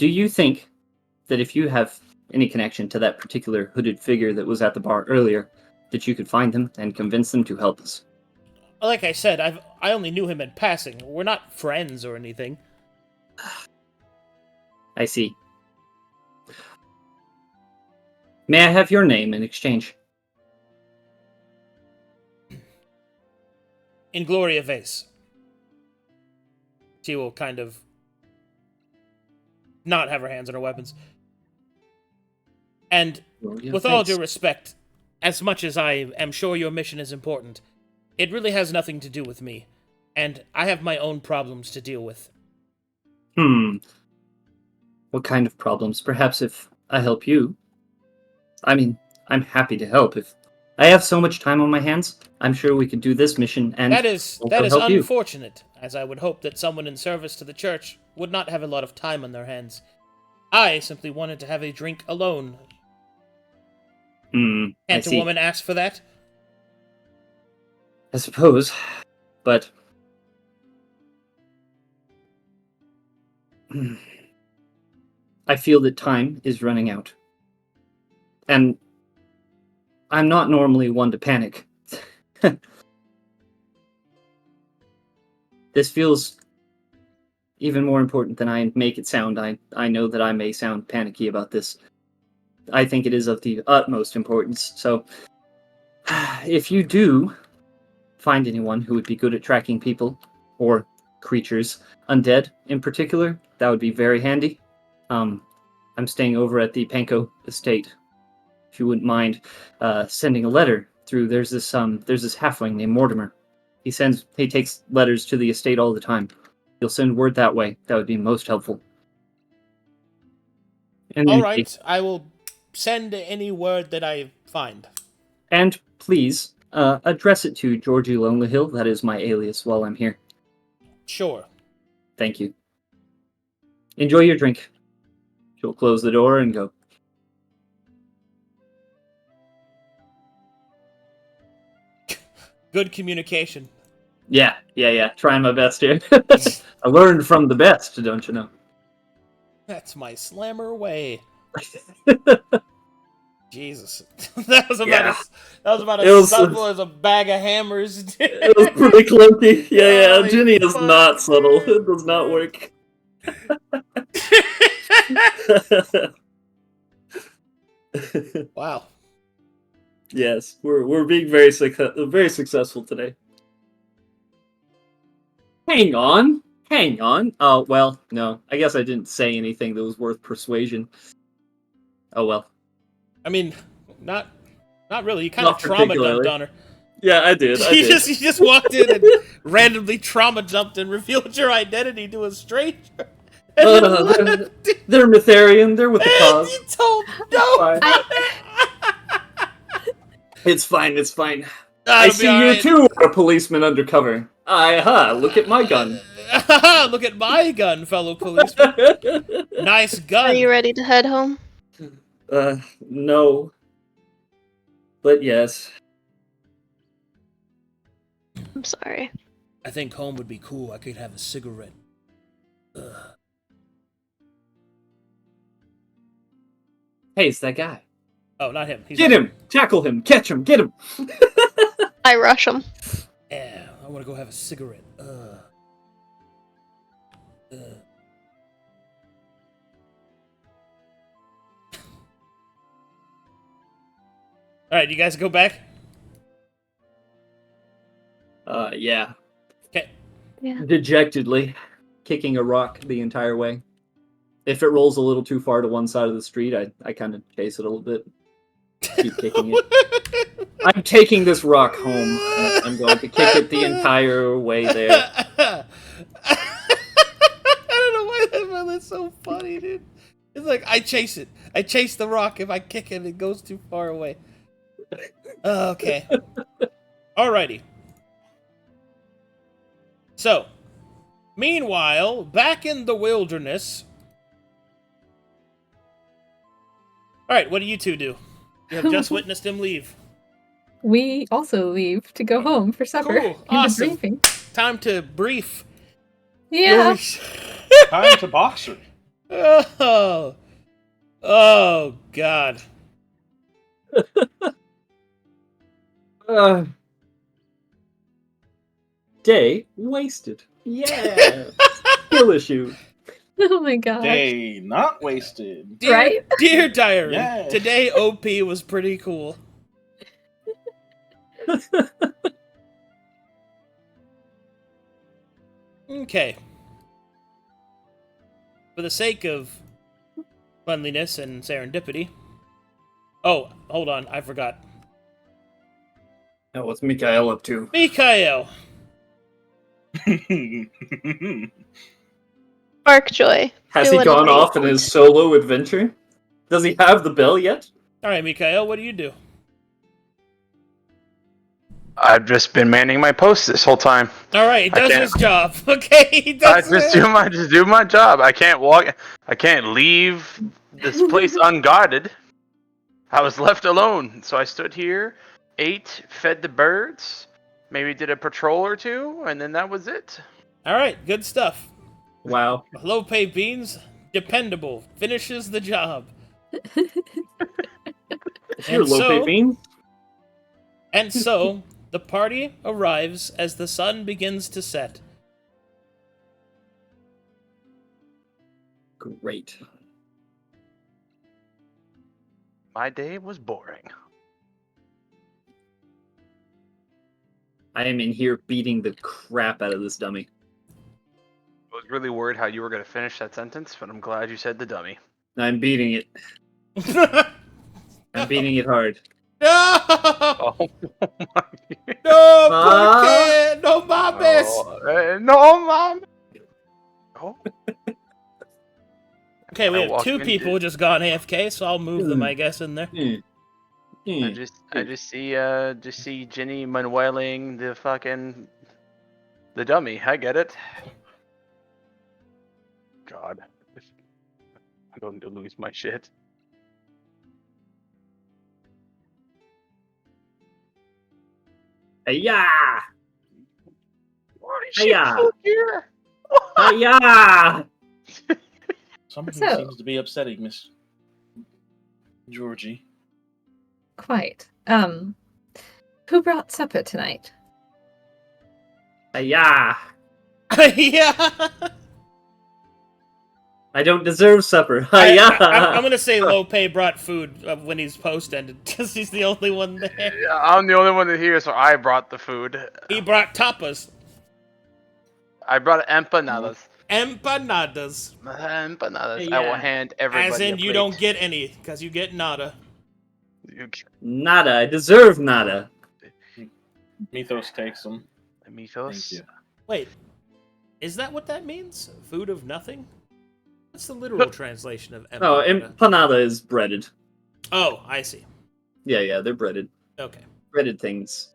you think that if you have any connection to that particular hooded figure that was at the bar earlier, that you could find them and convince them to help us? Like I said, I only knew him in passing. We're not friends or anything. I see. May I have your name in exchange? In Gloria Vase. She will kind of not have her hands on her weapons. And with all due respect, as much as I am sure your mission is important, it really has nothing to do with me, and I have my own problems to deal with. What kind of problems? Perhaps if I help you. I mean, I'm happy to help. If I have so much time on my hands, I'm sure we could do this mission and that is help you. unfortunate, as I would hope that someone in service to the church would not have a lot of time on their hands. I simply wanted to have a drink alone. Can't a woman ask for that? I suppose, but I feel that time is running out. And I'm not normally one to panic. This feels even more important than I make it sound. I know that I may sound panicky about this. I think it is of the utmost importance. So, if you do find anyone who would be good at tracking people, or creatures, undead in particular, that would be very handy. I'm staying over at the Panko estate. If you wouldn't mind sending a letter through, there's this halfling named Mortimer. He takes letters to the estate all the time. You'll send word that way. That would be most helpful. And all right, I will send any word that I find. And please address it to Georgie Lonelyhill. That is my alias while I'm here. Sure. Thank you. Enjoy your drink. She'll close the door and go. Good communication. Yeah. Trying my best here. I learned from the best, don't you know? That's my slammer way. Jesus. that was about as subtle as a bag of hammers. It was pretty clunky. Yeah. Holy Ginny is fuck, not subtle. man. It does not work. Wow. Yes, we're being very successful today. Hang on. Oh, well, no. I guess I didn't say anything that was worth persuasion. Oh, well. I mean, not really. You kind of trauma dumped on her. Yeah, I did. You just walked in and randomly trauma jumped and revealed your identity to a stranger. They're Mytharian. They're with the cause. You told no. It's fine. I see you too, a policeman undercover. Look at my gun. Look at my gun, fellow policeman. Nice gun. Are you ready to head home? No. But yes. I'm sorry. I think home would be cool. I could have a cigarette. Ugh. Hey, it's that guy. Oh, not him. He's Get not- him! Tackle him! Catch him! Get him! I rush him. Yeah, I want to go have a cigarette. All right, you guys go back. Yeah. Okay. Yeah. Dejectedly, kicking a rock the entire way. If it rolls a little too far to one side of the street, I kind of chase it a little bit. Keep kicking it. I'm taking this rock home. And I'm going to kick it the entire way there. I don't know why that's so funny, dude. It's like I chase it. I chase the rock. If I kick it, it goes too far away. Okay. Alrighty. So, meanwhile, back in the wilderness. Alright, what do you two do? You have just witnessed him leave. We also leave to go home for supper. Cool, and a awesome. briefing. Time to brief. Yeah. Time to boxer. Oh. Oh, God. Day wasted. Yeah. Skill issue. Oh my god. Day not wasted. Right? Dear diary, Yeah. today OP was pretty cool. Okay. For the sake of cleanliness and serendipity. Oh, hold on, I forgot. Now, what's Micha'el up to? Micha'el! Sparkjoy. Has he Doing gone great. off in his solo adventure? Does he have the bell yet? Alright, Micha'el, what do you do? I've just been manning my post this whole time. Alright, he I does can't- his job. Okay, he I does just do my job. I can't walk. I can't leave this place unguarded. I was left alone, so I stood here, ate, fed the birds, maybe did a patrol or two, and then that was it. Alright, good stuff. Wow. Low pay beans, dependable, finishes the job. You're And low so- pay bean. And so, the party arrives as the sun begins to set. Great. My day was boring. I am in here beating the crap out of this dummy. I was really worried how you were going to finish that sentence, but I'm glad you said the dummy. I'm beating it. I'm beating it hard. No! Oh my. No, Ma? ¿por qué? No mames! No, mom. Oh. Okay, we I have walked two into- people just gone AFK, so I'll move them, I guess, in there. I just see Ginny Manueling the dummy. I get it. God, I'm going to lose my shit. Hiya! Holy Hiya! shit, here. Hiya! Something So- seems to be upsetting Miss Georgie. Quite. Who brought supper tonight? Hiya! Yeah! I don't deserve supper. I'm Hiya! gonna say Lope brought food when he's post-ended, because he's the only one there. Yeah, I'm the only one that here, so I brought the food. He brought tapas. I brought empanadas. Empanadas. Empanadas. I will Yeah. hand everybody As in, a you plate. don't get any, because you get nada. Nada. I deserve nada. Mythos takes them. Mythos. Thank you. Wait, is that what that means? Food of nothing? What's the literal translation of Oh, empanada? empanada is breaded. Oh, I see. Yeah, they're breaded. Okay. Breaded things.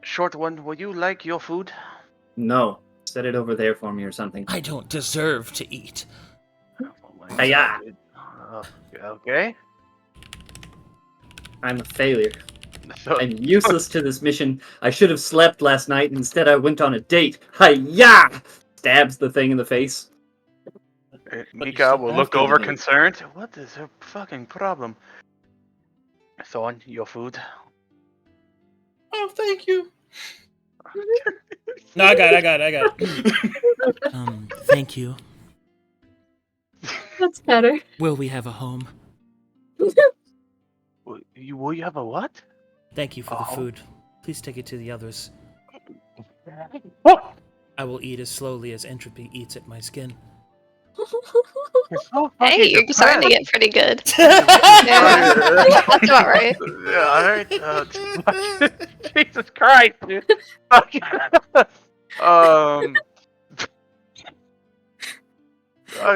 Short one, would you like your food? No. Set it over there for me or something. I don't deserve to eat. Oh my Hiya. God. Okay. I'm a failure. So, I'm useless to this mission. I should have slept last night. Instead, I went on a date. Hi-ya! Stabs the thing in the face. But you Mika slept will look after the over date. concerned. What is her fucking problem? Thorne, your food. Oh, thank you. No, I got it. Thank you. That's better. Will we have a home? Will you have a what? Thank you for the Oh. food. Please take it to the others. What? I will eat as slowly as entropy eats at my skin. You're so Hey, fucking you're starting to get pretty good. depressed. Yeah, that's about right. Yeah, alright. Jesus Christ, dude. um.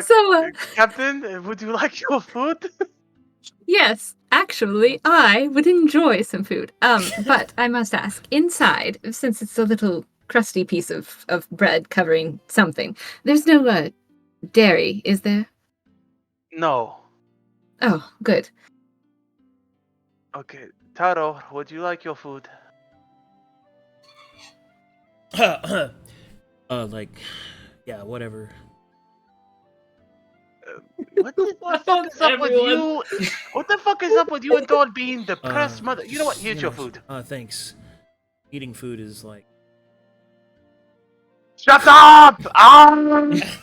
So, Captain, would you like your food? yes, actually, I would enjoy some food. But I must ask, inside, since it's a little crusty piece of bread covering something, there's no dairy, is there? No. Oh, good. Okay, Taro, would you like your food? Like, yeah, whatever. What the fuck is up with you? What the fuck is up with you and Thorne being depressed, mother? You know what? Here's your food. Thanks. Eating food is like. Shut up!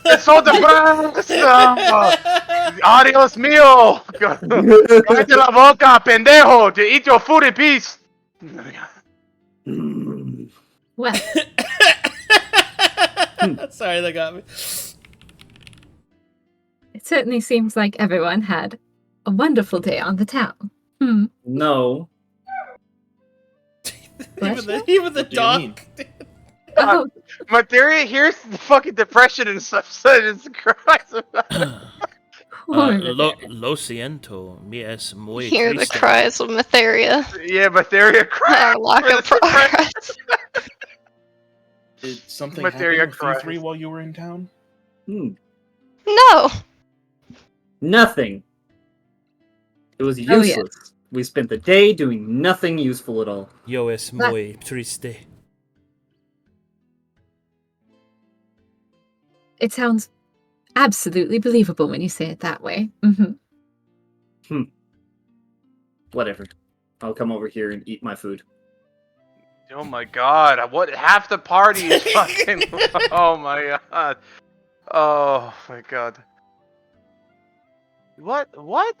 It's so depressed! Adios mío! Cállate la boca, pendejo! To eat your food in peace! Well, Sorry, that got me. it certainly seems like everyone had a wonderful day on the town. No. Bless you? Even the What do you mean? dog. Oh, Materia here's the fucking depression and stuff, so it's cries. poor Rivera. Lo siento, mi es muy Hear the triste. cries of Matheria. Yeah, Materia cries. Our lack for of the depression. progress. Did something Materia happen with you cries. three while you were in town? No. Nothing. It was Oh, yeah. useless. We spent the day doing nothing useful at all. Yo es muy triste. It sounds absolutely believable when you say it that way. Whatever. I'll come over here and eat my food. Oh my god, what half the party is fucking oh my god. Oh my god. What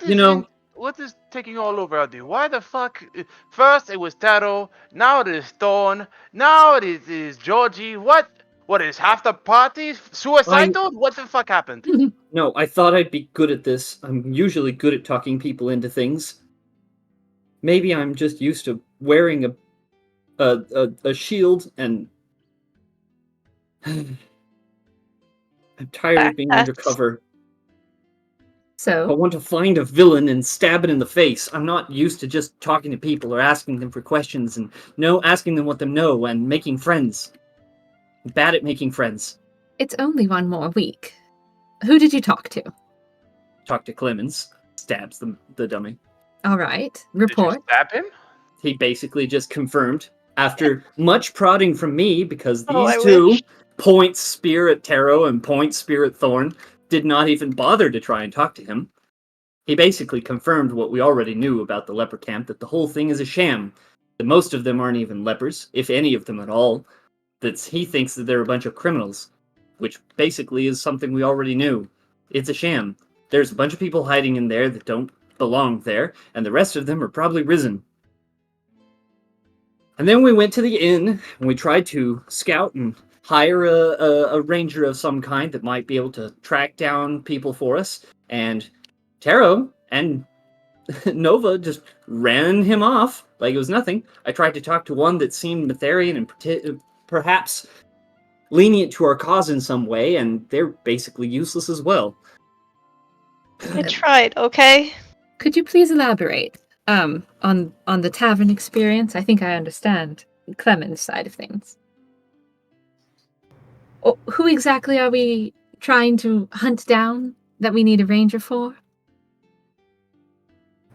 is You know- what is taking all over out there? Why the fuck first it was Taro, now it is Thorne, now it is Georgie. What is half the party suicidal? What the fuck happened? No, I thought I'd be good at this. I'm usually good at talking people into things. Maybe I'm just used to wearing a shield and I'm tired of being Backpacks. undercover. I So, want to find a villain and stab it in the face. I'm not used to just talking to people or asking them for questions and asking them what they know and making friends. I'm bad at making friends. it's only one more week. Who did you talk to? Talk to Clemens, stabs the dummy. All right, Did you report. stab him? He basically just confirmed after much prodding from me because Oh, these I two wish. point spear at Taro and point spear at Thorne did not even bother to try and talk to him. He basically confirmed what we already knew about the leper camp, that the whole thing is a sham, that most of them aren't even lepers, if any of them at all, that he thinks that they're a bunch of criminals, which basically is something we already knew. It's a sham. There's a bunch of people hiding in there that don't belong there, and the rest of them are probably risen. And then we went to the inn, and we tried to scout and hire a ranger of some kind that might be able to track down people for us, and Taro and Nova just ran him off like it was nothing. I tried to talk to one that seemed Matherian and perhaps lenient to our cause in some way, and they're basically useless as well. I tried, okay? Could you please elaborate on the tavern experience? I think I understand Clement's side of things. Oh, who exactly are we trying to hunt down that we need a ranger for?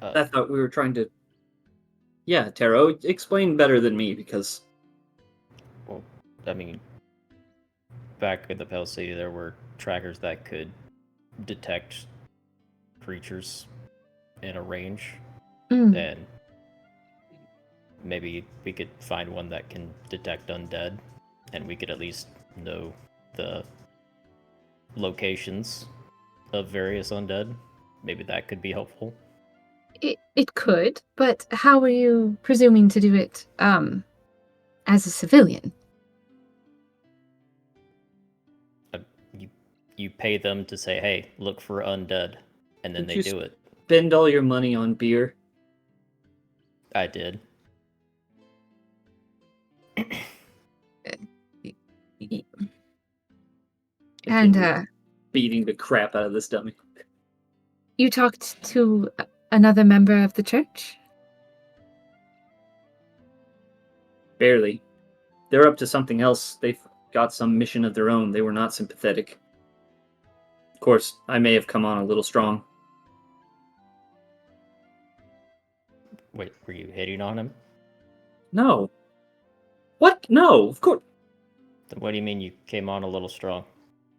I thought we were trying to... Yeah, Taro, explain better than me, because... Well, I mean, back in the Pale City, there were trackers that could detect creatures in a range, Mm. and maybe we could find one that can detect undead, and we could at least know the locations of various undead. Maybe that could be helpful. It could, but how are you presuming to do it, as a civilian? You pay them to say, hey, look for undead, and then Did they you do it. Spend all your money on beer? I did. And, Beating the crap out of this dummy. you talked to another member of the church? Barely. They're up to something else. They've got some mission of their own. They were not sympathetic. Of course, I may have come on a little strong. Wait, were you hitting on him? No. What? No, of course. Then what do you mean you came on a little strong?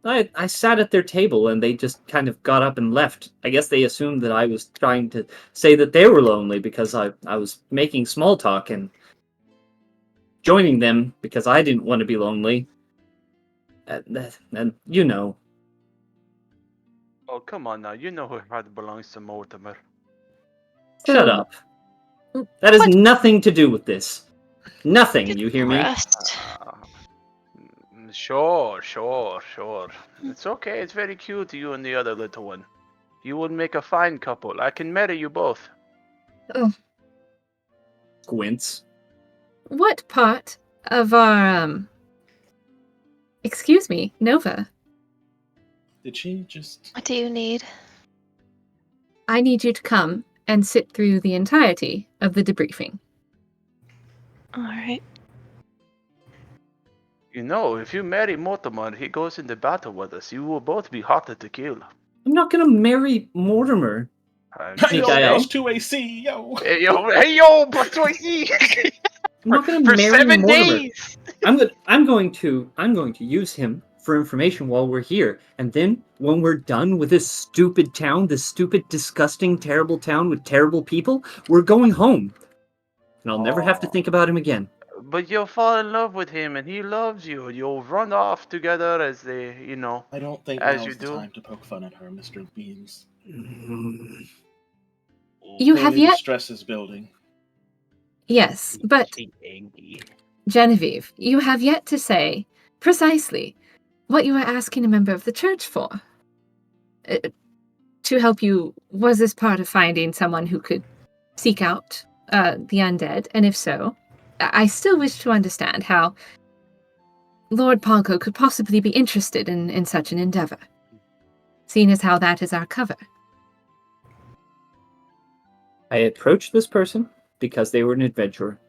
I sat at their table and they just kind of got up and left. I guess they assumed that I was trying to say that they were lonely because I was making small talk and joining them because I didn't want to be lonely. And you know. Oh, come on now. You know her heart belongs to Mortimer. Shut So- up. That has What? nothing to do with this. Nothing, Get you hear me? rest. Sure. It's okay. It's very cute, you and the other little one. You would make a fine couple. I can marry you both. Oh, Squints. what part of our, excuse me, Nova? Did she just... What do you need? I need you to come and sit through the entirety of the debriefing. Alright. You know, if you marry Mortimer and he goes into battle with us, you will both be hotter to kill. I'm not gonna marry Mortimer. I'm Hey, yo, Micha'el? plus 2 AC, yo! Hey yo, plus 20! I'm not gonna For marry 7 Mortimer. days! I'm going to use him for information while we're here, and then when we're done with this stupid town, this stupid, disgusting, terrible town with terrible people, we're going home, and I'll never have to think about him again. But you'll fall in love with him and he loves you. You'll run off together as they, I don't think as now you is the do. time to poke fun at her, Mr. Beans. You have Clearly the yet... stress is building. Yes, but Genevieve, you have yet to say precisely what you were asking a member of the church for. To help you, was this part of finding someone who could seek out the undead? And if so, I still wish to understand how Lord Palco could possibly be interested in such an endeavor, seeing as how that is our cover. I approached this person because they were an adventurer.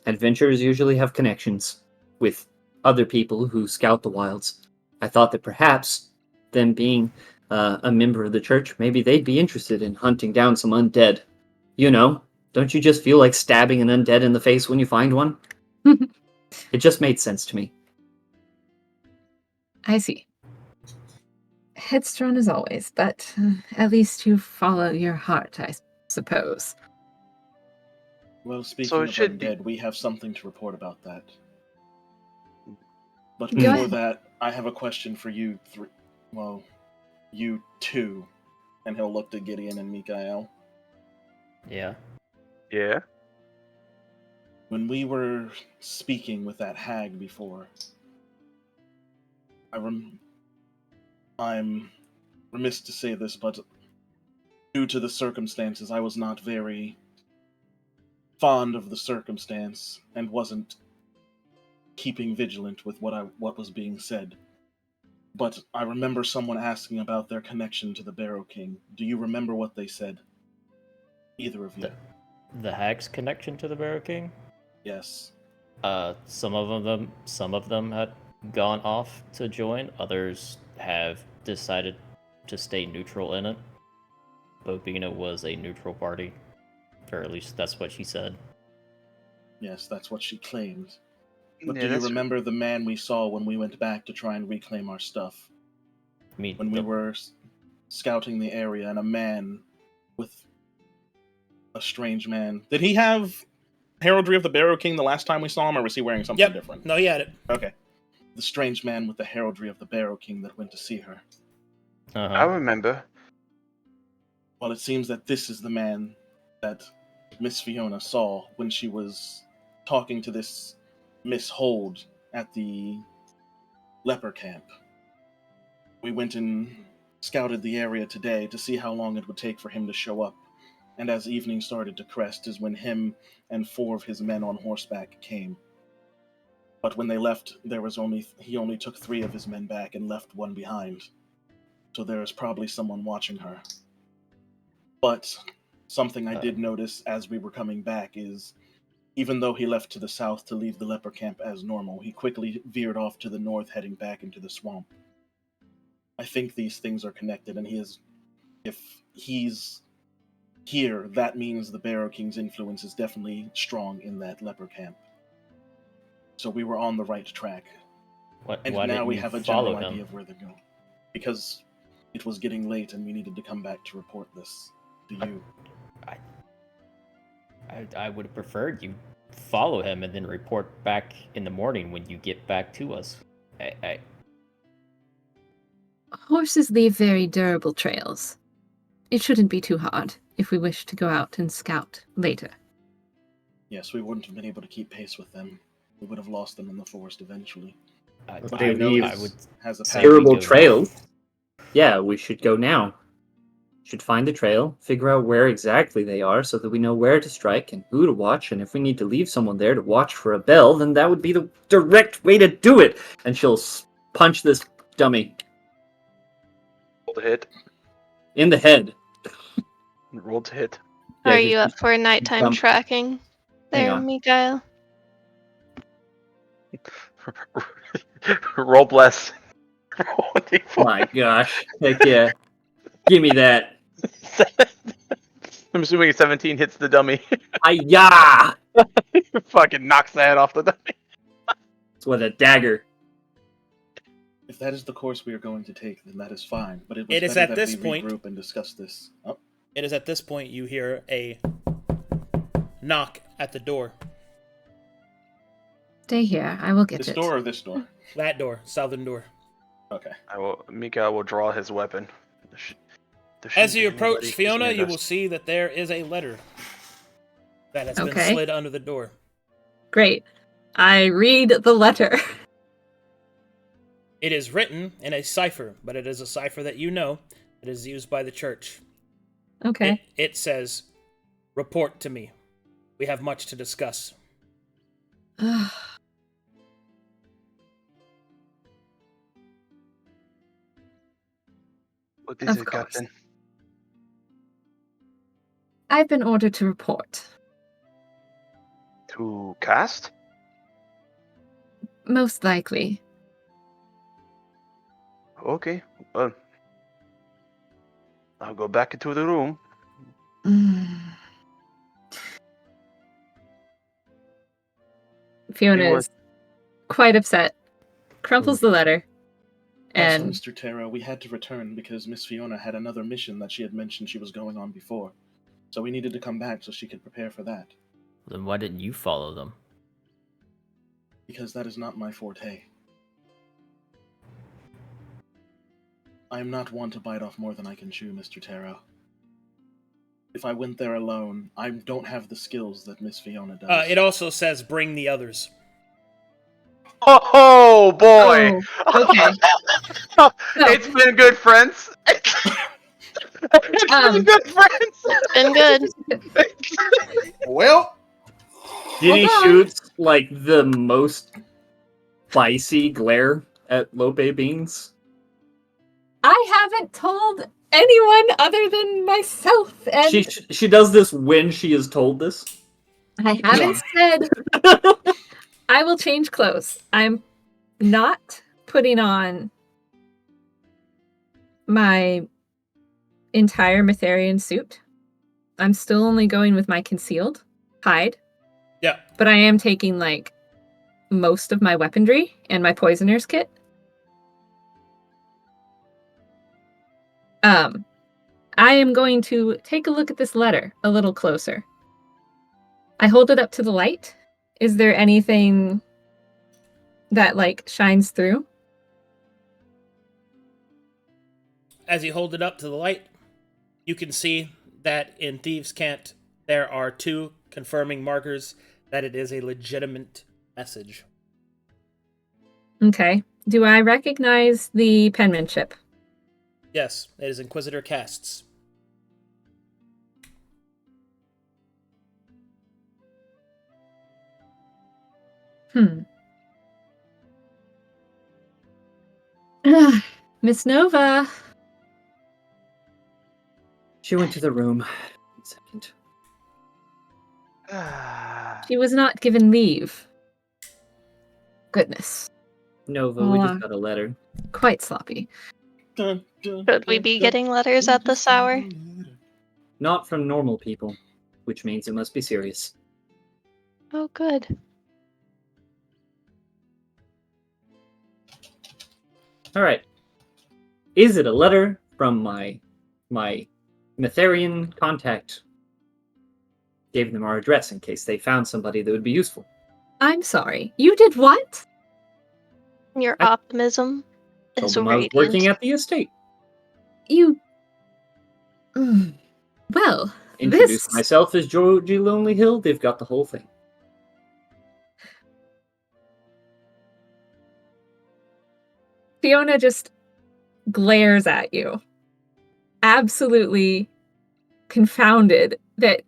Adventurers usually have connections with other people who scout the wilds. I thought that perhaps them being a member of the church, maybe they'd be interested in hunting down some undead. You know, don't you just feel like stabbing an undead in the face when you find one? It just made sense to me. I see. Headstrong as always, but at least you follow your heart, I suppose. Well, speaking So it of should be- undead, we have something to report about that. But Go before ahead. that, I have a question for you you two. And he'll look to Gideon and Micha'el. Yeah. Yeah. When we were speaking with that hag before, I'm remiss to say this, but due to the circumstances, I was not very fond of the circumstance and wasn't keeping vigilant with what was being said. But I remember someone asking about their connection to the Barrow King. Do you remember what they said? Either of you? The hag's connection to the Barrow King? Yes. Some of them had gone off to join. Others have decided to stay neutral in it. Bobina was a neutral party Or at least that's what she said. Yes, that's what she claimed. But Yeah, do you that's- remember the man we saw when we went back to try and reclaim our stuff? I mean, When we were scouting the area, and a man with a strange man. Did he have heraldry of the Barrow King the last time we saw him, or was he wearing something different? No, he had it. Okay. The strange man with the heraldry of the Barrow King that went to see her. I remember. Well, it seems that this is the man that Miss Fiona saw when she was talking to this Miss Hold at the leper camp. We went and scouted the area today to see how long it would take for him to show up. And as evening started to crest is when him and 4 of his men on horseback came. But when they left, he only took 3 of his men back and left 1 behind. So there is probably someone watching her. But something I did notice as we were coming back is, even though he left to the south to leave the leper camp as normal, he quickly veered off to the north, heading back into the swamp. I think these things are connected, and if he's here, that means the Barrow King's influence is definitely strong in that leper camp. So we were on the right track. And why now didn't we you have a follow general him? idea of where they're going. Because it was getting late and we needed to come back to report this to you. I would have preferred you follow him and then report back in the morning when you get back to us. Horses leave very durable trails. It shouldn't be too hard if we wish to go out and scout later. Yes, we wouldn't have been able to keep pace with them. We would have lost them in the forest eventually. But They I know leave this has a say pattern. Terrible go trail. Yeah, we should go now. Should find the trail, figure out where exactly they are so that we know where to strike and who to watch, and if we need to leave someone there to watch for a bell, then that would be the direct way to do it. And she'll punch this dummy Roll to hit. in the head. Roll to hit. Yeah, Are just- you up for nighttime jump. tracking there, on. Micha'el? Roll bless. Roll a d4. My gosh. Heck yeah. Give me that. I'm assuming a 17 hits the dummy. Hi-ya! Fucking knocks the head off the dummy. It's with a dagger. If that is the course we are going to take, then that is fine. But It is better at that this we point- regroup and discuss this. Oh, It is at this point you hear a knock at the door. Stay here. I will get this it. door or this door? That door, southern door. Okay. Mika will draw his weapon. As you approach Fiona, you will see that there is a letter that has been Okay. slid under the door. Great. I read the letter. It is written in a cipher, but it is a cipher that you know that is used by the church. Okay. It says, "Report to me. We have much to discuss." What is Of it, course. Captain? I've been ordered to report. To cast? Most likely. Okay. Well, I'll go back into the room. Fiona You is quite upset. Crumples the letter. Also, And Mr. Terra, we had to return because Miss Fiona had another mission that she had mentioned she was going on before. So we needed to come back so she could prepare for that. Then why didn't you follow them? Because that is not my forte. I am not one to bite off more than I can chew, Mr. Terra. If I went there alone, I don't have the skills that Miss Fiona does. It also says, "Bring the others." Oh boy! Oh, okay. So- It's been good, friends. It's been good, friends. Been good. Well, Ginny Hold on. shoots like the most spicy glare at Lope Beans. I haven't told anyone other than myself, and She does this when she is told this. I haven't said I will change clothes. I'm not putting on my entire Mytharian suit. I'm still only going with my concealed hide, Yeah. but I am taking like most of my weaponry and my poisoner's kit. I am going to take a look at this letter a little closer. I hold it up to the light. Is there anything that like shines through? As you hold it up to the light, you can see that in Thieves' Cant there are 2 confirming markers that it is a legitimate message. Okay. Do I recognize the penmanship? Yes, it is Inquisitor Casts. Miss Nova. She went to the room. 1 second. She was not given leave. Goodness. Nova, we just got a letter. Quite sloppy. Should we be getting letters at this hour? Not from normal people, which means it must be serious. Oh, good. All right. Is it a letter from my Mytharian contact? Gave them our address in case they found somebody that would be useful. I'm sorry. You did what? Your I optimism Told is them I was radiant. working at the estate. You. Well, Introduced this. myself as Georgie Lonely Hill. They've got the whole thing. Fiona just glares at you, absolutely confounded that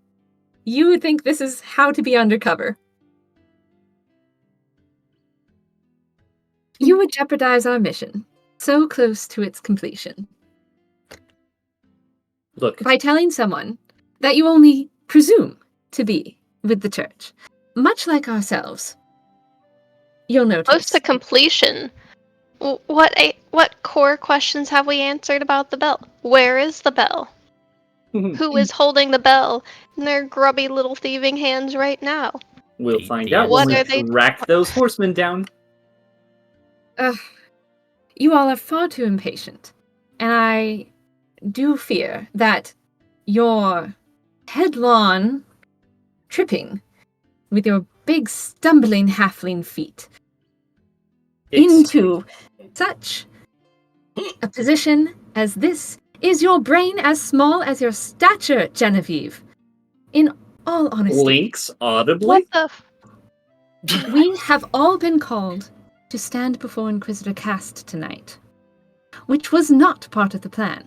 you would think this is how to be undercover. You would jeopardize our mission, so close to its completion, Look, by telling someone that you only presume to be with the church. Much like ourselves. You'll notice. Close to completion. What core questions have we answered about the bell? Where is the bell? Who is holding the bell in their grubby little thieving hands right now? we'll Beat find the out What when are we they- track those horsemen down. You all are far too impatient, and I do fear that your headlong tripping with your big stumbling halfling feet into such a position as this is your brain as small as your stature, Genevieve. In all honesty, Blinks audibly. What the we have all been called to stand before Inquisitor Cast tonight, which was not part of the plan.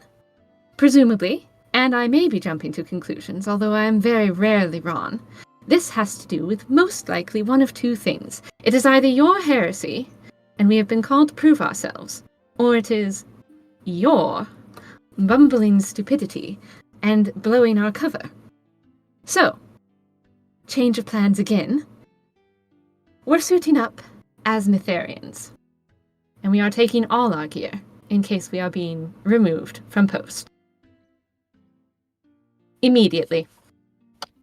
Presumably, and I may be jumping to conclusions, although I am very rarely wrong, this has to do with most likely one of 2 things. It is either your heresy, and we have been called to prove ourselves, or it is your bumbling stupidity and blowing our cover. So, change of plans again. We're suiting up as Mytharians, and we are taking all our gear in case we are being removed from post. Immediately.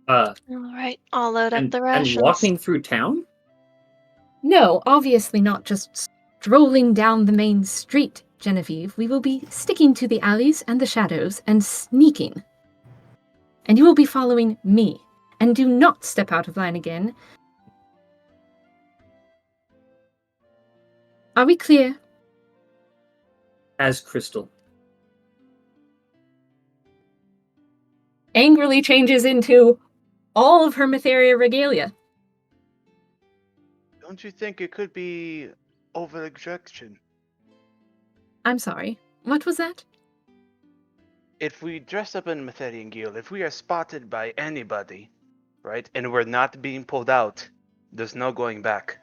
Alright, I'll load up And the rations. walking through town? No, obviously not just strolling down the main street, Genevieve. We will be sticking to the alleys and the shadows and sneaking. And you will be following me. And do not step out of line again. Are we clear? As crystal. Angrily changes into all of her Mytheria regalia. Don't you think it could be over-extraction? I'm sorry. What was that? If we dress up in Mytharian gear, if we are spotted by anybody, right, and we're not being pulled out, there's no going back.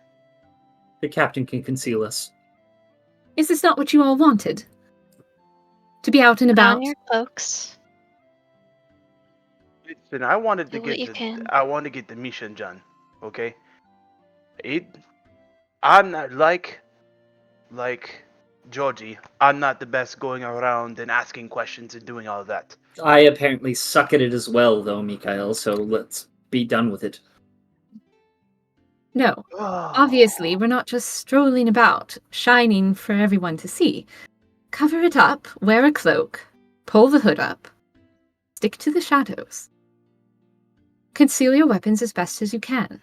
The captain can conceal us. Is this not what you all wanted? To be out and Put about? on your cloaks. Listen, I wanted to Do what you get can. I want to get the mission done, okay? I'm not like Georgie, I'm not the best going around and asking questions and doing all that. I apparently suck at it as well, though, Micha'el, so let's be done with it. No. Obviously, we're not just strolling about, shining for everyone to see. Cover it up, wear a cloak, pull the hood up, stick to the shadows. Conceal your weapons as best as you can.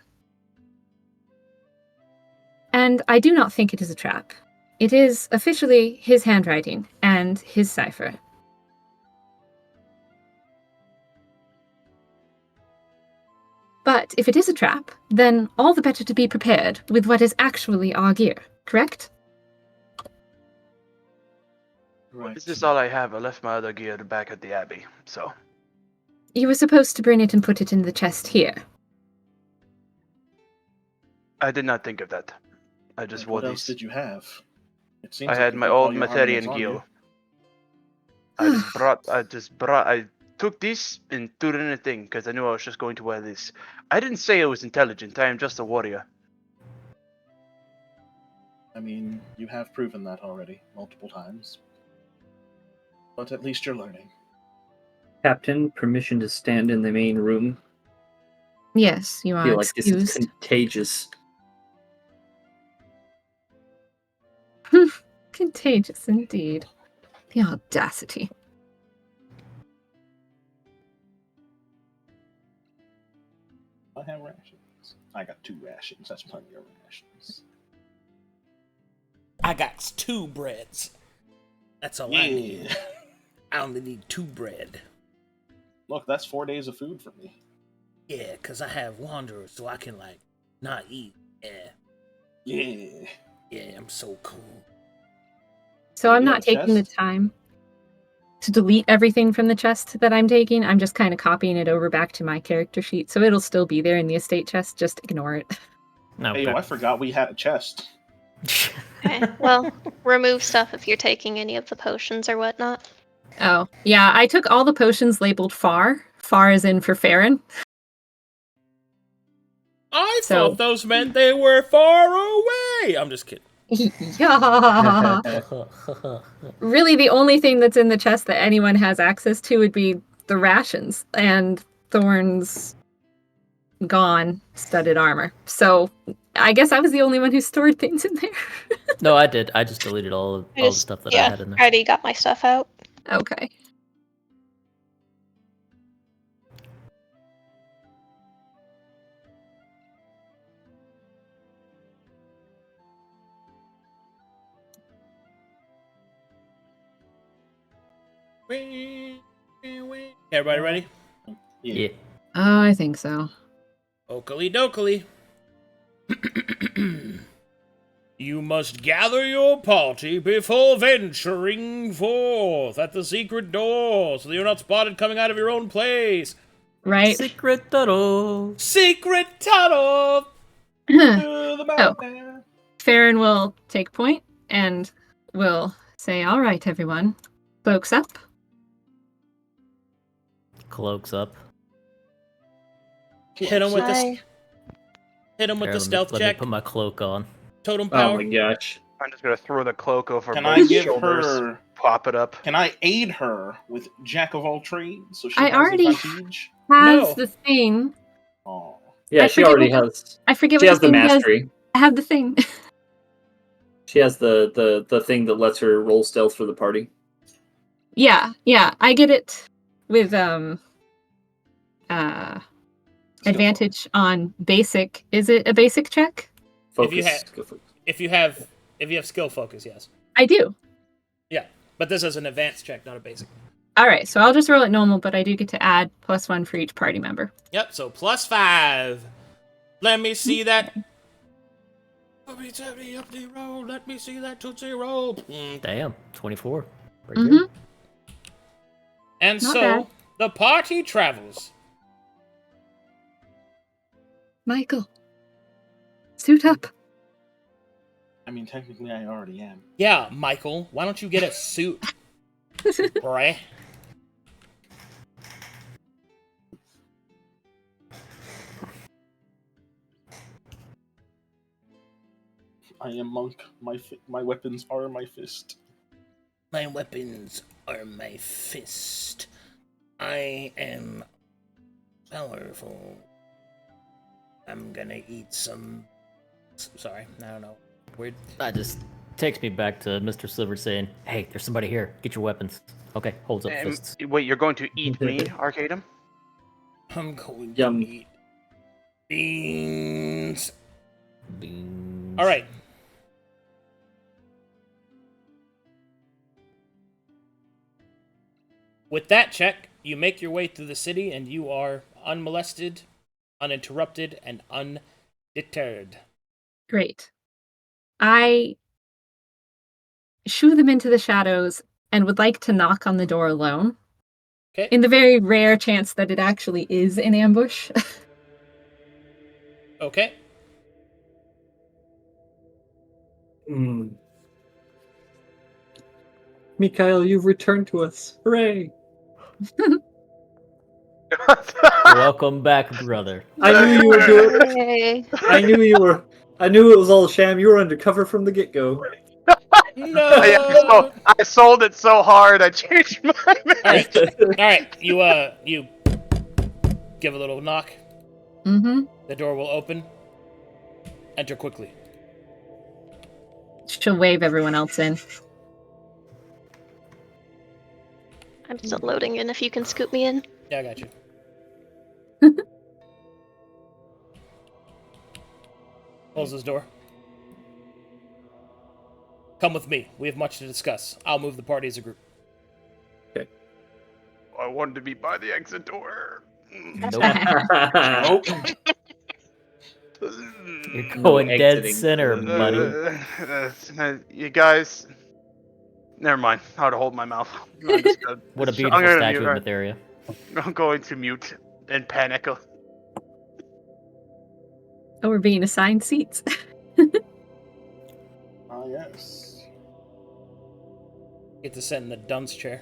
And I do not think it is a trap. It is officially his handwriting and his cipher. But if it is a trap, then all the better to be prepared with what is actually our gear, correct? Right. This is all I have. I left my other gear back at the Abbey, so. You were supposed to bring it and put it in the chest here. I did not think of that. I just wore What else these. did you have? It seems I like had you my took all old your armaments Matherian on you. gear. I took this and threw it in a thing because I knew I was just going to wear this. I didn't say I was intelligent. I am just a warrior. I mean, you have proven that already, multiple times. But at least you're learning. Captain, permission to stand in the main room. Yes, you I are feel like this is excused. contagious. Contagious indeed. The audacity. I have rations. I got 2 rations. That's plenty of rations. I got 2 breads. That's all I need. I only need 2 bread. Look, that's 4 days of food for me. Yeah, because I have wanderers, so I can, like, not eat. Yeah. Yeah. Yeah, I'm so cool. So I'm Yeah, not taking the chest. time to delete everything from the chest that I'm taking. I'm just kind of copying it over back to my character sheet, so it'll still be there in the estate chest. Just ignore it. No. Hey, yo, I forgot we had a chest. Okay, well, remove stuff if you're taking any of the potions or whatnot. Oh, yeah, I took all the potions labeled far. Far as in for Farryn. I So- thought those meant they were far away. I'm just kidding. Yeah. Really, the only thing that's in the chest that anyone has access to would be the rations and Thorne's gone studded armor. So I guess I was the only one who stored things in there. No, I did. I just deleted all the stuff that I had in I there. already got my stuff out. Okay. Everybody ready? Yeah. Oh, I think so. Oakley dokley. You must gather your party before venturing forth at the secret door, so that you're not spotted coming out of your own place. Right? Secret tunnel. Secret tunnel! To the mountain. Farryn will take point and will say, all right, everyone. Cloaks up. Cloaks up. Hit him with this. Hi. Hit him with Here, the stealth let me check. put my cloak on. Totem Oh power. my gosh. I'm just gonna throw the cloak over Can both I give shoulders, her... pop it up. Can I aid her with Jack of all trades so she I has already advantage? Has No. the thing. Oh. Yeah, I she forget already what has. I forget She what has the thing does. mastery. I have the thing. She has the thing that lets her roll stealth for the party. Yeah. I get it with advantage on basic. Is it a basic check? If you Focus. ha- Go for- If you have skill focus, yes. I do. Yeah. But this is an advanced check, not a basic. All right, so I'll just roll it normal, but I do get to add +1 for each party member. Yep, so +5. Let me see that. Let me see that Tootsie Roll. Damn, 24. Pretty Mhm. good. And Not so, bad. the party travels. Michael, suit up. I mean, technically I already am. Yeah, Michael, why don't you get a suit, bruh? I am monk. My weapons are my fist. My weapons are my fist. I am powerful. I'm gonna eat some. Sorry, I don't know. Weird. That just takes me back to Mr. Sliver saying, "Hey, there's somebody here. Get your weapons." Okay, holds up fists. Wait, you're going to eat me, Arcadum? I'm going Yum. to eat beans. Beans. All right. With that check, you make your way through the city and you are unmolested, uninterrupted, and undeterred. Great. I shoo them into the shadows and would like to knock on the door alone. Okay. In the very rare chance that it actually is an ambush. Okay. Micha'el, you've returned to us. Hooray! Welcome back, brother. I knew you were doing. Yay. I knew you were. I knew it was all sham. You were undercover from the get-go. No. I sold it so hard, I changed my mind. All right. You give a little knock. Mm-hmm. The door will open. Enter quickly. She'll wave everyone else in. I'm still loading in if you can scoop me in. Yeah, I got you. Close this door. Come with me. We have much to discuss. I'll move the party as a group. I wanted to be by the exit door. Nope. Nope. You're No going dead exiting. center, buddy. You guys. Never mind. How to hold my mouth. I'm just gonna- What a I'm beautiful gonna statue mute- of Mytheria. I'm going to mute and panic. Oh, we're being assigned seats. Ah, yes. Get to sit in the dunce chair.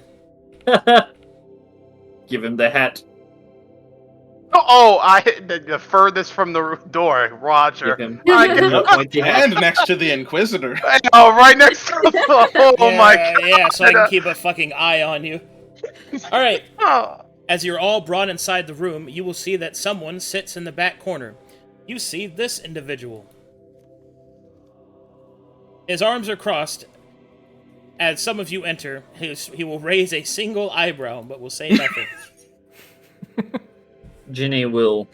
Give him the hat. Oh, I the furthest from the door, Roger. Give him I give him get- a pointy hat. And next to the Inquisitor. Oh, right next to the. Oh my god. Yeah, so I can keep a fucking eye on you. All right. Oh. As you're all brought inside the room, you will see that someone sits in the back corner. You see this individual. His arms are crossed. As some of you enter, he will raise a single eyebrow, but will say nothing. Ginny will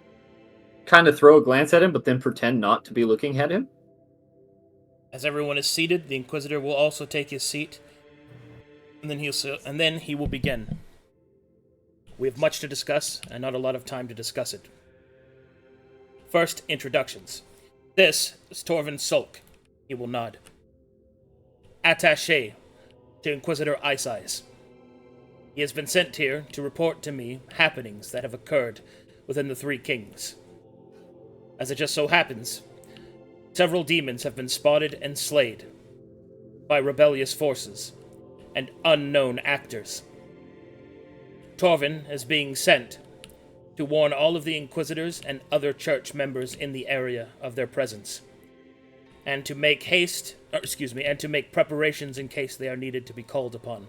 kind of throw a glance at him, but then pretend not to be looking at him. As everyone is seated, the Inquisitor will also take his seat, and then he will begin. We have much to discuss, and not a lot of time to discuss it. First, introductions. This is Torvin Sulk. He will nod. Attaché to Inquisitor Ice Eyes. He has been sent here to report to me happenings that have occurred within the Three Kings. As it just so happens, several demons have been spotted and slayed by rebellious forces and unknown actors. Torvin is being sent to warn all of the Inquisitors and other church members in the area of their presence, and to make and to make preparations in case they are needed to be called upon.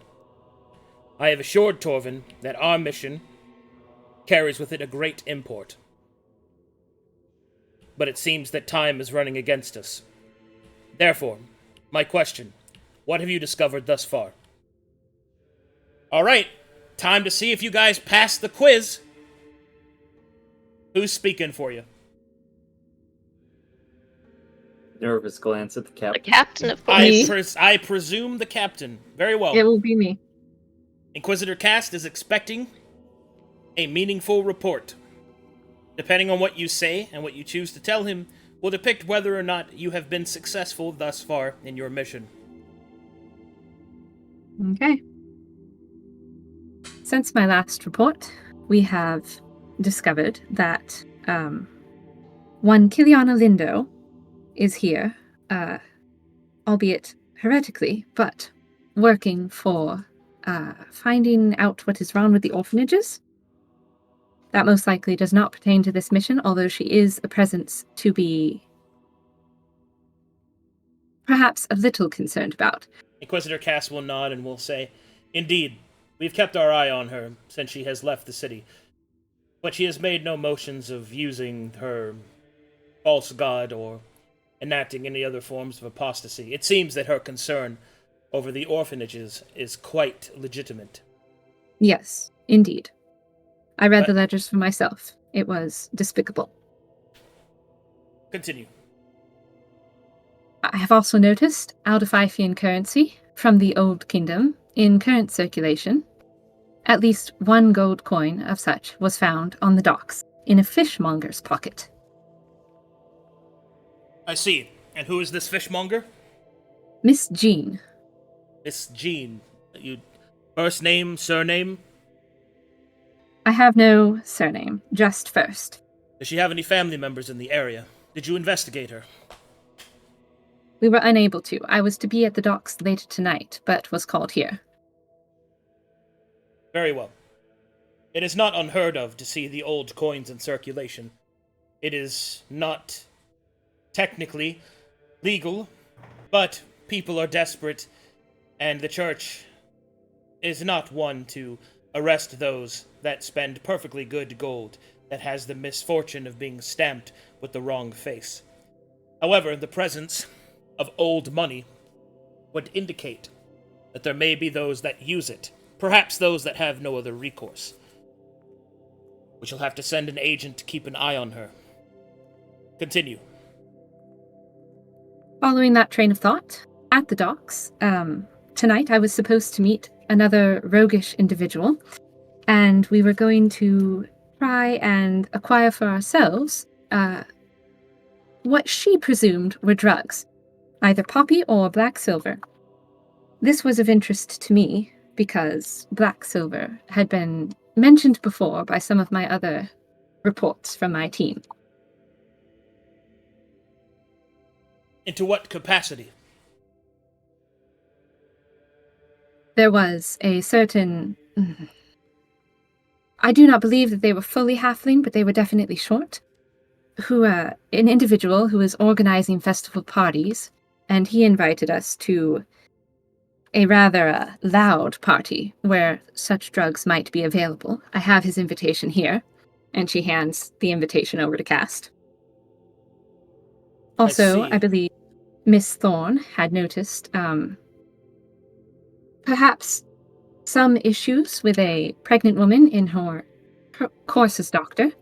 I have assured Torvin that our mission carries with it a great import. But it seems that time is running against us. Therefore, my question, what have you discovered thus far? All right, time to see if you guys passed the quiz. Who's speaking for you? Nervous glance at the The captain. captain, of course. Me. I presume the captain. Very well. It will be me. Inquisitor Cast is expecting a meaningful report. Depending on what you say and what you choose to tell him, will depict whether or not you have been successful thus far in your mission. Okay. Since my last report, we have discovered that one Kiliana Lindo is here, albeit heretically, but working for finding out what is wrong with the orphanages. That most likely does not pertain to this mission, although she is a presence to be perhaps a little concerned about. Inquisitor Cass will nod and will say, "Indeed, we've kept our eye on her since she has left the city, but she has made no motions of using her false god or enacting any other forms of apostasy. It seems that her concern over the orphanages is quite legitimate." Yes, indeed. I read But- the letters for myself. It was despicable. Continue. I have also noticed Aldephifian currency from the Old Kingdom in current circulation. At least one gold coin of such was found on the docks in a fishmonger's pocket. I see. And who is this fishmonger? Miss Jean. Miss Jean. You first name, surname? I have no surname, just first. Does she have any family members in the area? Did you investigate her? We were unable to. I was to be at the docks later tonight, but was called here. Very well. It is not unheard of to see the old coins in circulation. It is not technically legal, but people are desperate, and the church is not one to arrest those that spend perfectly good gold that has the misfortune of being stamped with the wrong face. However, the presence of old money would indicate that there may be those that use it, perhaps those that have no other recourse. We shall have to send an agent to keep an eye on her. Continue. Following that train of thought, at the docks, tonight I was supposed to meet another roguish individual, and we were going to try and acquire for ourselves what she presumed were drugs, either poppy or black silver. This was of interest to me because black silver had been mentioned before by some of my other reports from my team. Into what capacity? There was a certain... I do not believe that they were fully halfling, but they were definitely short. An individual who was organizing festival parties, and he invited us to a rather loud party where such drugs might be available. I have his invitation here, and she hands the invitation over to Cast. Also, I believe Miss Thorne had noticed perhaps some issues with a pregnant woman in her course doctor.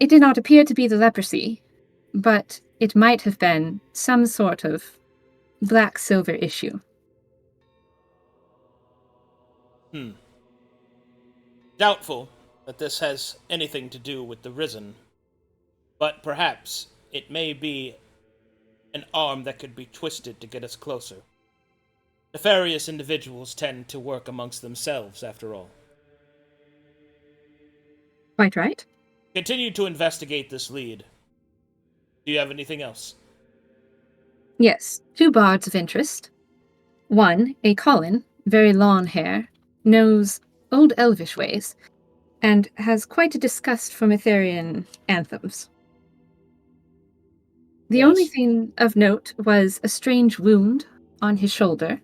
It did not appear to be the leprosy, but it might have been some sort of black silver issue. Doubtful that this has anything to do with the Risen, but perhaps it may be an arm that could be twisted to get us closer. Nefarious individuals tend to work amongst themselves, after all. Quite right. Continue to investigate this lead. Do you have anything else? Yes, 2 bards of interest. One, a Colin, very long hair, knows old elvish ways, and has quite a disgust for Mytharian anthems. The Yes. only thing of note was a strange wound on his shoulder,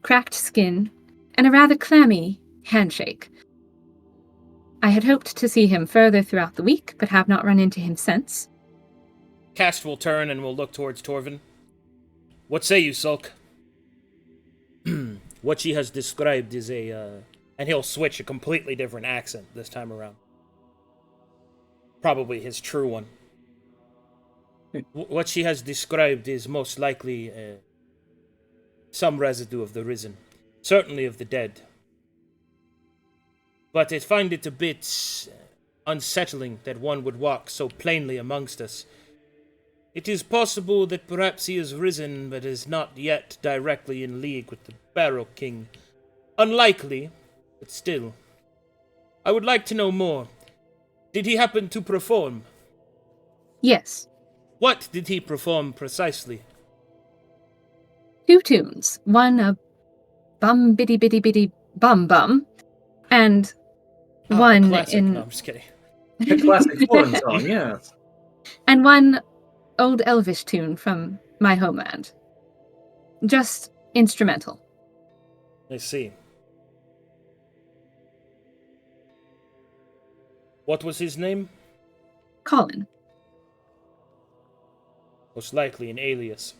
cracked skin, and a rather clammy handshake. I had hoped to see him further throughout the week, but have not run into him since. Cast will turn and will look towards Torvin. What say you, Sulk? What she has described is and he'll switch a completely different accent this time around. Probably his true one. What she has described is most likely some residue of the Risen. Certainly of the dead. But I find it a bit unsettling that one would walk so plainly amongst us. It is possible that perhaps he is risen, but is not yet directly in league with the Barrow King. Unlikely, but still. I would like to know more. Did he happen to perform? Yes. What did he perform precisely? 2 tunes. One a bum biddy biddy biddy bum bum, and one classic. in No, I'm just kidding. A classic Thorne song, yeah. and one old Elvish tune from my homeland. Just instrumental. I see. What was his name? Colin. Most likely an alias.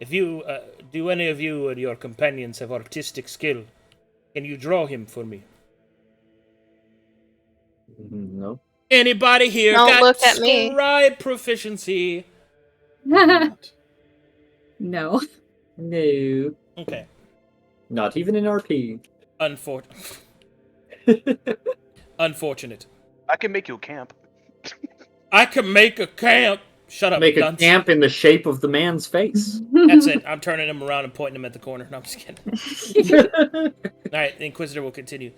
If you, do any of you or your companions have artistic skill? Can you draw him for me? No. Anybody here Don't got look at me. scribe proficiency? Not. No. No. Okay. Not even in RP. Unfortunate. I can make you a camp. I can make a camp. Shut up, Make a dunce. camp in the shape of the man's face. That's it. I'm turning him around and pointing him at the corner. No, I'm just kidding. Alright, the Inquisitor will continue.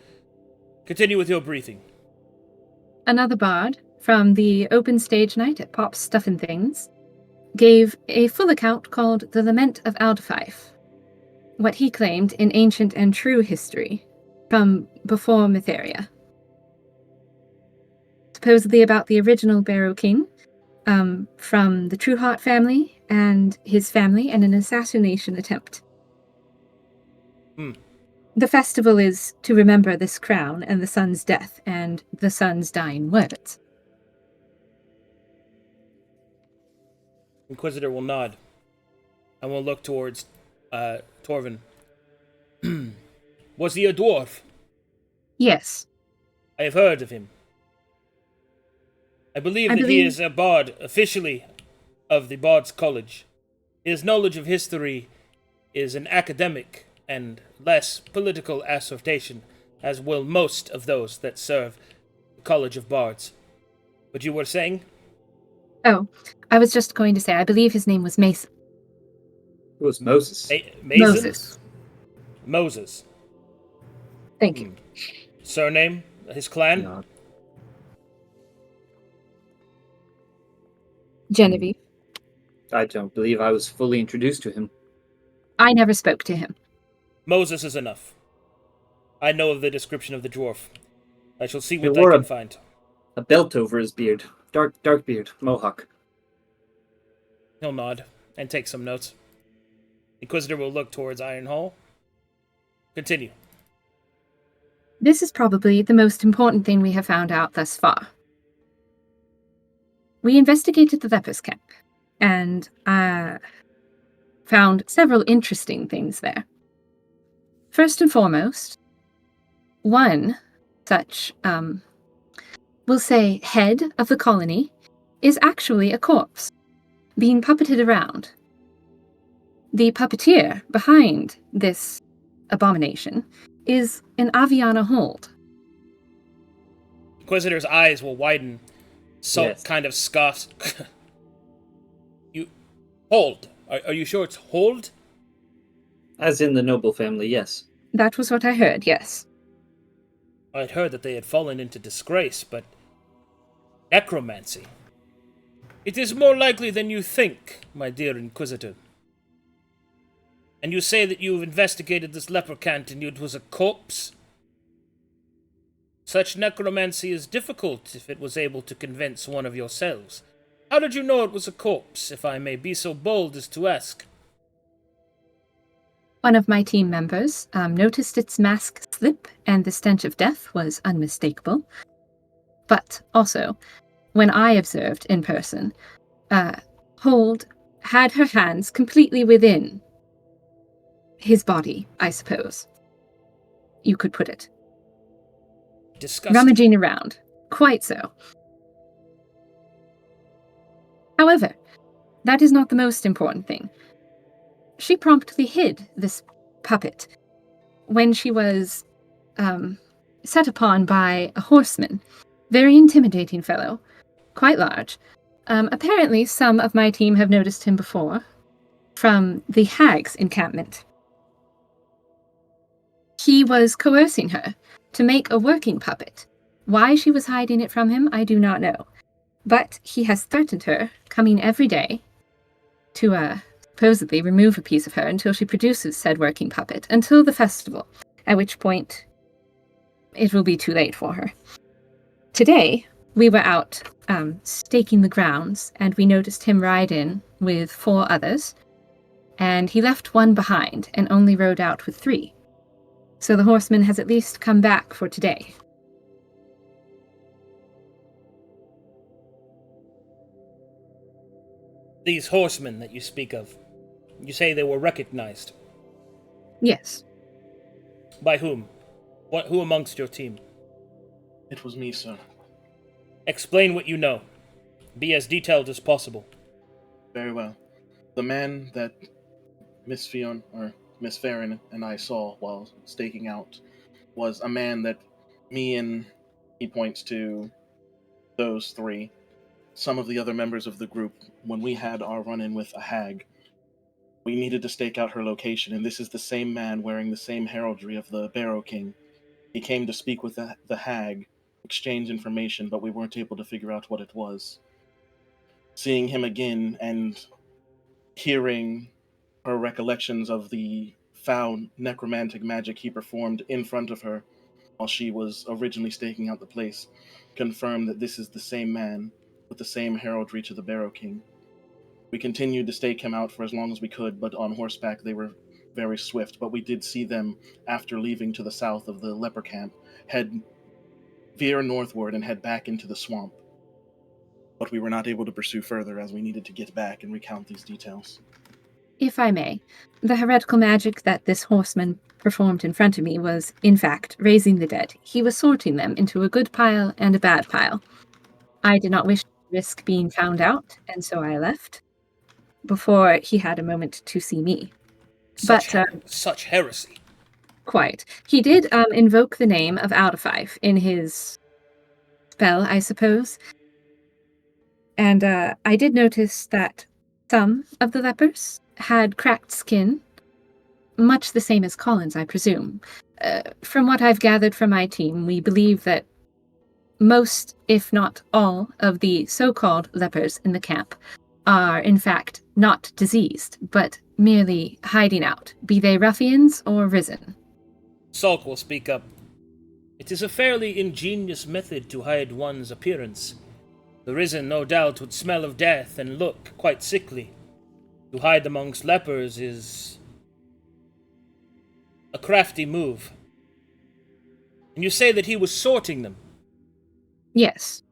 Continue with your briefing. Another bard from the open stage night at Pop's Stuffin' Things gave a full account called The Lament of Aldefife, what he claimed in ancient and true history from before Mytheria. Supposedly about the original Barrow King, from the Trueheart family and his family, and an assassination attempt. The festival is to remember this crown and the son's death and the son's dying words. Inquisitor will nod and will look towards Torvin. Was he a dwarf? Yes. I have heard of him. I believe he is a bard, officially, of the Bard's College. His knowledge of history is an academic and less political assertion, as will most of those that serve the College of Bards. But you were saying? Oh, I was just going to say, I believe his name was Mason. It was Moses. Moses. Moses. Thank you. Surname? His clan? No. Genevieve. I don't believe I was fully introduced to him. I never spoke to him. Moses is enough. I know of the description of the dwarf. I shall see He what wore I can find. A belt over his beard. Dark beard. Mohawk. He'll nod and take some notes. Inquisitor will look towards Iron Hall. Continue. This is probably the most important thing we have found out thus far. We investigated the lepers camp, and found several interesting things there. First and foremost, one such, we'll say, head of the colony is actually a corpse, being puppeted around. The puppeteer behind this abomination is an Aviana Hold. Inquisitor's eyes will widen. Salt Yes. kind of scoffs. You... Hold. Are you sure it's Hold? As in the noble family, yes. That was what I heard, yes. I'd heard that they had fallen into disgrace, but... necromancy. It is more likely than you think, my dear Inquisitor. And you say that you've investigated this leper camp and it was a corpse? Such necromancy is difficult if it was able to convince one of yourselves. How did you know it was a corpse, if I may be so bold as to ask? One of my team members noticed its mask slip, and the stench of death was unmistakable. But also, when I observed in person, Hold had her hands completely within his body, I suppose. You could put it. Disgusting. Rummaging around. Quite so. However, that is not the most important thing. She promptly hid this puppet when she was set upon by a horseman. Very intimidating fellow. Quite large. Apparently, some of my team have noticed him before from the Hag's encampment. He was coercing her to make a working puppet. Why she was hiding it from him, I do not know. But he has threatened her, coming every day, to supposedly remove a piece of her until she produces said working puppet, until the festival, at which point it will be too late for her. Today, we were out staking the grounds, and we noticed him ride in with 4 others, and he left 1 behind and only rode out with 3. So the horseman has at least come back for today. These horsemen that you speak of, you say they were recognized. Yes. By whom? Who amongst your team? It was me, sir. Explain what you know. Be as detailed as possible. Very well. The man that Miss Farryn and I saw while staking out was a man that me and he points to those 3. Some of the other members of the group, when we had our run-in with a hag, we needed to stake out her location, and this is the same man wearing the same heraldry of the Barrow King. He came to speak with the hag, exchange information, but we weren't able to figure out what it was. Seeing him again and hearing her recollections of the foul necromantic magic he performed in front of her while she was originally staking out the place, confirmed that this is the same man with the same heraldry to the Barrow King. We continued to stake him out for as long as we could, but on horseback they were very swift, but we did see them, after leaving to the south of the leper camp, veer northward and head back into the swamp. But we were not able to pursue further as we needed to get back and recount these details. If I may, the heretical magic that this horseman performed in front of me was, in fact, raising the dead. He was sorting them into a good pile and a bad pile. I did not wish to risk being found out, and so I left before he had a moment to see me. Such heresy. Quite. He did invoke the name of Aldafife in his spell, I suppose. And I did notice that some of the lepers had cracked skin, much the same as Colin's, I presume. From what I've gathered from my team, we believe that most, if not all, of the so-called lepers in the camp are, in fact, not diseased, but merely hiding out, be they ruffians or risen. Salk will speak up. It is a fairly ingenious method to hide one's appearance. The risen, no doubt, would smell of death and look quite sickly. To hide amongst lepers is a crafty move. And you say that he was sorting them? Yes.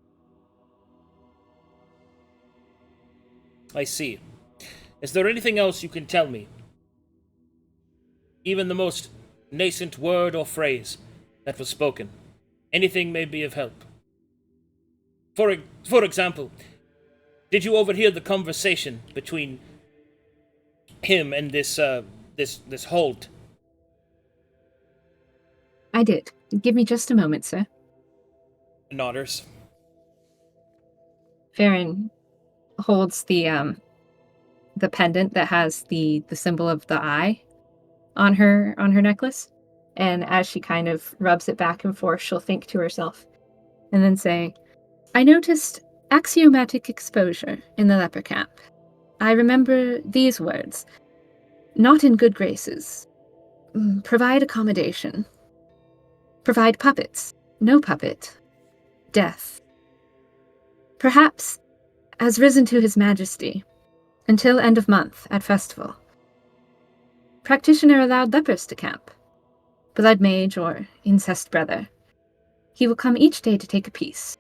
I see. Is there anything else you can tell me? Even the most nascent word or phrase that was spoken. Anything may be of help. For example, did you overhear the conversation between him and this Holt? I did. Give me just a moment, sir. Nodders. Farryn holds the pendant that has the symbol of the eye on her necklace, and as she kind of rubs it back and forth, she'll think to herself and then say, I noticed axiomatic exposure in the leper camp. I remember these words. Not in good graces. Provide accommodation. Provide puppets. No puppet. Death. Perhaps has risen to his majesty. Until end of month at festival. Practitioner allowed lepers to camp. Blood mage or incest brother. He will come each day to take a piece.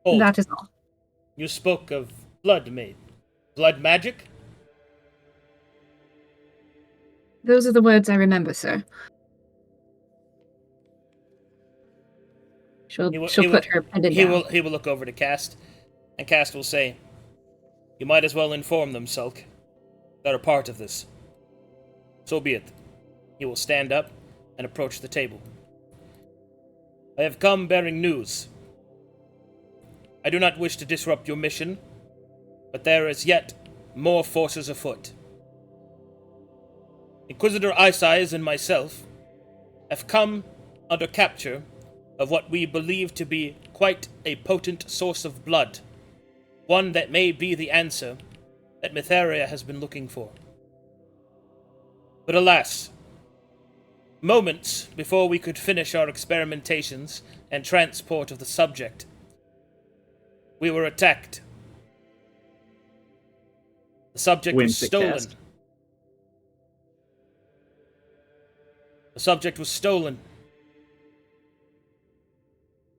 Hold. That is all. You spoke of blood mage. Blood magic? Those are the words I remember, sir. She'll put her pendant down. He will look over to Cast, and Cast will say, You might as well inform them, Sulk. They're a part of this. So be it. He will stand up and approach the table. I have come bearing news. I do not wish to disrupt your mission, but there is yet more forces afoot. Inquisitor Isaias and myself have come under capture of what we believe to be quite a potent source of blood, one that may be the answer that Mytheria has been looking for. But alas, moments before we could finish our experimentations and transport of the subject. We were attacked. The subject was stolen. Whimsicast. The subject was stolen.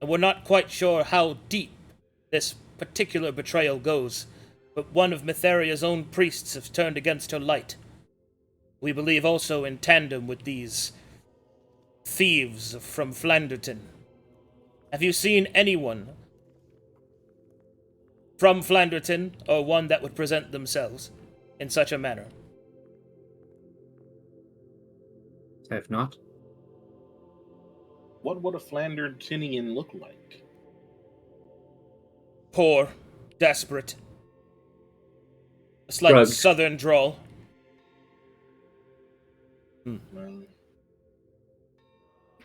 And we're not quite sure how deep this particular betrayal goes, but one of Mytheria's own priests has turned against her light. We believe also in tandem with these thieves from Flanderton. Have you seen anyone from Flanderton, or one that would present themselves in such a manner? I have not. What would a Flandertinian look like? Poor, desperate. A slight Drugged. southern drawl. Well,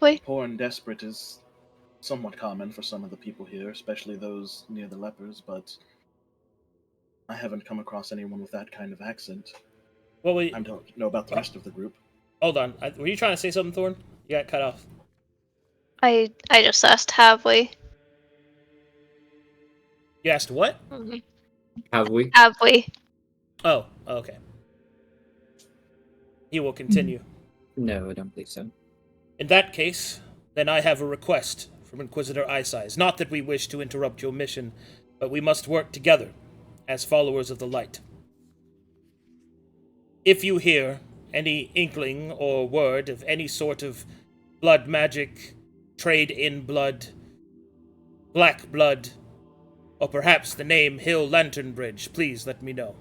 Wait. poor and desperate is somewhat common for some of the people here, especially those near the lepers, but I haven't come across anyone with that kind of accent. Well, I don't know about the rest of the group. hold on. Were you trying to say something, Thorne? You got cut off. I just asked, have we? You asked what? Have we? Have we? Oh, okay. He will continue. No, I don't believe so. In that case, then I have a request from Inquisitor Eyesize. Not that we wish to interrupt your mission, but we must work together as followers of the light. If you hear any inkling or word of any sort of blood magic, trade in blood, black blood, or perhaps the name Hill Lanternbridge, please let me know.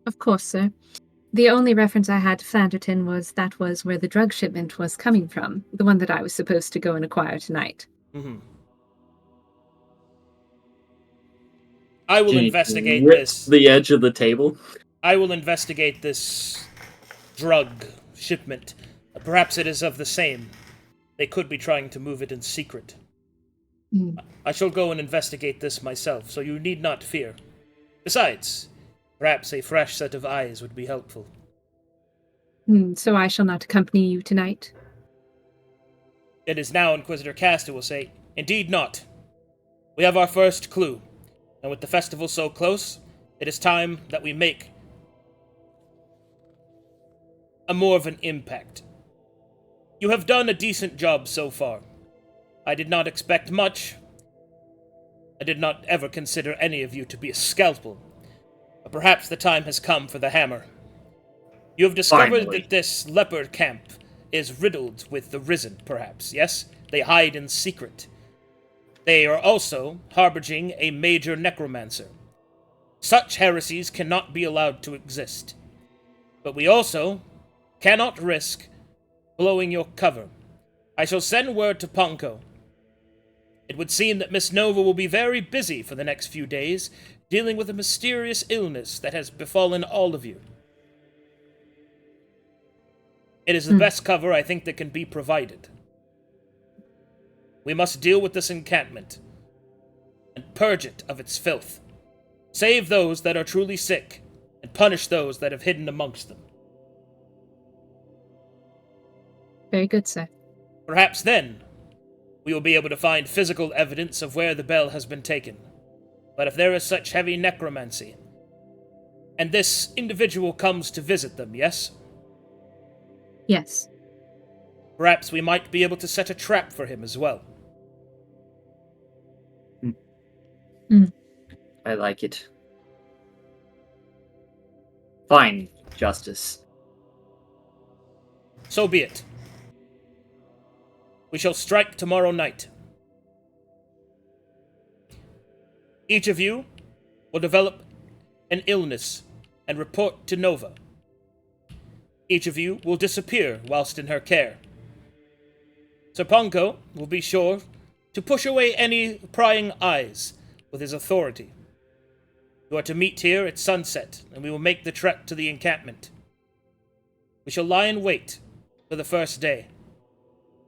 Of course, sir. The only reference I had to Flanderton was that was where the drug shipment was coming from, the one that I was supposed to go and acquire tonight. I will Ginny investigate rips this. the edge of the table. I will investigate this drug shipment. Perhaps it is of the same. They could be trying to move it in secret. I shall go and investigate this myself, so you need not fear. Besides, perhaps a fresh set of eyes would be helpful. So I shall not accompany you tonight? It is now Inquisitor Castor will say, indeed not. We have our first clue, and with the festival so close, it is time that we make a more of an impact. You have done a decent job so far. I did not expect much. I did not ever consider any of you to be a scalpel. But perhaps the time has come for the hammer. You have discovered Finally. that this leopard camp is riddled with the risen, perhaps, yes? They hide in secret. They are also harboring a major necromancer. Such heresies cannot be allowed to exist. But we also cannot risk blowing your cover. I shall send word to Ponko. It would seem that Miss Nova will be very busy for the next few days, dealing with a mysterious illness that has befallen all of you. It is the best cover I think that can be provided. We must deal with this encampment and purge it of its filth. Save those that are truly sick and punish those that have hidden amongst them. Very good, sir. Perhaps then we will be able to find physical evidence of where the bell has been taken. But if there is such heavy necromancy, and this individual comes to visit them, yes? Yes. Perhaps we might be able to set a trap for him as well. I like it. Fine, Justice. So be it. We shall strike tomorrow night. Each of you will develop an illness and report to Nova. Each of you will disappear whilst in her care. Sir Ponko will be sure to push away any prying eyes with his authority. You are to meet here at sunset, and we will make the trek to the encampment. We shall lie in wait for the first day,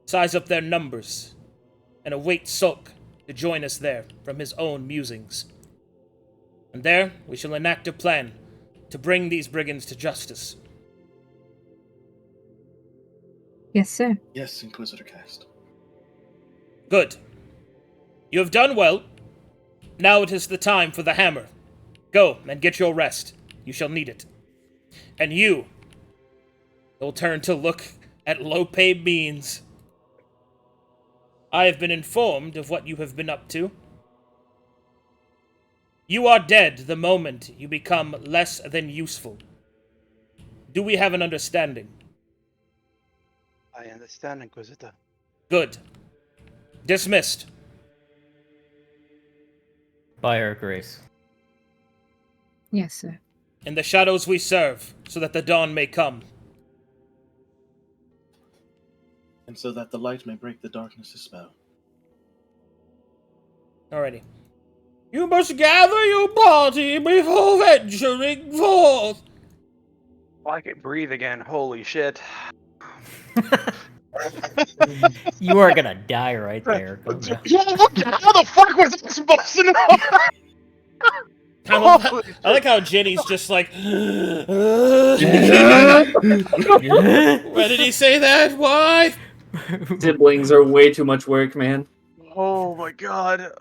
size up their numbers, and await Sulk to join us there from his own musings. And there we shall enact a plan to bring these brigands to justice. Yes, sir. Yes, Inquisitor Cast. Good. You have done well. Now it is the time for the hammer. Go and get your rest. You shall need it. And you will turn to look at low-paid means. I have been informed of what you have been up to. You are dead the moment you become less than useful. Do we have an understanding? I understand, Inquisitor. Good. Dismissed. By her grace. Yes, sir. In the shadows we serve, so that the dawn may come. And so that the light may break the darkness' spell. Alrighty. You must gather your party before venturing forth. Oh, I can breathe again. Holy shit. You are gonna die right there. Calm down. How the fuck was I supposed to know? I like how Ginny's just like. Why did he say that? Why? Siblings are way too much work, man. Oh my god.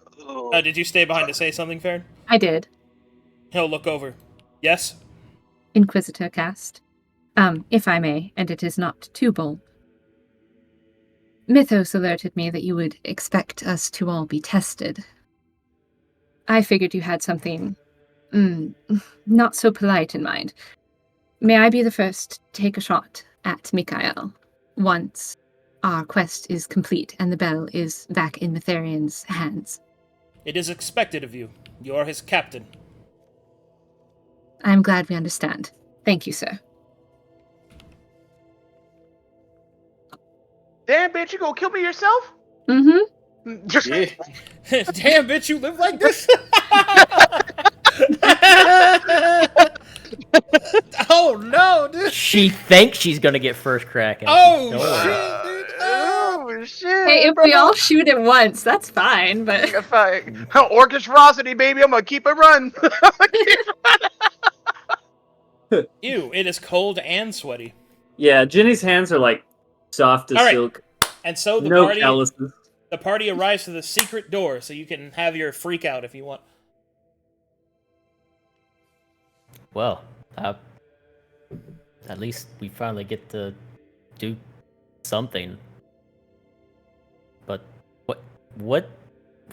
Did you stay behind to say something, Farryn? I did. He'll look over. Yes? Inquisitor cast. If I may, and it is not too bold. Mythos alerted me that you would expect us to all be tested. I figured you had something not so polite in mind. May I be the first to take a shot at Micha'el once our quest is complete and the bell is back in Mitharian's hands? It is expected of you. You are his captain. I'm glad we understand. Thank you, sir. Damn, bitch, you gonna kill me yourself? Mm-hmm. Yeah. Damn, bitch, you live like this? Oh, no, dude. She thinks she's gonna get first crack at it. Oh, Don't worry. shit, dude. Oh, shit. Hey, if we all shoot at once, that's fine, but... If orchestrosity, baby, I'm gonna keep it run. Ew, it is cold and sweaty. Yeah, Ginny's hands are like soft as All right. silk. And so the No party calluses. the party arrives to the secret door, so you can have your freak out if you want. Well, at least we finally get to do something. But what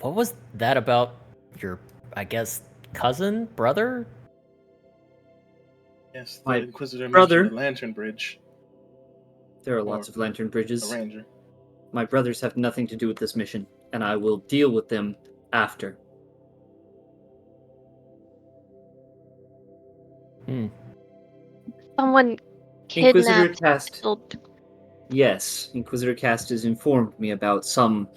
was that about your, I guess, cousin, brother? Yes, the My Inquisitor brother. mentioned the Lanternbridge. There are lots of lantern bridges. A ranger. My brothers have nothing to do with this mission, and I will deal with them after. Someone Inquisitor kidnapped. Cast. Yes, Inquisitor Cast has informed me about some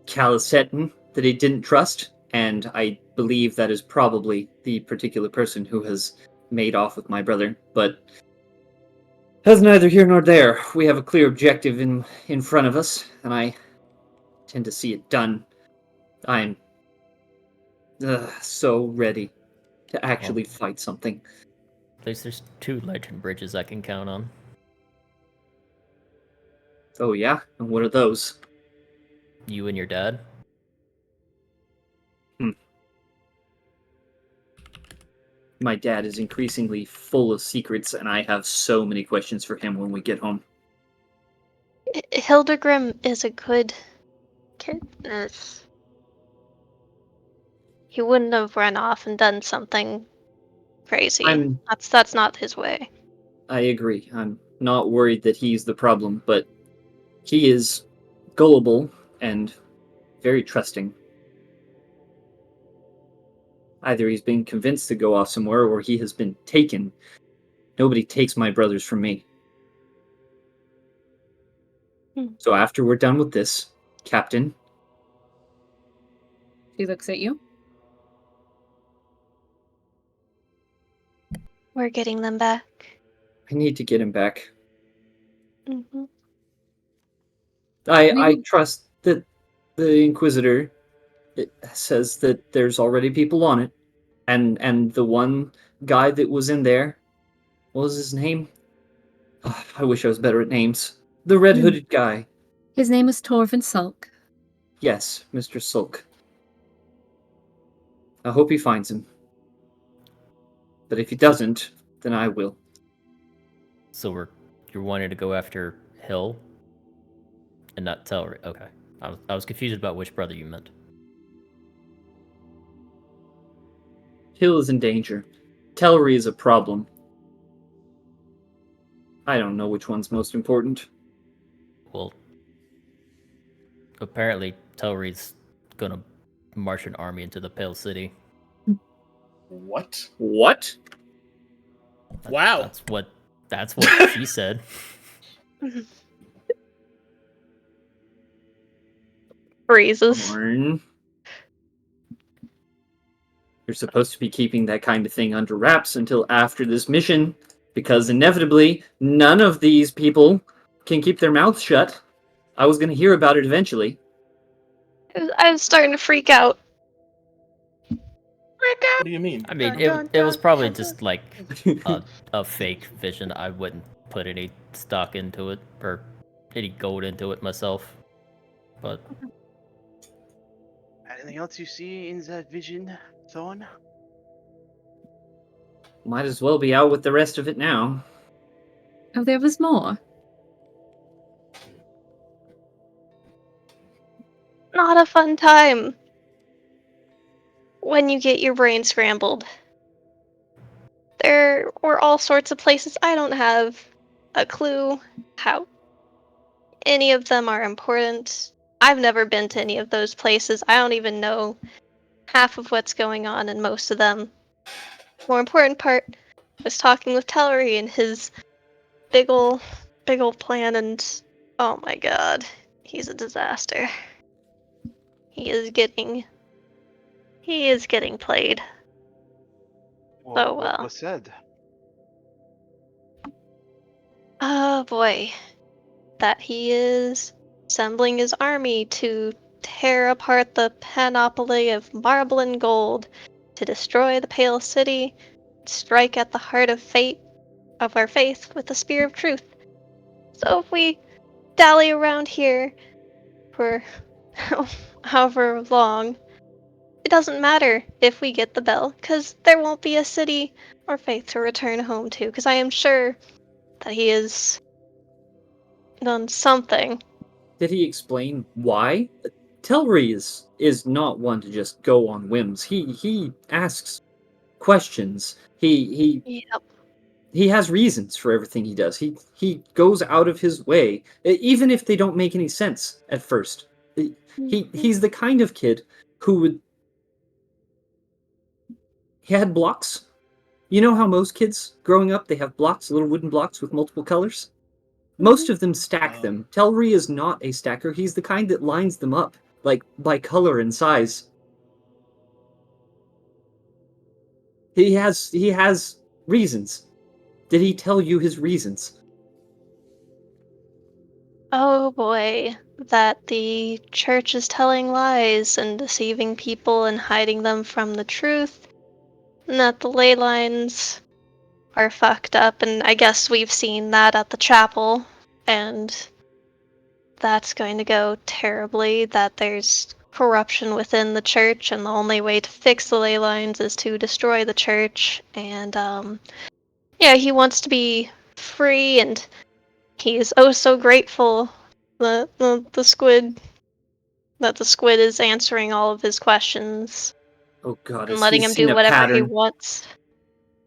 Calicetan that he didn't trust, and I believe that is probably the particular person who has made off with my brother, but that's neither here nor there. We have a clear objective in front of us, and I tend to see it done. I'm so ready to actually fight something. At least there's 2 legend bridges I can count on. Oh yeah? And what are those? You and your dad? My dad is increasingly full of secrets, and I have so many questions for him when we get home. Hildegrim is a good kid. He wouldn't have run off and done something crazy. That's not his way. I agree. I'm not worried that he's the problem, but he is gullible and very trusting. Either he's been convinced to go off somewhere, or he has been taken. Nobody takes my brothers from me. So after we're done with this, Captain... He looks at you. We're getting them back. I need to get him back. Mm-hmm. I trust that the Inquisitor says that there's already people on it. And the one guy that was in there, what was his name? I wish I was better at names. The red-hooded guy. His name was Torvin Sulk. Yes, Mr. Sulk. I hope he finds him. But if he doesn't, then I will. So you're wanting to go after Hill and not Telri. Okay. I was confused about which brother you meant. Hill is in danger. Telri is a problem. I don't know which one's most important. Well, apparently Telri's gonna march an army into the Pale City. What? What? Wow. That's what she said. Freezes. Thorne. You're supposed to be keeping that kind of thing under wraps until after this mission, because inevitably, none of these people can keep their mouths shut. I was going to hear about it eventually. I was starting to freak out. What do you mean? I mean, it was probably just like a fake vision. I wouldn't put any stock into it or any gold into it myself. But Anything else you see in that vision, Thorne? Might as well be out with the rest of it now. Oh, there was more. Not a fun time. When you get your brain scrambled. There were all sorts of places. I don't have a clue how any of them are important. I've never been to any of those places. I don't even know half of what's going on in most of them. More important part was talking with Tellery and his big ol' plan, and oh my god, he's a disaster. He is getting played. Well, what So, was said? oh boy, that he is assembling his army to tear apart the panoply of marble and gold, to destroy the Pale City, strike at the heart of fate of our faith with the spear of truth. So if we dally around here for however long, it doesn't matter if we get the bell, because there won't be a city or faith to return home to, because I am sure that he has done something. Did he explain why? Telri is not one to just go on whims. He asks questions. Yep. He has reasons for everything he does. He goes out of his way, even if they don't make any sense at first. He's the kind of kid who would. He had blocks. You know how most kids growing up they have blocks, little wooden blocks with multiple colors. Most of them stack them. Telri is not a stacker. He's the kind that lines them up, like by color and size. He has reasons. Did he tell you his reasons? Oh boy, that the church is telling lies and deceiving people and hiding them from the truth, and that the ley lines are fucked up, and I guess we've seen that at the chapel, and that's going to go terribly, that there's corruption within the church, and the only way to fix the ley lines is to destroy the church, and yeah, he wants to be free, and he is oh so grateful the squid that the squid is answering all of his questions Oh god, and letting he's him seen do a whatever he pattern. wants.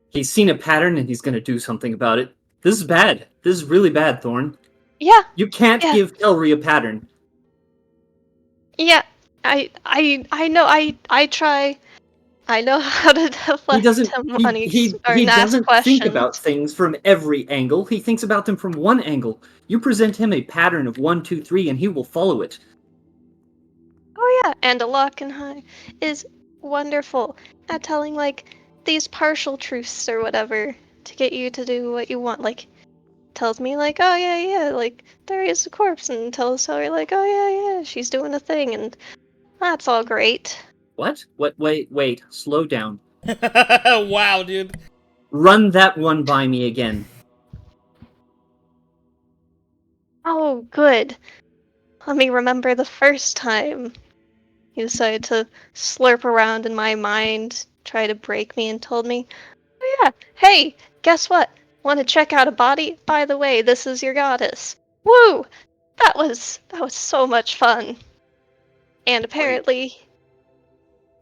He's seen a pattern and he's gonna do something about it. This is bad. This is really bad, Thorne. Yeah, You can't yeah. give Telri a pattern. yeah. I know. I try. I know how to He deflect doesn't him he when he's he, he starting to ask doesn't think questions. about things from every angle. He thinks about them from one angle. You present him a pattern of 1, 2, 3, and he will follow it. Oh yeah, and Alakanhai is wonderful at telling like these partial truths or whatever to get you to do what you want. Like tells me like, oh yeah, like there is a corpse, and tells Celery like, oh yeah, she's doing a thing, and that's all great. What? Wait, slow down. Wow, dude. Run that one by me again. Oh good. Let me remember the first time He decided to slurp around in my mind, try to break me, and told me, "Oh yeah, hey, guess what? Want to check out a body? By the way, this is your goddess." Woo! That was so much fun. And apparently,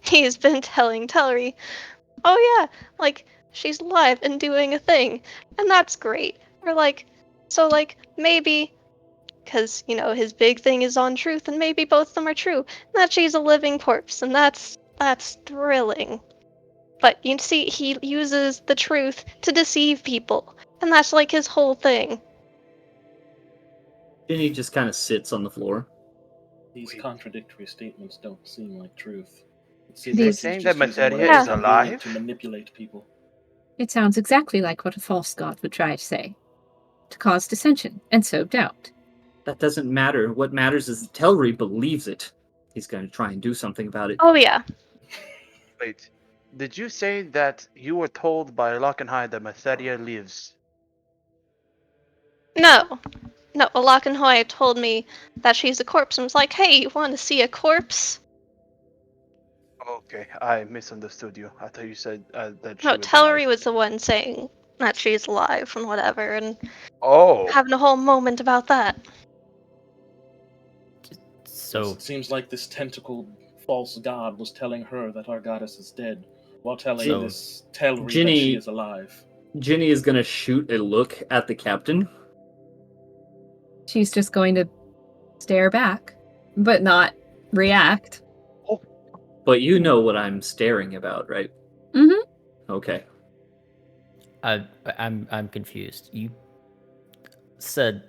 he's been telling Tellery, "Oh yeah, like she's alive and doing a thing, and that's great." Or like, so like maybe, because his big thing is on truth, and maybe both of them are true, and that she's a living corpse, and that's thrilling. But you see, he uses the truth to deceive people, and that's like his whole thing. Ginny just kind of sits on the floor. These contradictory statements don't seem like truth. It Is seems he like he's saying just that using Materia words is that are alive? brilliant to manipulate people. It sounds exactly like what a false god would try to say, to cause dissension and sow doubt. That doesn't matter. What matters is that Tellery believes it. He's going to try and do something about it. Oh yeah. Wait, did you say that you were told by Lockenhide that Materia lives? No, Alakanhoy told me that she's a corpse and was like, "Hey, you want to see a corpse?" Okay, I misunderstood you. I thought you said that she No, was Tellery alive. was the one saying that she's alive and whatever, and Oh, having a whole moment about that. So It seems like this tentacled false god was telling her that our goddess is dead, while telling So, this Tellery that Ginny- she is alive. Ginny is going to shoot a look at the captain. She's just going to stare back, but not react. But you know what I'm staring about, right? Mm-hmm. Okay. I'm confused. You said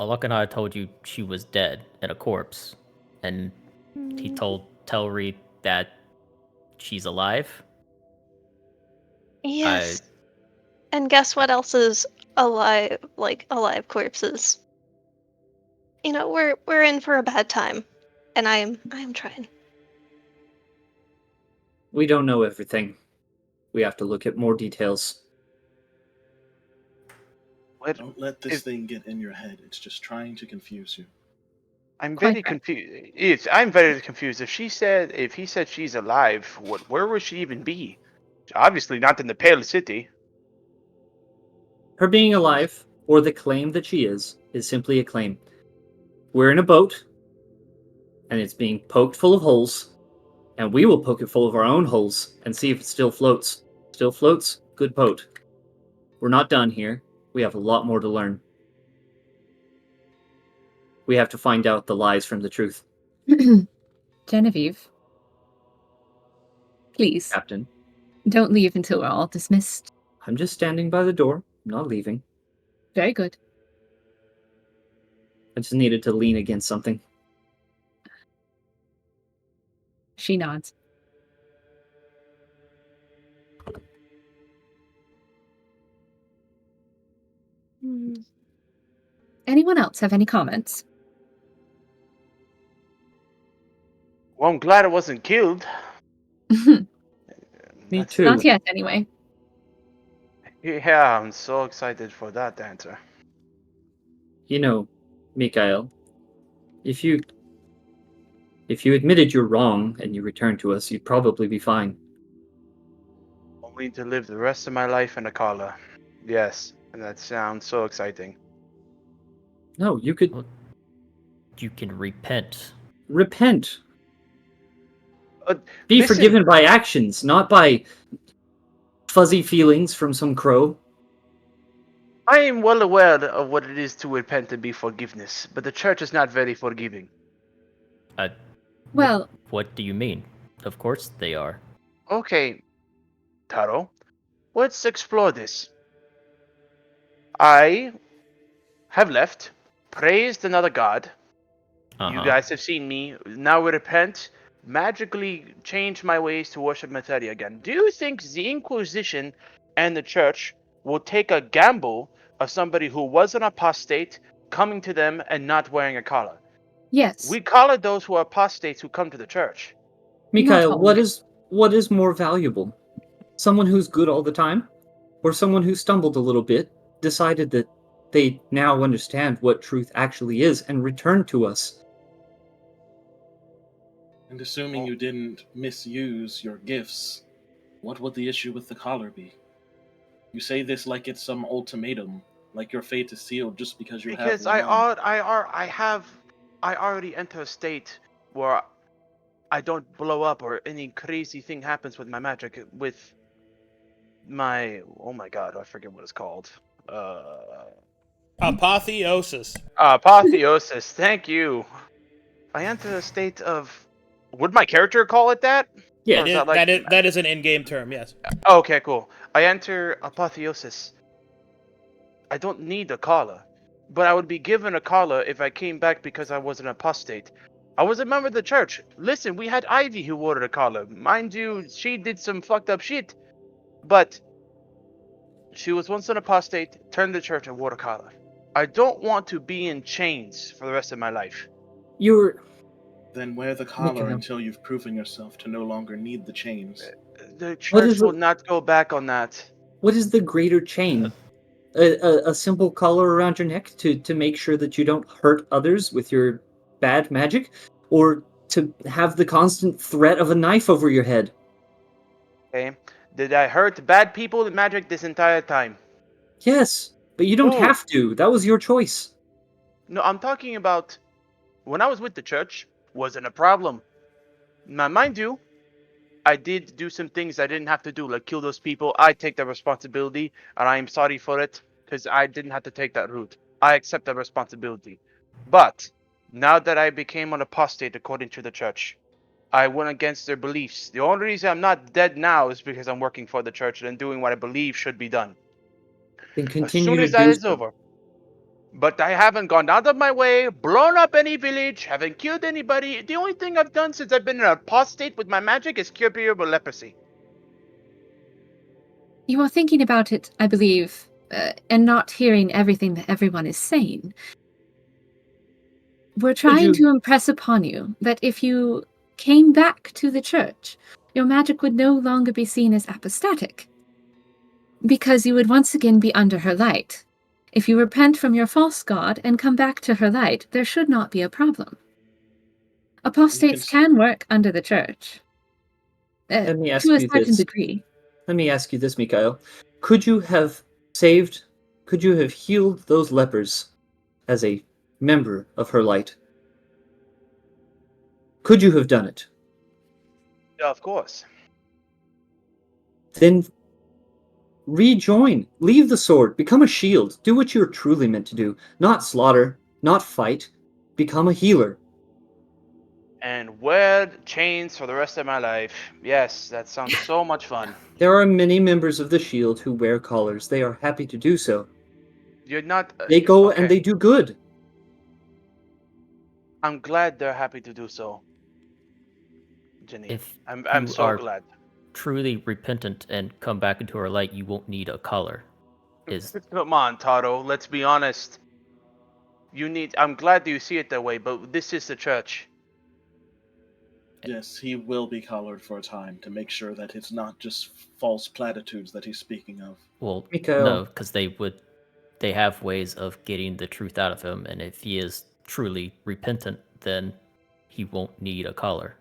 Alakanai told you she was dead and a corpse, and he told Tellery that she's alive. Yes. And guess what else is alive? Like alive corpses. We're in for a bad time, and I'm trying. We don't know everything. We have to look at more details. what? Don't let this If- thing get in your head. It's just trying to confuse you. I'm Quite very right. confused. I'm very confused. If he said she's alive, where would she even be? Obviously not in the Pale City. Her being alive, or the claim that she is simply a claim. We're in a boat, and it's being poked full of holes, and we will poke it full of our own holes and see if it still floats. Still floats? Good boat. We're not done here. We have a lot more to learn. We have to find out the lies from the truth, Genevieve, please, Captain. don't leave until we're all dismissed. I'm just standing by the door, not leaving. Very good. I just needed to lean against something. She nods. Anyone else have any comments? Well, I'm glad it wasn't killed. Me That's- too. Not yet, anyway. Yeah, I'm so excited for that answer. You know, Micha'el, if you admitted you're wrong and you returned to us, you'd probably be fine. Only to live the rest of my life in a collar. Yes, and that sounds so exciting. No, you could You can repent. repent. Uh, Be listen, forgiven by actions, not by fuzzy feelings from some crow. I am well aware of what it is to repent and be forgiveness, but the church is not very forgiving. Well, What do you mean? Of course they are. Okay, Taro, let's explore this. I have left, praised another god. You guys have seen me. Now we repent, magically change my ways to worship Materia again. Do you think the Inquisition and the church will take a gamble of somebody who was an apostate coming to them and not wearing a collar? yes. We collar those who are apostates who come to the church. Micha'el, always. what is more valuable? Someone who's good all the time? Or someone who stumbled a little bit, decided that they now understand what truth actually is, and returned to us? And assuming you didn't misuse your gifts, what would the issue with the collar be? You say this like it's some ultimatum, like your fate is sealed just because you have Because one on. I already enter a state where I don't blow up or any crazy thing happens with my magic with my, oh my god, I forget what it's called. Apotheosis. Apotheosis. Thank you. I enter a state of, would my character call it that? Yeah, Or is that like, That is an in-game term, yes. okay, cool. I enter apotheosis. I don't need a collar, but I would be given a collar if I came back because I was an apostate. I was a member of the church. Listen, we had Ivy who ordered a collar. Mind you, she did some fucked up shit, but she was once an apostate, turned the church, and wore a collar. I don't want to be in chains for the rest of my life. you're Then wear the collar Micha'el. until you've proven yourself to no longer need the chains. The What church is will it- not go back on that. What is the greater chain? A simple collar around your neck to make sure that you don't hurt others with your bad magic? Or to have the constant threat of a knife over your head? Okay? Did I hurt bad people with magic this entire time? Yes, but you don't Ooh. have to. That was your choice. No, I'm talking about when I was with the church, wasn't a problem. Now, mind you, I did do some things I didn't have to do, like kill those people. I take the responsibility, and I am sorry for it, because I didn't have to take that route. I accept that responsibility. But, now that I became an apostate according to the church, I went against their beliefs. The only reason I'm not dead now is because I'm working for the church and doing what I believe should be done. Then As continue soon to as that do is so. over. But I haven't gone out of my way, blown up any village, haven't killed anybody. The only thing I've done since I've been an apostate with my magic is cure people with leprosy. You are thinking about it, I believe, and not hearing everything that everyone is saying. We're trying to impress upon you that if you came back to the church, your magic would no longer be seen as apostatic, because you would once again be under her light. If you repent from your false god and come back to her light, there should not be a problem. Apostates can work under the church. Let me ask to a you certain this. degree. Let me ask you this, Micha'el. Could you have healed those lepers as a member of her light? Could you have done it? Yeah, of course. Then rejoin. Leave the sword. Become a shield. Do what you're truly meant to do. Not slaughter. Not fight. Become a healer. And wear chains for the rest of my life. Yes, that sounds so much fun. There are many members of the shield who wear collars. They are happy to do so. You're not... They go okay. and they do good. I'm glad they're happy to do so. Ginny, If I'm you so are glad. truly repentant and come back into her light, you won't need a collar. Come on, Taro, let's be honest. I'm glad that you see it that way, but this is the church. Yes, he will be collared for a time to make sure that it's not just false platitudes that he's speaking of. Well, Micha'el. no, because they have ways of getting the truth out of him, and if he is truly repentant, then he won't need a collar.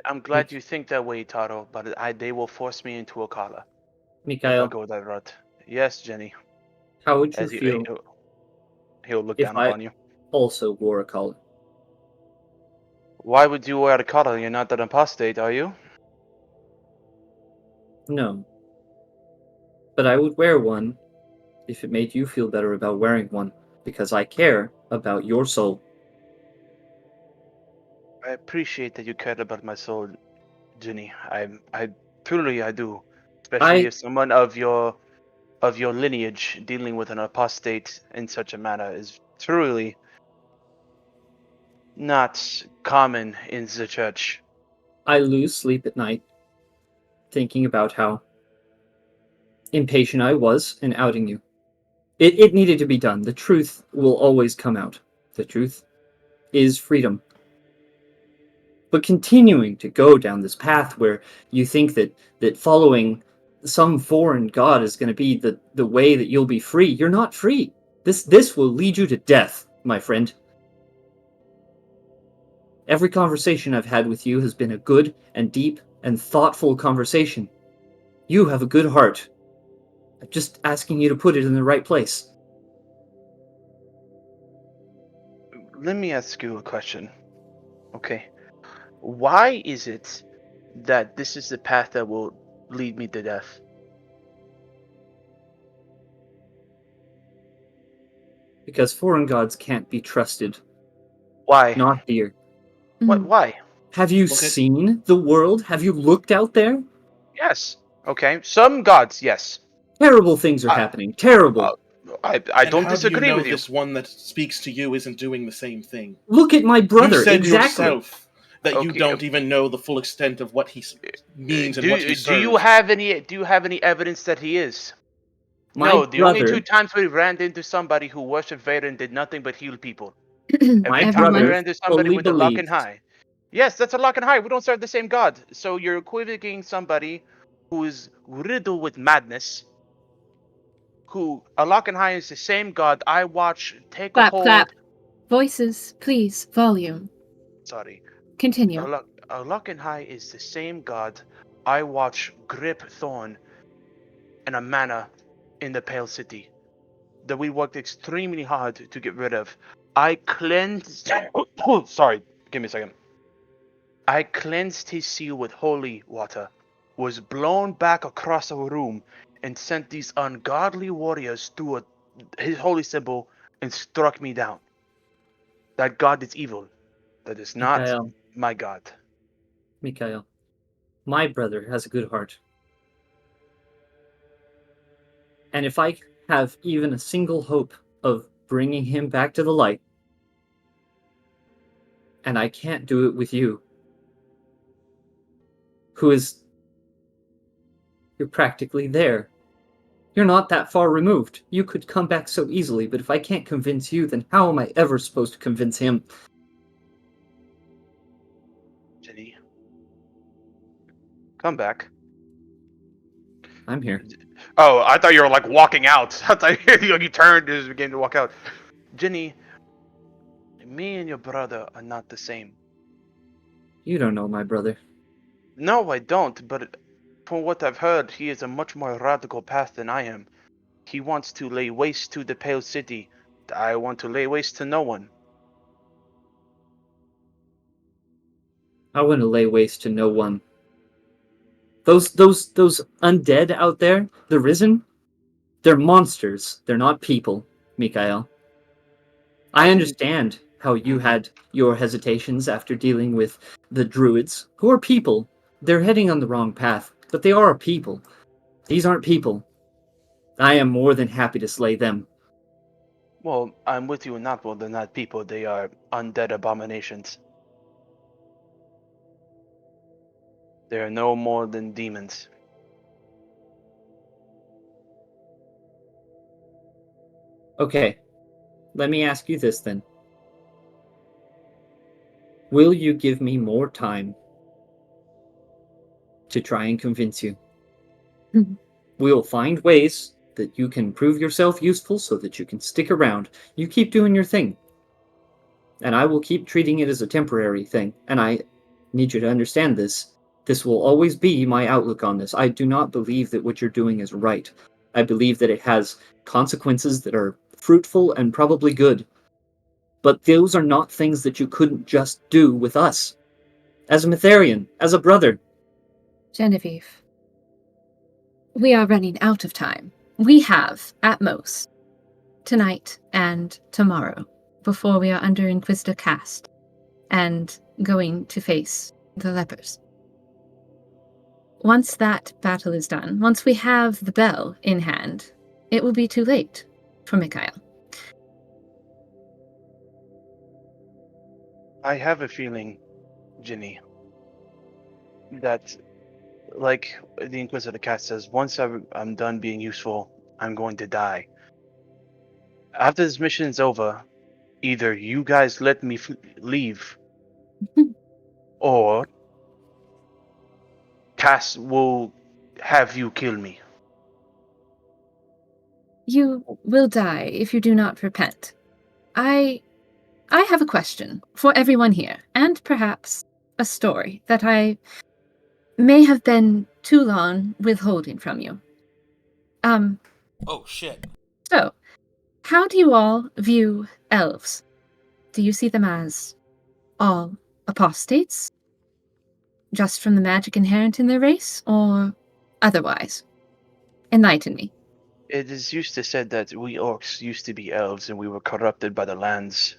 I'm glad you think that way, Taro, but they will force me into a collar. If I Micha'el, go that route. Yes, Jenny. how would you As feel he'll look if down I upon you. also wore a collar? Why would you wear a collar? You're not an apostate, are you? No. But I would wear one if it made you feel better about wearing one, because I care about your soul. I appreciate that you cared about my soul, Ginny. I truly I do. Especially if someone of your lineage dealing with an apostate in such a manner is truly not common in the church. I lose sleep at night thinking about how impatient I was in outing you. It needed to be done. The truth will always come out. The truth is freedom. But continuing to go down this path where you think that following some foreign god is going to be the way that you'll be free, you're not free. This will lead you to death, my friend. Every conversation I've had with you has been a good and deep and thoughtful conversation. You have a good heart. I'm just asking you to put it in the right place. Let me ask you a question. Okay. Why is it that this is the path that will lead me to death? Because foreign gods can't be trusted. Why? Not here. What? Why? Have you Look at- seen the world? Have you looked out there? Yes. Okay. Some gods, yes. Terrible things are happening. Terrible. I And don't how do disagree you know with you. this one that speaks to you isn't doing the same thing? Look at my brother. You said exactly. yourself that you Okay, don't even know the full extent of what he means and Do, what he do you serves. have any evidence that he is? My No, the only brother- 2 times we ran into somebody who worshipped Farryn and did nothing but heal people. My Every time we brother ran into somebody fully with a lock believed. and high. Yes, that's a lock and high. We don't serve the same god. So you're equivocating somebody who is riddled with madness. Who a lock and high is the same god I watch take a Clap, hold. clap. Voices, please. Volume. Sorry. Continue. A lock and high is the same god I watch grip Thorne and a mana in the Pale City that we worked extremely hard to get rid of. I cleansed. Sorry, give me a second. I cleansed his seal with holy water, was blown back across a room, and sent these ungodly warriors through his holy symbol and struck me down. That god is evil. That is not Micha'el. my god. Micha'el. My brother has a good heart. And if I have even a single hope of bringing him back to the light, and I can't do it with you, who is... You're practically there. You're not that far removed. You could come back so easily, but if I can't convince you, then how am I ever supposed to convince him? Ginny, come back. I'm here. Oh, I thought you were like walking out. I thought you turned and began to walk out. Ginny, me and your brother are not the same. You don't know my brother. No, I don't, but from what I've heard, he is a much more radical path than I am. He wants to lay waste to the Pale City. I want to lay waste to no one. I want to lay waste to no one. Those undead out there, the Risen, they're monsters. They're not people, Micha'el. I understand how you had your hesitations after dealing with the Druids, who are people. They're heading on the wrong path, but they are a people. These aren't people. I am more than happy to slay them. Well, I'm with you in that world. They're not people. They are undead abominations. They are no more than demons. Okay, let me ask you this then. Will you give me more time to try and convince you? We'll find ways that you can prove yourself useful so that you can stick around. You keep doing your thing. And I will keep treating it as a temporary thing. And I need you to understand this. This will always be my outlook on this. I do not believe that what you're doing is right. I believe that it has consequences that are fruitful and probably good. But those are not things that you couldn't just do with us. As a Mytharian, as a brother. Genevieve, we are running out of time. We have, at most, tonight and tomorrow, before we are under Inquisitor cast and going to face the lepers. Once that battle is done, once we have the bell in hand, it will be too late for Micha'el. I have a feeling, Ginny, that, like the Inquisitor Cat says, once I'm done being useful, I'm going to die. After this mission is over, either you guys let me leave, or Cass will have you kill me. You will die if you do not repent. I I have a question for everyone here, and perhaps a story that I may have been too long withholding from you. Oh shit. So, how do you all view elves? Do you see them as all apostates? Just from the magic inherent in their race, or otherwise? Enlighten me. It is used to said that we orcs used to be elves and we were corrupted by the lands.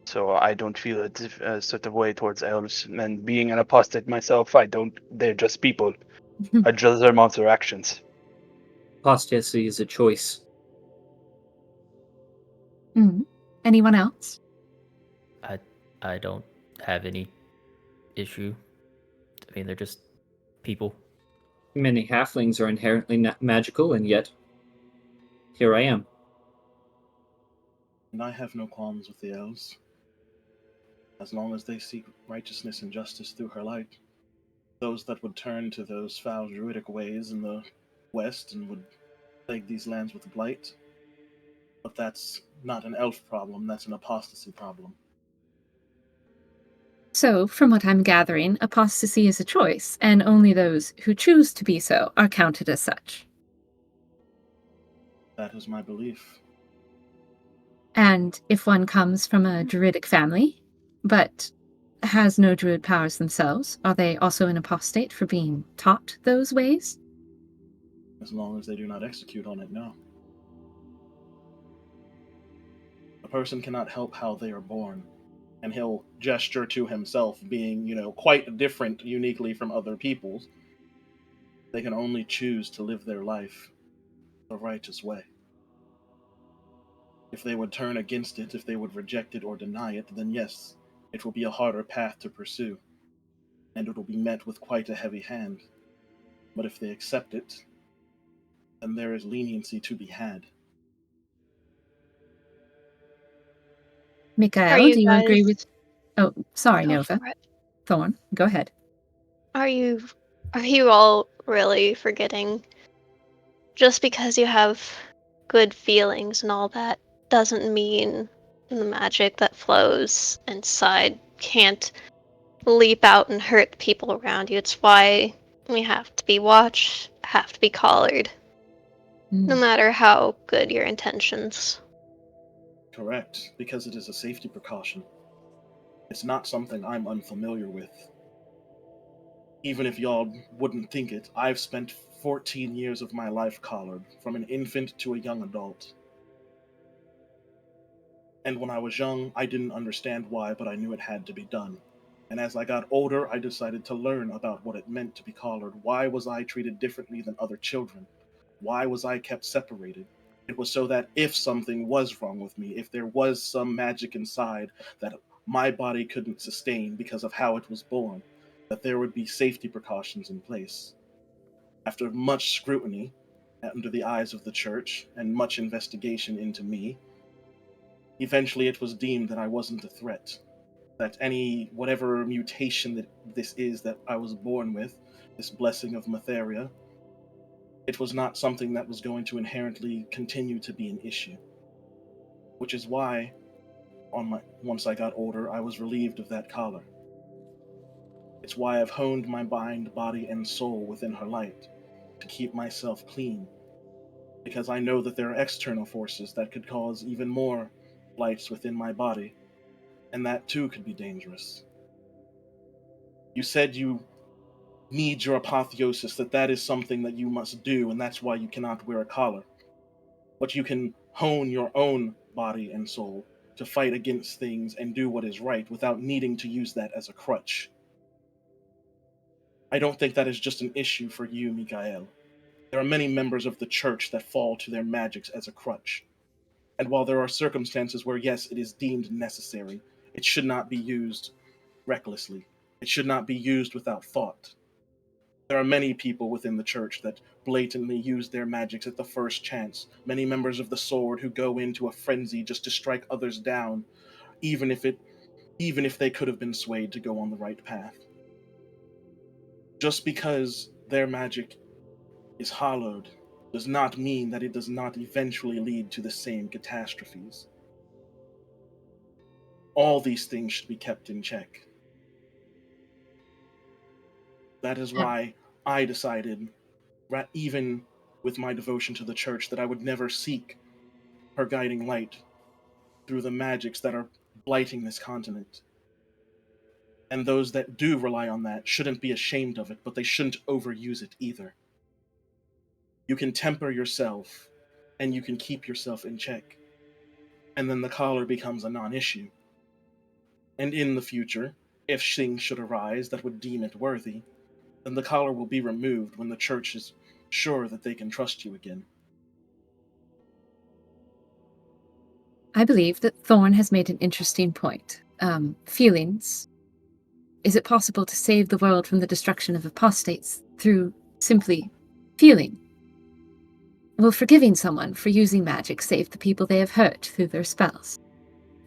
So I don't feel a sort of way towards elves. And being an apostate myself, I don't. They're just people. I judge them on their actions. Apostasy is a choice. Anyone else? I don't have any issue. I mean, they're just people. Many halflings are inherently magical, and yet here I am. And I have no qualms with the elves. As long as they seek righteousness and justice through her light. Those that would turn to those foul druidic ways in the west and would plague these lands with blight. But that's not an elf problem, that's an apostasy problem. So, from what I'm gathering, apostasy is a choice, and only those who choose to be so are counted as such. That is my belief. And if one comes from a druidic family, but has no druid powers themselves, are they also an apostate for being taught those ways? As long as they do not execute on it, no. A person cannot help how they are born. And he'll gesture to himself being, quite different uniquely from other people's. They can only choose to live their life the righteous way. If they would turn against it, if they would reject it or deny it, then yes, it will be a harder path to pursue, and it will be met with quite a heavy hand. But if they accept it, then there is leniency to be had. Micha'el, do you agree with... Oh, sorry, Go Nova. for it. Thorne, go ahead. Are you all really forgetting? Just because you have good feelings and all that doesn't mean the magic that flows inside can't leap out and hurt people around you. It's why we have to be watched, have to be collared, no matter how good your intentions. Correct, because it is a safety precaution. It's not something I'm unfamiliar with. Even if y'all wouldn't think it, I've spent 14 years of my life collared, from an infant to a young adult. And when I was young, I didn't understand why, but I knew it had to be done. And as I got older, I decided to learn about what it meant to be collared. Why was I treated differently than other children? Why was I kept separated? It was so that if something was wrong with me, if there was some magic inside that my body couldn't sustain because of how it was born, that there would be safety precautions in place. After much scrutiny, under the eyes of the church, and much investigation into me, eventually it was deemed that I wasn't a threat. That whatever mutation that this is that I was born with, this blessing of Matheria, it was not something that was going to inherently continue to be an issue. Which is why, once I got older, I was relieved of that collar. It's why I've honed my mind, body, and soul within her light, to keep myself clean. Because I know that there are external forces that could cause even more blights within my body, and that too could be dangerous. You said you need your apotheosis, that is something that you must do, and that's why you cannot wear a collar. But you can hone your own body and soul to fight against things and do what is right without needing to use that as a crutch. I don't think that is just an issue for you, Micha'el. There are many members of the church that fall to their magics as a crutch. And while there are circumstances where, yes, it is deemed necessary, it should not be used recklessly. It should not be used without thought. There are many people within the church that blatantly use their magics at the first chance. Many members of the sword who go into a frenzy just to strike others down, even if they could have been swayed to go on the right path. Just because their magic is hallowed does not mean that it does not eventually lead to the same catastrophes. All these things should be kept in check. That is why I decided, even with my devotion to the church, that I would never seek her guiding light through the magics that are blighting this continent. And those that do rely on that shouldn't be ashamed of it, but they shouldn't overuse it either. You can temper yourself, and you can keep yourself in check. And then the collar becomes a non-issue. And in the future, if things should arise that would deem it worthy, then the collar will be removed when the church is sure that they can trust you again. I believe that Thorne has made an interesting point. Feelings. Is it possible to save the world from the destruction of apostates through simply feeling? Will forgiving someone for using magic save the people they have hurt through their spells?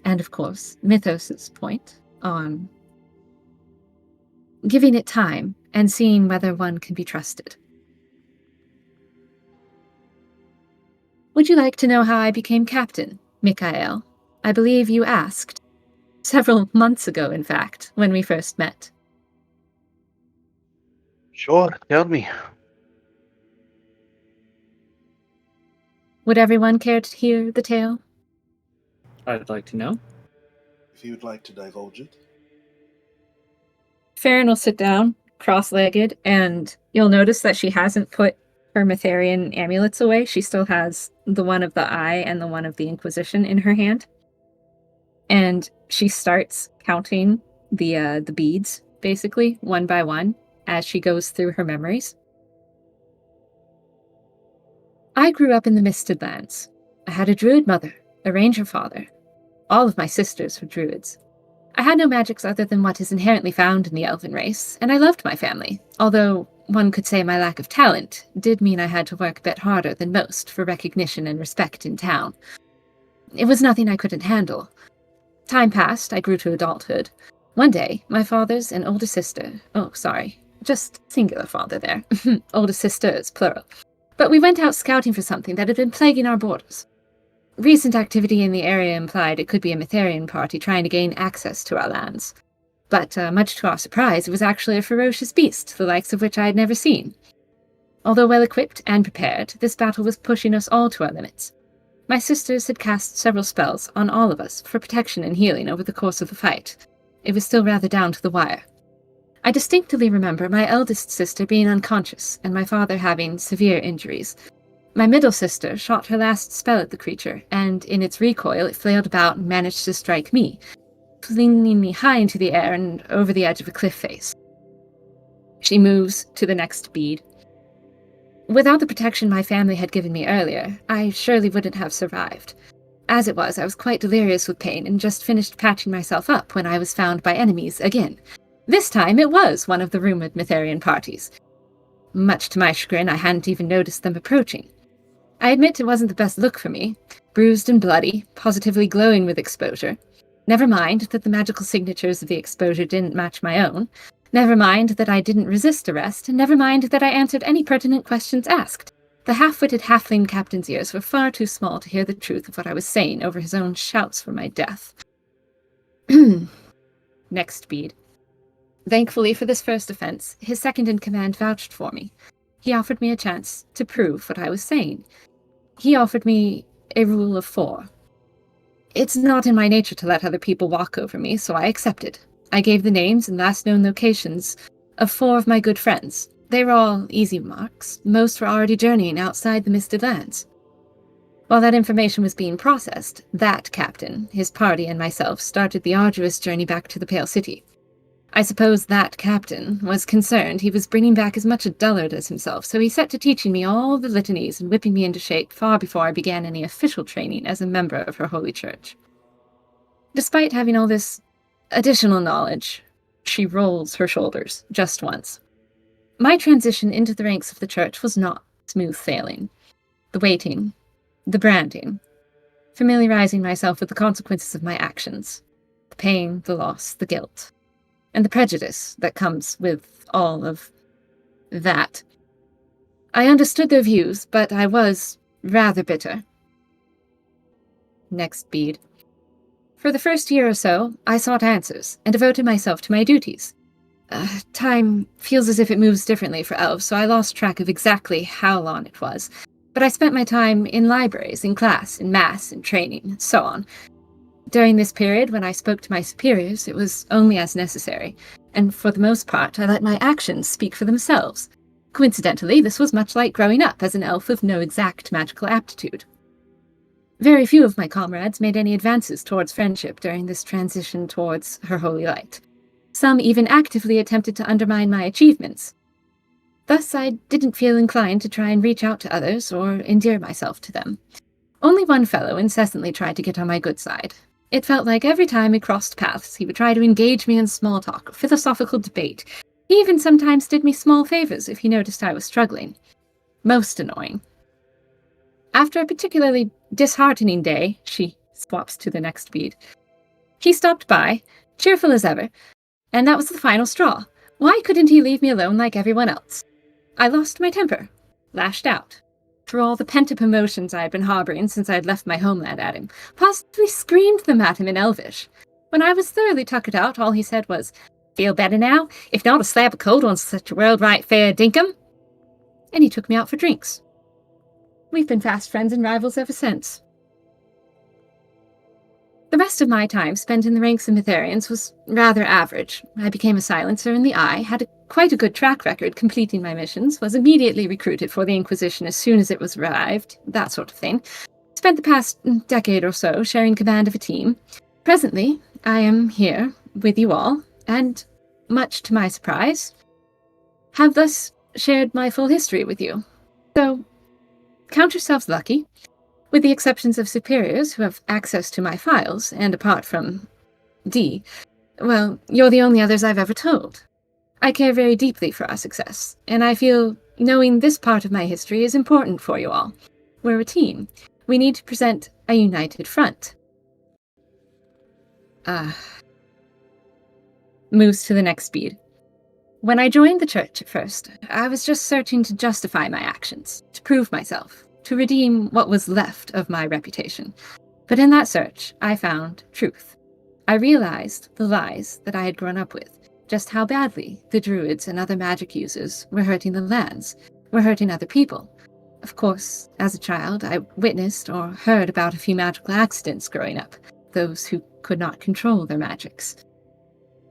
And of course, Mythos's point on giving it time and seeing whether one can be trusted. Would you like to know how I became captain, Micha'el? I believe you asked. Several months ago, in fact, when we first met. Sure, tell me. Would everyone care to hear the tale? I'd like to know. If you'd like to divulge it. Farryn will sit down, cross-legged, and you'll notice that she hasn't put her Mitharian amulets away. She still has the one of the Eye and the one of the Inquisition in her hand. And she starts counting the beads, basically, one by one, as she goes through her memories. I grew up in the Misted Lands. I had a druid mother, a ranger father. All of my sisters were druids. I had no magics other than what is inherently found in the elven race, and I loved my family, although one could say my lack of talent did mean I had to work a bit harder than most for recognition and respect in town. It was nothing I couldn't handle. Time passed, I grew to adulthood. One day, my father's and older sister, just singular father there, older sisters, plural. But we went out scouting for something that had been plaguing our borders. Recent activity in the area implied it could be a Mitharian party trying to gain access to our lands. But much to our surprise, it was actually a ferocious beast, the likes of which I had never seen. Although well-equipped and prepared, this battle was pushing us all to our limits. My sisters had cast several spells on all of us for protection and healing over the course of the fight. It was still rather down to the wire. I distinctly remember my eldest sister being unconscious and my father having severe injuries. My middle sister shot her last spell at the creature, and in its recoil it flailed about and managed to strike me, flinging me high into the air and over the edge of a cliff face. She moves to the next bead. Without the protection my family had given me earlier, I surely wouldn't have survived. As it was, I was quite delirious with pain and just finished patching myself up when I was found by enemies again. This time it was one of the rumored Mitharian parties. Much to my chagrin, I hadn't even noticed them approaching. I admit it wasn't the best look for me, bruised and bloody, positively glowing with exposure. Never mind that the magical signatures of the exposure didn't match my own. Never mind that I didn't resist arrest, and never mind that I answered any pertinent questions asked. The half-witted halfling captain's ears were far too small to hear the truth of what I was saying over his own shouts for my death. Next bead. Thankfully for this first offense, his second-in-command vouched for me. He offered me a chance to prove what I was saying. He offered me a rule of 4. It's not in my nature to let other people walk over me, so I accepted. I gave the names and last known locations of 4 of my good friends. They were all easy marks. Most were already journeying outside the Misted Lands. While that information was being processed, that captain, his party, and myself started the arduous journey back to the Pale City. I suppose that captain was concerned he was bringing back as much a dullard as himself, so he set to teaching me all the litanies and whipping me into shape far before I began any official training as a member of her holy church. Despite having all this additional knowledge, she rolls her shoulders just once. My transition into the ranks of the church was not smooth sailing. The waiting, the branding, familiarizing myself with the consequences of my actions, the pain, the loss, the guilt, and the prejudice that comes with all of that. I understood their views, but I was rather bitter. Next bead. For the first year or so, I sought answers and devoted myself to my duties. Time feels as if it moves differently for elves, so I lost track of exactly how long it was. But I spent my time in libraries, in class, in mass, in training, and so on. During this period, when I spoke to my superiors, it was only as necessary, and for the most part, I let my actions speak for themselves. Coincidentally, this was much like growing up as an elf of no exact magical aptitude. Very few of my comrades made any advances towards friendship during this transition towards her holy light. Some even actively attempted to undermine my achievements. Thus, I didn't feel inclined to try and reach out to others or endear myself to them. Only one fellow incessantly tried to get on my good side. It felt like every time we crossed paths, he would try to engage me in small talk or philosophical debate. He even sometimes did me small favors if he noticed I was struggling. Most annoying. After a particularly disheartening day, she swaps to the next bead, he stopped by, cheerful as ever, and that was the final straw. Why couldn't he leave me alone like everyone else? I lost my temper, lashed out. Through all the pent-up emotions I had been harboring since I had left my homeland at him, positively screamed them at him in Elvish. When I was thoroughly tuckered out, all he said was, "Feel better now? If not, a slab of cold one's such a world right fair dinkum." And he took me out for drinks. We've been fast friends and rivals ever since. The rest of my time spent in the ranks of Mytharians was rather average. I became a silencer in the Eye, had quite a good track record completing my missions, was immediately recruited for the Inquisition as soon as it was arrived, that sort of thing. Spent the past decade or so sharing command of a team. Presently, I am here with you all, and, much to my surprise, have thus shared my full history with you. So, count yourselves lucky. With the exceptions of superiors who have access to my files, and apart from D, well, you're the only others I've ever told. I care very deeply for our success, and I feel knowing this part of my history is important for you all. We're a team. We need to present a united front. Moves to the next bead. When I joined the church at first, I was just searching to justify my actions, to prove myself, to redeem what was left of my reputation. But in that search, I found truth. I realized the lies that I had grown up with, just how badly the druids and other magic users were hurting the lands, were hurting other people. Of course, as a child, I witnessed or heard about a few magical accidents growing up, those who could not control their magics.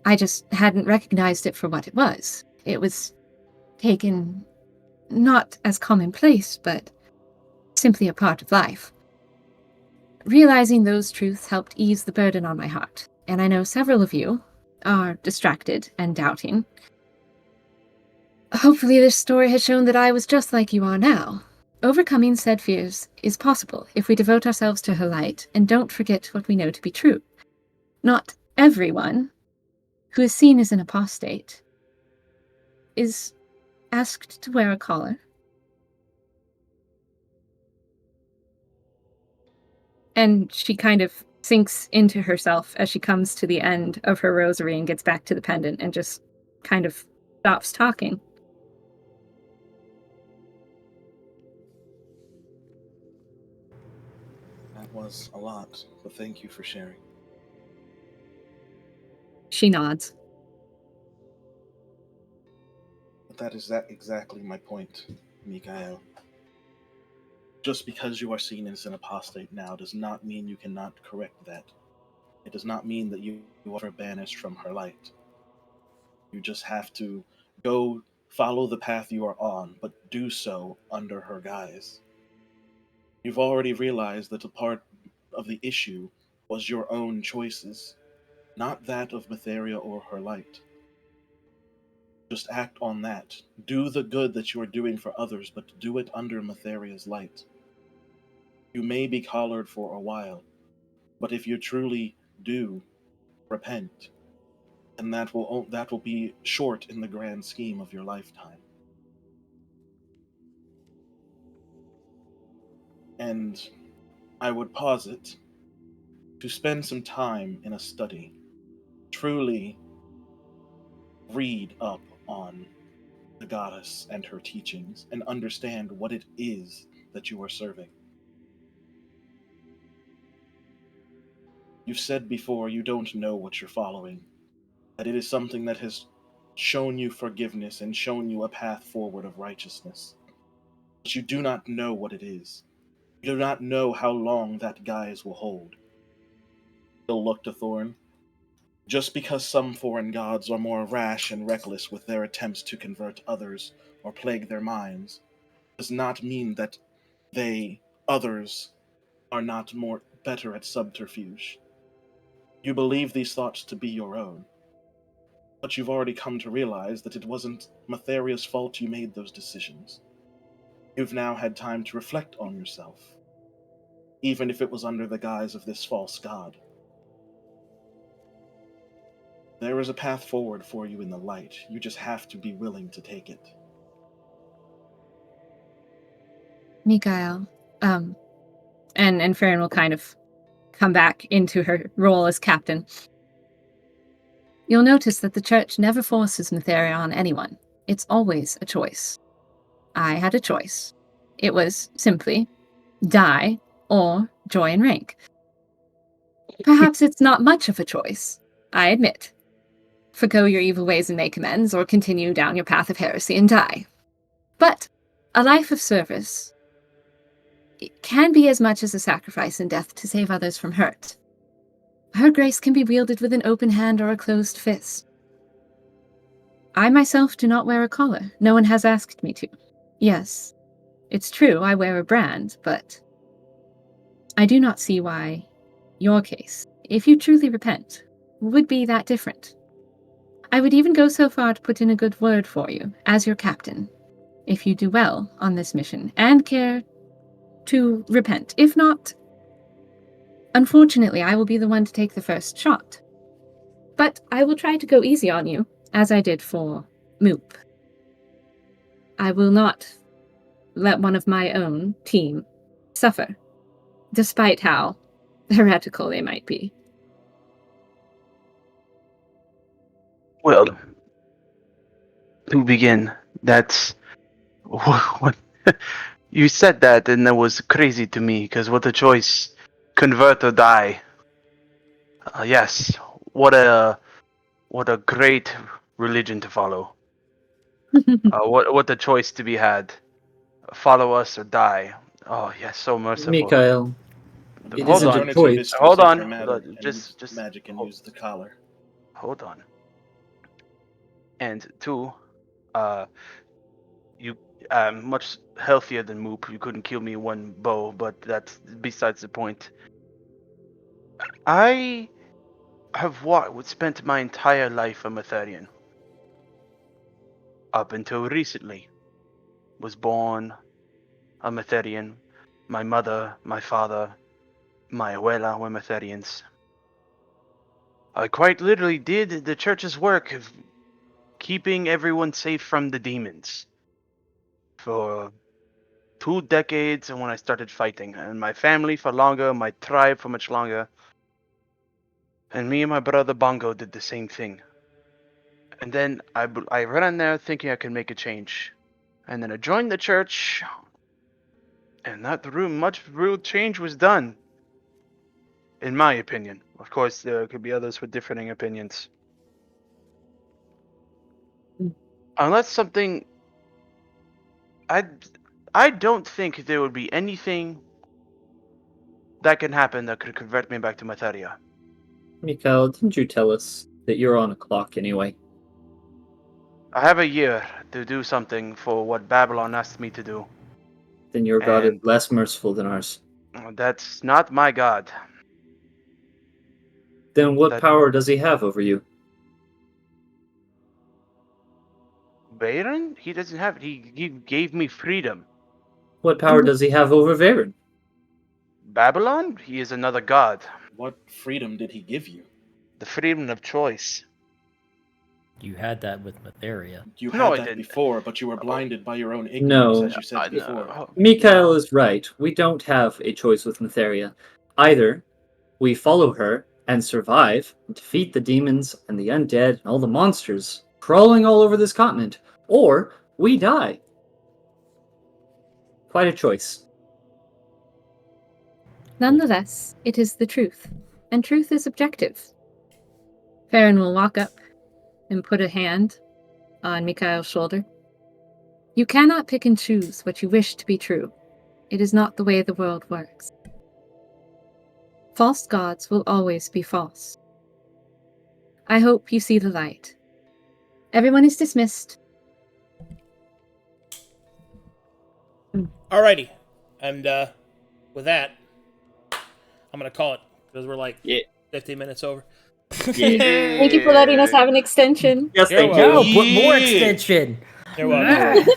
I just hadn't recognized it for what it was. It was taken not as commonplace, but simply a part of life. Realizing those truths helped ease the burden on my heart, and I know several of you are distracted and doubting. Hopefully this story has shown that I was just like you are now. Overcoming said fears is possible if we devote ourselves to her light and don't forget what we know to be true. Not everyone who is seen as an apostate is asked to wear a collar. And she kind of sinks into herself as she comes to the end of her rosary and gets back to the pendant and just kind of stops talking. That was a lot, but thank you for sharing. She nods. But that is exactly my point, Micha'el. Just because you are seen as an apostate now does not mean you cannot correct that. It does not mean that you are banished from her light. You just have to go follow the path you are on, but do so under her guise. You've already realized that a part of the issue was your own choices, not that of Mytheria or her light. Just act on that. Do the good that you are doing for others, but do it under Mytheria's light. You may be collared for a while, but if you truly do repent, then that will be short in the grand scheme of your lifetime. And I would posit to spend some time in a study, truly read up on the goddess and her teachings, and understand what it is that you are serving. You've said before you don't know what you're following, that it is something that has shown you forgiveness and shown you a path forward of righteousness. But you do not know what it is. You do not know how long that guise will hold. He'll look to Thorne. Just because some foreign gods are more rash and reckless with their attempts to convert others or plague their minds, does not mean that they, others, are not better at subterfuge. You believe these thoughts to be your own, but you've already come to realize that it wasn't Matheria's fault you made those decisions. You've now had time to reflect on yourself, even if it was under the guise of this false god. There is a path forward for you in the light. You just have to be willing to take it. Micha'el, and Farryn will kind of come back into her role as captain. You'll notice that the church never forces Matheria on anyone. It's always a choice. I had a choice. It was simply die or join rank. Perhaps it's not much of a choice, I admit. Forgo your evil ways and make amends, or continue down your path of heresy and die. But a life of service, it can be as much as a sacrifice in death to save others from hurt. Her grace can be wielded with an open hand or a closed fist. I myself do not wear a collar. No one has asked me to. Yes, it's true I wear a brand, but I do not see why your case, if you truly repent, would be that different. I would even go so far to put in a good word for you, as your captain, if you do well on this mission, and care to repent. If not, unfortunately, I will be the one to take the first shot. But I will try to go easy on you, as I did for Moop. I will not let one of my own team suffer, despite how heretical they might be. Well, to begin, that's what you said that, and that was crazy to me. Because what a choice, convert or die. Yes, what a great religion to follow. What a choice to be had. Follow us or die. Oh yes, so merciful. Micha'el, it Hold isn't on. a Alternative is choice. to Hold accept on. your matter and Just use magic and use the collar. Hold on. And two, you much healthier than Moop. You couldn't kill me in one bow, but that's besides the point. I have spent my entire life a Matherian. Up until recently. Was born a Matherian. My mother, my father, my abuela were Matherians. I quite literally did the church's work of keeping everyone safe from the demons. For 2 decades, and when I started fighting, and my family for longer, my tribe for much longer, and me and my brother Bongo did the same thing. And then I ran there thinking I could make a change, and then I joined the church, and not much real change was done, in my opinion. Of course, there could be others with differing opinions. Unless something, I don't think there would be anything that can happen that could convert me back to Matheria. Micha'el, didn't you tell us that you're on a clock anyway? I have a year to do something for what Babylon asked me to do. Then your god is And less merciful than ours. that's not my god. Then what That- power does he have over you? Bayron? He doesn't have it. He gave me freedom. What power does he have over Farryn? Babylon? He is another god. What freedom did he give you? The freedom of choice. You had that with Matheria. You No, had I that didn't. before, but you were blinded by your own ignorance, No. as you said before. Micha'el is right. We don't have a choice with Matheria. Either we follow her and survive, and defeat the demons and the undead and all the monsters crawling all over this continent, or we die. Quite a choice. Nonetheless, it is the truth. and truth is objective. Farryn will walk up and put a hand on Micha'el's shoulder. You cannot pick and choose what you wish to be true. It is not the way the world works. False gods will always be false. I hope you see the light. Everyone is dismissed. Alrighty. And with that, I'm going to call it because we're like 50 minutes over. Thank you for letting us have an extension. Yes, You're thank No, you. put more extension. You're welcome.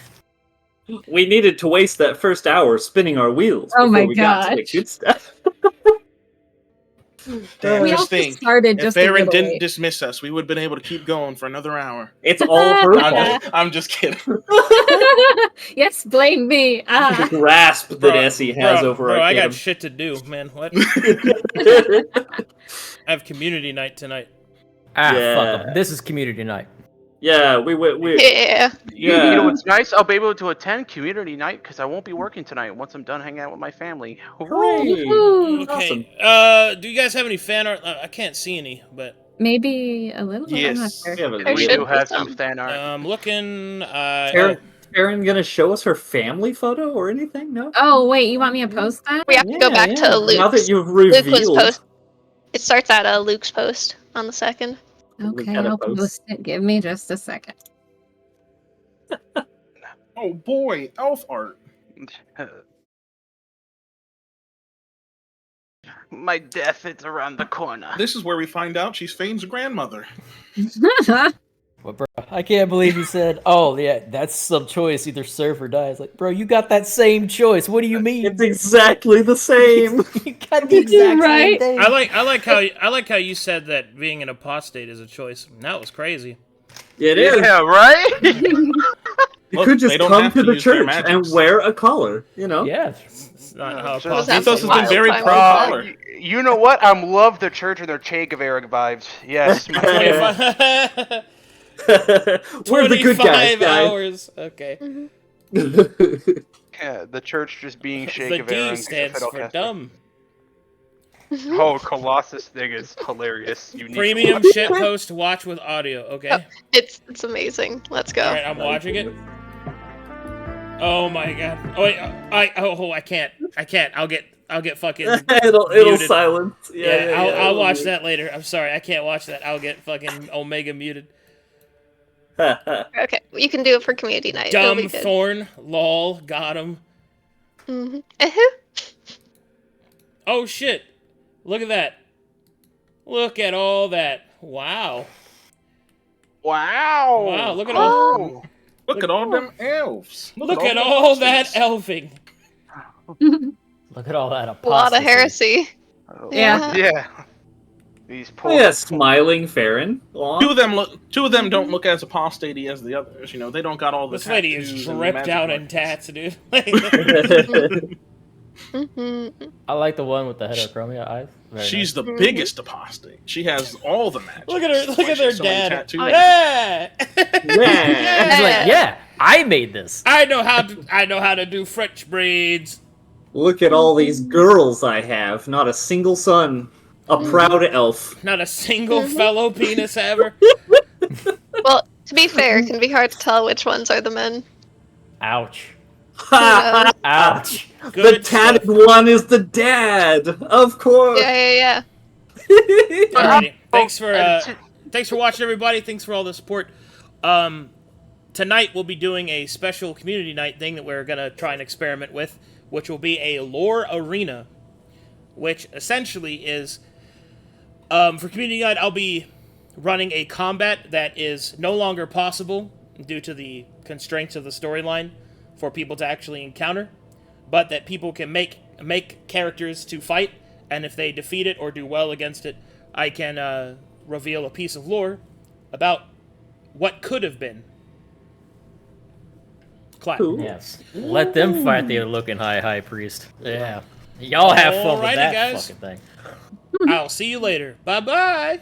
We needed to waste that first hour spinning our wheels Oh before my we got to the gosh. good stuff. Damn, We just also think. started If just a Farryn little didn't late. dismiss us, we would have been able to keep going for another hour. It's all her fault. I'm just kidding. Yes, blame me. The grasp that Essy has over I got Arcadum. shit to do, man. What? I have community night tonight. Fuck Yeah. 'em. This is community night. Yeah, we Yeah. You know what's nice? I'll be able to attend community night because I won't be working tonight once I'm done hanging out with my family. Hooray! Woohoo. Awesome. Okay. Do you guys have any fan art? I can't see any, but Maybe a little bit. I'm not Yes. sure. We have a There We should do little- be have some some. fan art. I'm looking. Farryn gonna show us her family photo or anything? No. Oh, wait, you want me to post that? We have to go back to Now Luke's. that you've Luke was revealed, post. It starts at Luke's post on the 2nd. Okay, gotta I'll post. post it. Give me just a second. Oh boy, elf art. My death is around the corner. This is where we find out she's Fane's grandmother. What, bro? I can't believe you said, "Oh, yeah, that's some choice. Either serve or die." It's like, bro, you got that same choice. What do you mean? it's exactly the same. You got the exact Right? same thing. I like how you said that being an apostate is a choice. That was crazy. It is. Yeah, right? You Look, could just they don't come have to to the use their church magics. and wear a collar. You know. Yeah. It's not Yeah, how sure. Was that Mythos some has been very wild pro time? collar. You know what? I love the church and their Che Guevara vibes. Yes, my favorite. 25 We're the good guys, guys. hours. Okay. Yeah, the church just being Che The Guevara D and stands Fidel for Castro. dumb. Oh, Colossus thing is hilarious. Unique. Premium shitpost watch with audio. Okay. It's amazing. Let's go. All right, I'm watching it. Oh my god. Oh wait, I can't. I'll get fucking. it'll muted. silence. Yeah, I'll it'll watch mute. that later. I'm sorry, I can't watch that. I'll get fucking Omega muted. Okay, you can do it for community night. It'll be Dumb good. Thorne, lol, got him. Mm-hmm. Oh shit! Look at that. Look at all that. Wow. Wow. Wow. Look at all. Oh. Look at all them elves. Look at them all that apostates. elfing. Look at all that A lot apostasy. of heresy. Yeah. Yeah. These poor. Oh, yeah, smiling Farryn. Two of them don't look as apostatey as the others. You know, they don't got all the This lady is tattoos and the dripped magic out in marks. tats, dude. Mm-hmm. I like the one with the heterochromia eyes. Very She's nice. the biggest apostate. She has all the magic. Look at her. Look at She their has so many dad. tattoos. Oh, Yeah. Yeah. He's like, yeah, I made this. I know how to do French braids. Look at all these girls I have. Not a single son. A proud elf. Not a single fellow penis ever. Well, to be fair, it can be hard to tell which ones are the men. Ouch. knows? Ouch. The Good tatted stuff. one is the dad. Of course. Yeah. Alrighty. Thanks for watching, everybody. Thanks for all the support. Tonight we'll be doing a special community night thing that we're gonna try and experiment with, which will be a lore arena, which essentially is for community night. I'll be running a combat that is no longer possible due to the constraints of the storyline for people to actually encounter, but that people can make characters to fight, and if they defeat it or do well against it, I can reveal a piece of lore about what could have been. Clap. Cool. Yes. Let them fight the looking high priest. Yeah. Y'all have fun with Alrighty, that guys. fucking thing. I'll see you later. Bye-bye.